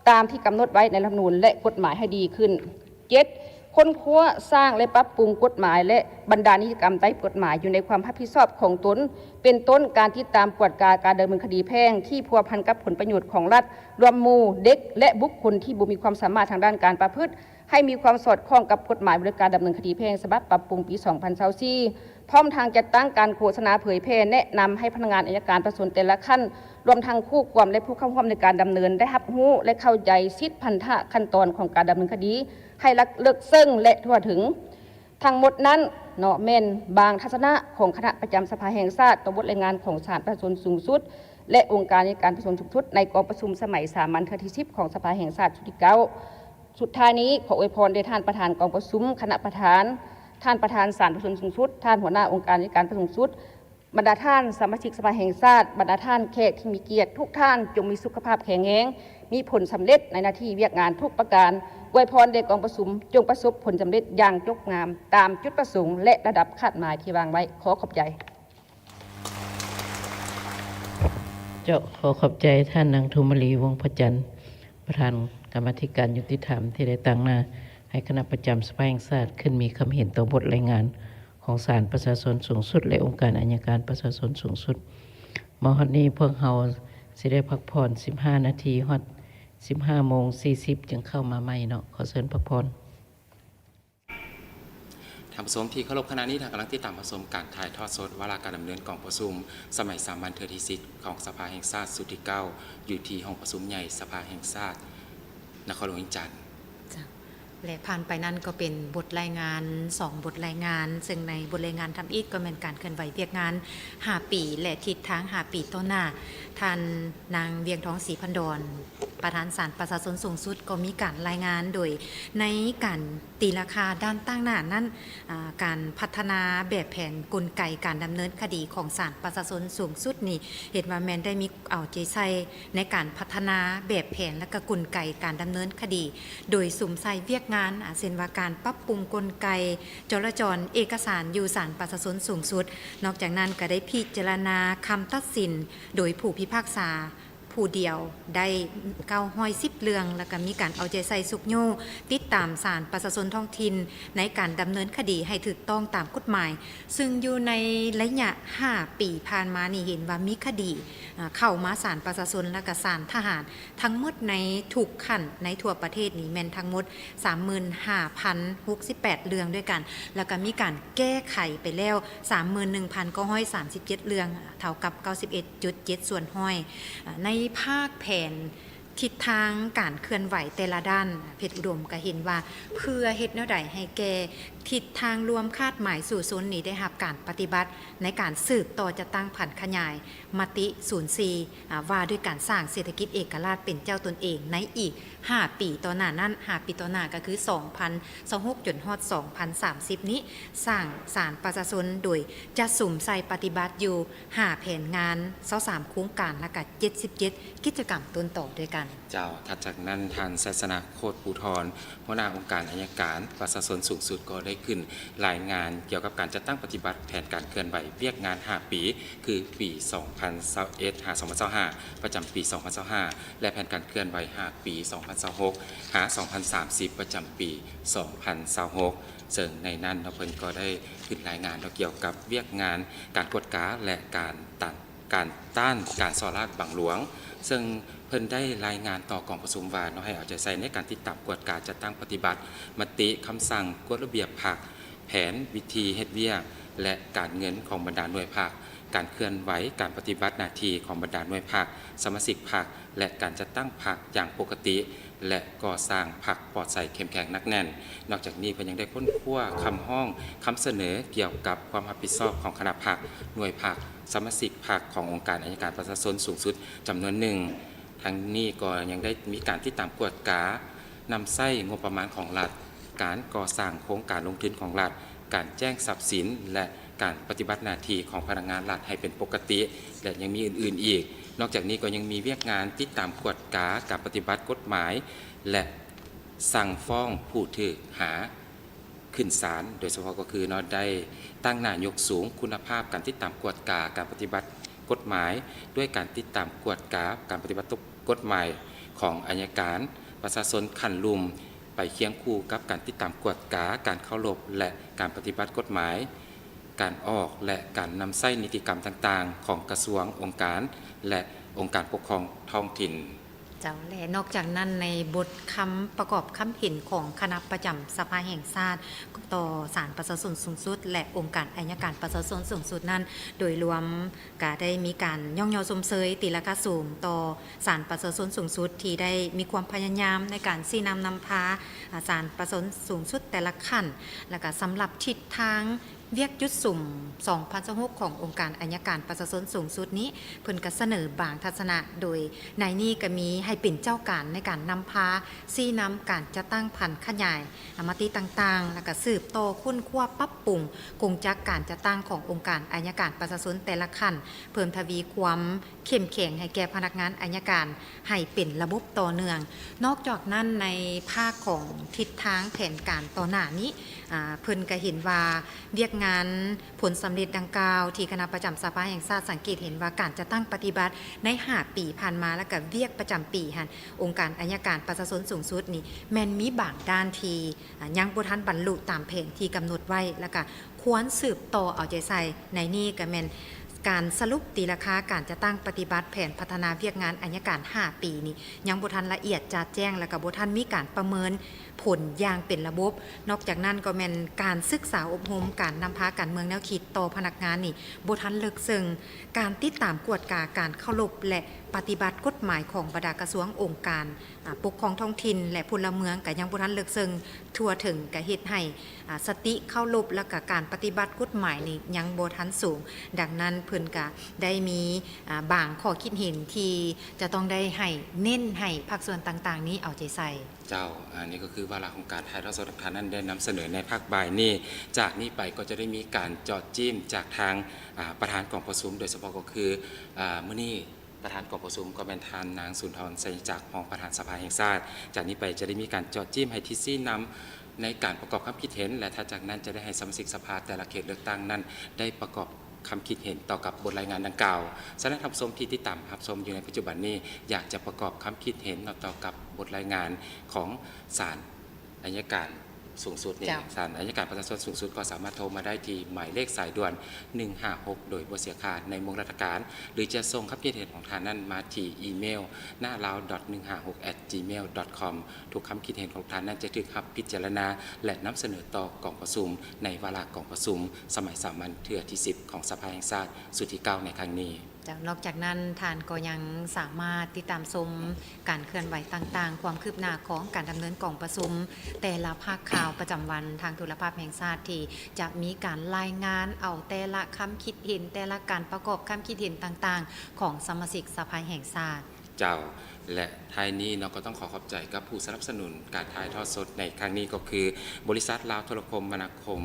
Speaker 7: ตามที่กำหนดไว้ในรัฐธรรมนูญและกฎหมายให้ดีขึ้น 7. ค้นคว้าสร้างและปรับปรุงกฎหมายและบรรดานิติกรรมใต้กฎหมายอยู่ในความรับผิดชอบของตนเป็นต้นการติดตามกวดการดำเนินคดีแพ่งที่พัวพันกับผลประโยชน์ของรัฐรวมหมู่เด็กและบุคคลที่บ่มีความสามารถทางด้านการประพฤติให้มีความสอดคล้องกับกฎหมายบริการดำเนินคดีแพ่งฉบับปรับปรุงปี 2024 พร้อมทางจัดตั้งการโฆษณาเผยแพร่แนะนำให้พนักงานอัยการประชาชนแต่ละขั้นรวมทั้งคู่ความและผู้เข้าร่วมในการดำเนินได้รับรู้และเข้าใจสิทธิพันธะขั้นตอนของการดำเนินคดีให้เลิกซึ่งและทั่วถึงทั้งหมดนั้นแม่นบางทัศนะของคณะประจำสภาแห่งชาติต่อบทรายงานของศาลประชาชนสูงสุดและองค์การอัยการประชาชนสูงสุดในกองประชุมสมัยสามัญครั้งที่10ของสภาแห่งชาติชุดที่ 9สุดท้ายนี้ขออวยพรแด่ท่านประธานกองประชุมคณะประธานท่านประธานศาลประชาชนสูงสุดท่านหัวหน้าองค์การอัยการประชาชนสูงสุดบรรดาท่านสมาชิกสภาแห่งชาติบรรดาท่านแขกที่มีเกียรติทุกท่านจงมีสุขภาพแข็งแรงมีผลสำเร็จในหน้าที่เวียกงานทุกประการอวยพรแด่กองประชุมจงประสบผลสำเร็จอย่างยกงามตามจุดประสงค์และระดับคาดหมายที่วางไว้ขอขอบใจ
Speaker 4: เจ้าขอขอบใจท่านนางธุมรีวงศ์พระจันทร์ประธานกรรมาธิการยุติธรรมที่ได้ตั้งหน้าให้คณะประจำสภาแห่งชาติขึ้นมีความเห็นต่อบทรายงานของศาลประชาชนสูงสุดและองค์การอัยการประชาชนสูงสุดมาฮอดนี้พวกเราสิได้พักผ่อน15 นาทีฮอด15:40จึงเข้ามาใหม่เนาะขอเชิญพักผ่อน
Speaker 1: ท่านผู้ชมที่เคารพขณะนี้ท่านกำลังติดตามรับชมการถ่ายทอดสดวาระการดำเนินกองประชุมสมัยสามัญเทือที่10ของสภาแห่งชาติสุดที่9อยู่ที่ห้องประชุมใหญ่สภาแห่งชาตินครหลวงวิจันทร์
Speaker 2: และผ่านไปนั้นก็เป็นบทรายงาน2บทรายงานซึ่งในบทรายงานทำอีกก็เป็นการเคลื่อนไหวเวียกงาน5ปีและทิศทาง5ปีต่อหน้าท่านนางเวียงทองศรีพันดรประธานศาลประชาชนสูงสุดก็มีการรายงานโดยในการตีราคาด้านตั้งหน้านั้นการพัฒนาแบบแผนกลไกการดำเนินคดีของศาลประชาชนสูงสุดนี่เห็นว่าแมนได้มีเอาใจใส่ในการพัฒนาแบบแผนและก็กลไกการดำเนินคดี โดยสุ่มใส่เวียกงานเช่นว่าการปรับปรุงกลไกจราจรเอกสารอยู่ศาลประชาชนสูงสุดนอกจากนั้นก็ได้พิจารณาคำตัดสินโดยผู้พิพากษาผู้เดียวได้910 เรื่องแล้วก็มีการเอาใจใส่สุกโยติดตามศาลประชาชนท้องถิ่นในการดำเนินคดีให้ถูกต้องตามกฎหมาย ซึ่งอยู่ในระยะ5ปีผ่านมานี่เห็นว่ามีคดีเข้ามาศาลประชาชนและก็ศาลทหารทั้งหมดในทุกขั้นในทั่วประเทศนี้แม่นทั้งหมด 35,068 เรื่องด้วยกันแล้วก็มีการแก้ไขไปแล้ว 31,937 เรื่องเท่ากับ 91.7 ส่วนห้อยในภาคแผนทิศทางการเคลื่อนไหวแต่ละด้านเพชรอุดมก็เห็นว่าเพื่อเฮ็ดแนวใดให้แก่ทิศทางรวมคาดหมายสู่ศูนย์นี้ได้รับการปฏิบัติในการสืบต่อจะตั้งผันขยายมติ04ว่าด้วยการสร้างเศรษฐกิจเอกราชเป็นเจ้าตนเองในอีก5ปีต่อหน้านั้น5ปีต่อหน้าก็คือ2026จนฮอด2030นี้สร้างศาลประชาชนโดยจะสุ่มใส่ปฏิบัติอยู่5แผนงาน23โครงการและก็77กิจกรรมต้นต่อด้วยกัน
Speaker 1: เจ้าถัดจากนั้นทานศาสนาโคตรภูธรหัวหน้าองค์การอัยการประชาชนสูงสุดก็ได้ขึ้นรายงานเกี่ยวกับการจัดตั้งปฏิบัติแผนการเคลื่อนไหวเวียกงาน5ปีคือปี 2021-2025 ประจำปี 2025 และแผนการเคลื่อนไหว5ปี 2026-2030 ประจำปี 2026 ซึ่งในนั้นเพิ่นก็ได้ขึ้นรายงานเกี่ยวกับเวียกงานการกวดกาและการต้านการส่อราษฎร์บังหลวงซึ่งเพิ่นได้รายงานต่อกองประชุมว่าให้เอาใจใส่ในการติดตามกวดกาจัดตั้งปฏิบัติมติคำสั่งกฎระเบียบพรรคแผนวิธีเฮ็ดเวียกและการเงินของบรรดาหน่วยพรรคการเคลื่อนไหวการปฏิบัติหน้าที่ของบรรดาหน่วยพรรคสมาชิกพรรคและการจัดตั้งพรรคอย่างปกติและก่อสร้างพรรคปลอดภัยเข้มแข็งนักแน่นนอกจากนี้เพิ่นยังได้ค้นคว้าคำห้องคำเสนอเกี่ยวกับความรับผิดชอบของคณะพรรคหน่วยพรรคสมาชิกพรรคขององค์การอัยการประชาชนสูงสุดจำนวนหนึ่งทั้งนี้ก็ยังได้มีการติดตามกวดกานำใช้งบประมาณของรัฐการก่อสร้างโครงการลงทุนของรัฐการแจ้งทรัพย์สินและการปฏิบัติหน้าที่ของพนักงานรัฐให้เป็นปกติและยังมีอื่นๆอีกนอกจากนี้ก็ยังมีเวียกงานติดตามกวดกาการปฏิบัติกฎหมายและสั่งฟ้องผู้ถูกหาขึ้นศาลโดยเฉพาะก็คือได้ตั้งหน้ายกสูงคุณภาพการติดตามกวดกาการปฏิบัติกฎหมายด้วยการติดตามกวดกาการปฏิบัติกฎหมายของอัยการประชาชนขั้นลุ่มไปเคียงคู่กับการติดตามกวดกาการเคารพและการปฏิบัติกฎหมายการออกและการนำใช้นิติกรรมต่างๆของกระทรวงองค์การและองค์การปกครองท้องถิ่น
Speaker 2: เจ้าและนอกจากนั้นในบทคำประกอบคำเห็นของคณะประจำสภาแห่งชาติต่อศาลประชาชนสูงสุดและองค์การอัยการประชาชนสูงสุดนั้นโดยรวมก็ได้มีการย่องเยาชมเชยตีราคาสูงต่อศาลประชาชนสูงสุดที่ได้มีความพยายามในการชี้นำพาศาลประชาชนสูงสุดแต่ละขั้นและก็สำหรับทิศทางเวียกยุดสุ่ม2026ขององค์การอัยการประชาชนสูงสุดนี้เพิ่นก็เสนอบางทัศนะโดยในนี้ก็มีให้เป็นเจ้าการในการนำพาซี่นำการจะตั้งพันขยายมติต่างๆแล้วก็สืบโตค้นคว้าปรับปรุงกงจักการจะตั้งขององค์การอัยการประชาชนแต่ละขั้นเพิ่มทวีความเข้มแข็งให้แก่พนักงานอัยการให้เป็นระบบต่อเนื่องนอกจากนั้นในภาคของทิศทางแผนการต่อหน้านี้เพิ่นก็เห็นว่าเรียกงานผลสำเร็จดังกล่าวที่คณะประจำสภาแห่งชาติสังเกตเห็นว่าการจะตั้งปฏิบัติใน5ปีผ่านมาแล้วก็เวียกประจำปีหันองค์การอัยการประชาชนสูงสุดนี่แม่นมีบางด้านที่ยังบ่ทันบรรลุตามแผนที่กำหนดไว้แล้วก็ควรสืบต่อเอาใจใส่ในนี้ก็แม่น การสรุปตีราคาการจะตั้งปฏิบัติแผนพัฒนาเวียกงานอัยการ5 ปีนี้ยังบ่ทันละเอียดจัดแจ้งและก็บ่ทันมีการประเมินผลอย่างเป็นระบบนอกจากนั้นก็แม่นการศึกษาอบรมการนำพาการเมืองแนวคิดต่อพนักงานนี่บ่ทันเลิกซึ่งการติดตามกวดกาการเคารพและปฏิบัติกฎหมายของบรรดากระทรวงองค์การปกครองท้องถิ่นและพลเมืองก็ยังบ่ทันเลิกซึ่งทั่วถึงก็เฮ็ดให้สติเคารพและก็การปฏิบัติกฎหมายนี่ยังบ่ทันสูงดังนั้นเพิ่นก็ได้มีบางข้อคิดเห็นที่จะต้องได้ให้เน้นให้ภาคส่วนต่างๆ นี้เอาใจใส่
Speaker 1: เจ้าอันนี้ก็คือวาระของการถ่ายทอดสดทุกท่านนั้นได้นำเสนอในภาคบ่ายนี้จากนี้ไปก็จะได้มีการเจาะจิ้มจากทางประธานกองประชุมโดยเฉพาะก็คือมื้อนี้ประธานกองประชุมก็เป็นทานนางสุนทรไสยจากรองประธานสภาแห่งชาติจากนี้ไปจะได้มีการเจาะจิ้มให้ที่ซี่นำในการประกอบความคิดเห็นและถ้าจากนั้นจะได้ให้สมาชิกสภาแต่ละเขตเลือกตั้งนั้นได้ประกอบคำคิดเห็นต่อกับบทรายงานดังกล่าวสำนักทำชมที่ติดตามรับชมอยู่ในปัจจุบันนี้อยากจะประกอบคำคิดเห็นต่อกับบทรายงานของศาลอัยการสูงสุดนี่ศาลอัยการประชาชนสูงสุดก็สามารถโทรมาได้ที่หมายเลขสายด่วน156โดยบ่เสียค่าในวงราชการหรือจะส่งคำคิดเห็นของท่านนั้นมาที่อีเมลหน้าลาว 156@gmail.com ทุกคำคิดเห็นของท่านนั้นจะถูกรับพิจารณาและนำเสนอต่อกองประชุมในวาระกองประชุมสมัยสามัญเทื่อที่10ของสภาแห่งชาติสุดที่9ในครั้งนี้
Speaker 2: นอกจากนั้นท่านก็ยังสามารถติดตามชมการเคลื่อนไหวต่างๆความคืบหน้าของการดำเนินกองประชุมแต่ละภาคข่าวประจำวันทางโทรภาพแห่งชาติที่จะมีการรายงานเอาแต่ละคำคิดเห็นแต่ละการประกอบคำคิดเห็นต่างๆของสมาชิกสภาแห่งชาติ
Speaker 1: เจ้าและท้ายนี้เราก็ต้องขอบใจกับผู้สนับสนุนการถ่ายทอดสดในครั้งนี้ก็คือบริษัทลาวโทรคมนาคม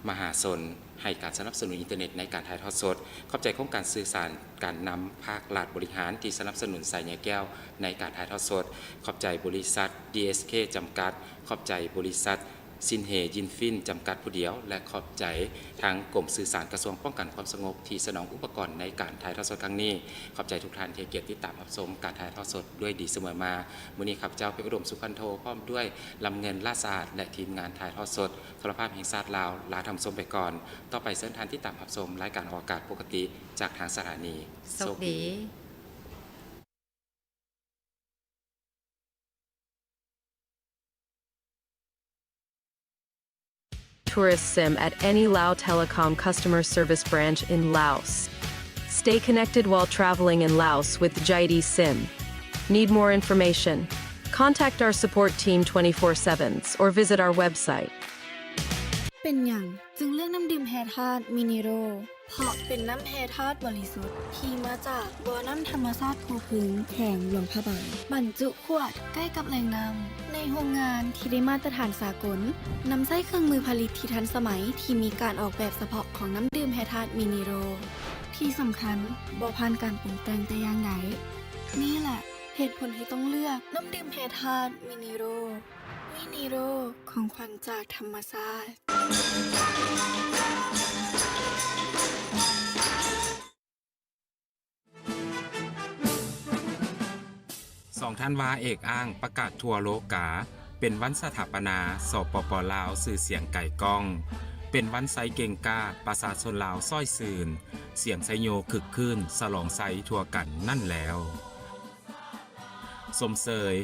Speaker 1: มหาชนให้การสนับสนุนอินเทอร์เน็ตในการถ่ายทอดสดขอบใจโครงการสื่อสารการนำภาครัฐบริหารที่สนับสนุนสายใยแก้วในการถ่ายทอดสดขอบใจบริษัท DSK จำกัดขอบใจบริษัทซินเฮยินฟินจำกัดผู้เดียวและขอบใจทางกรมสื่อสารกระทรวงป้องกันความสงบที่สนองอุปกรณ์ในการถ่ายทอดสดครั้งนี้ขอบใจทุกท่านที่เกียรติติดตามรับชมการถ่ายทอดสดด้วยดีเสมอมามื้อนี้ข้าพเจ้าเพชรอุดมสุขันโทพร้อมด้วยลำเงินล่าสะอาดและทีมงานถ่ายทอดสดโทรภาพแห่งชาติลาวลาทำชมไปก่อนต่อไปเชิญท่านที่ตามรับชมรายการออกอากาศปกติจากทางสถานี
Speaker 2: โชคดี
Speaker 8: Tourist SIM at any Lao Telecom customer service branch in Laos. Stay connected while traveling in Laos with Jaidi SIM. Need more information? Contact our support team 24/7 or visit our website.
Speaker 9: เป็นอย่างจึงเลือกน้ำดื่มแฮธาตุมินิโรเพราะเป็นน้ำแฮธาตุบริสุทธิ์ที่มาจากบ่อน้ำธรรมชาติภูพึงแห่งหลวงพระบางบรรจุขวดใกล้กับแหล่งน้ำในโรงงานที่ได้มาตรฐานสากลนำใช้เครื่องมือผลิตที่ทันสมัยที่มีการออกแบบเฉพาะของน้ำดื่มแฮธาตุมินิโรที่สำคัญบ่ผ่านการปรุงแต่งแต่อย่างใดนี่แหละเหตุผลที่ต้องเลือกน้ำดื่มแฮธาตุมินิโรของขวัญจากธรรมชาติ
Speaker 1: ท่านวาเอกอ้างประกาศทั่วโลกาเป็นวันสถาปนาสปป.ลาวสื่อเสียงไก่ก้องเป็นวันไซเก่งกาประชาชนลาวซ้อยซื่นเสียงไซโยคึกคืนสลองไซทั่วกันนั่นแล้วสมเสย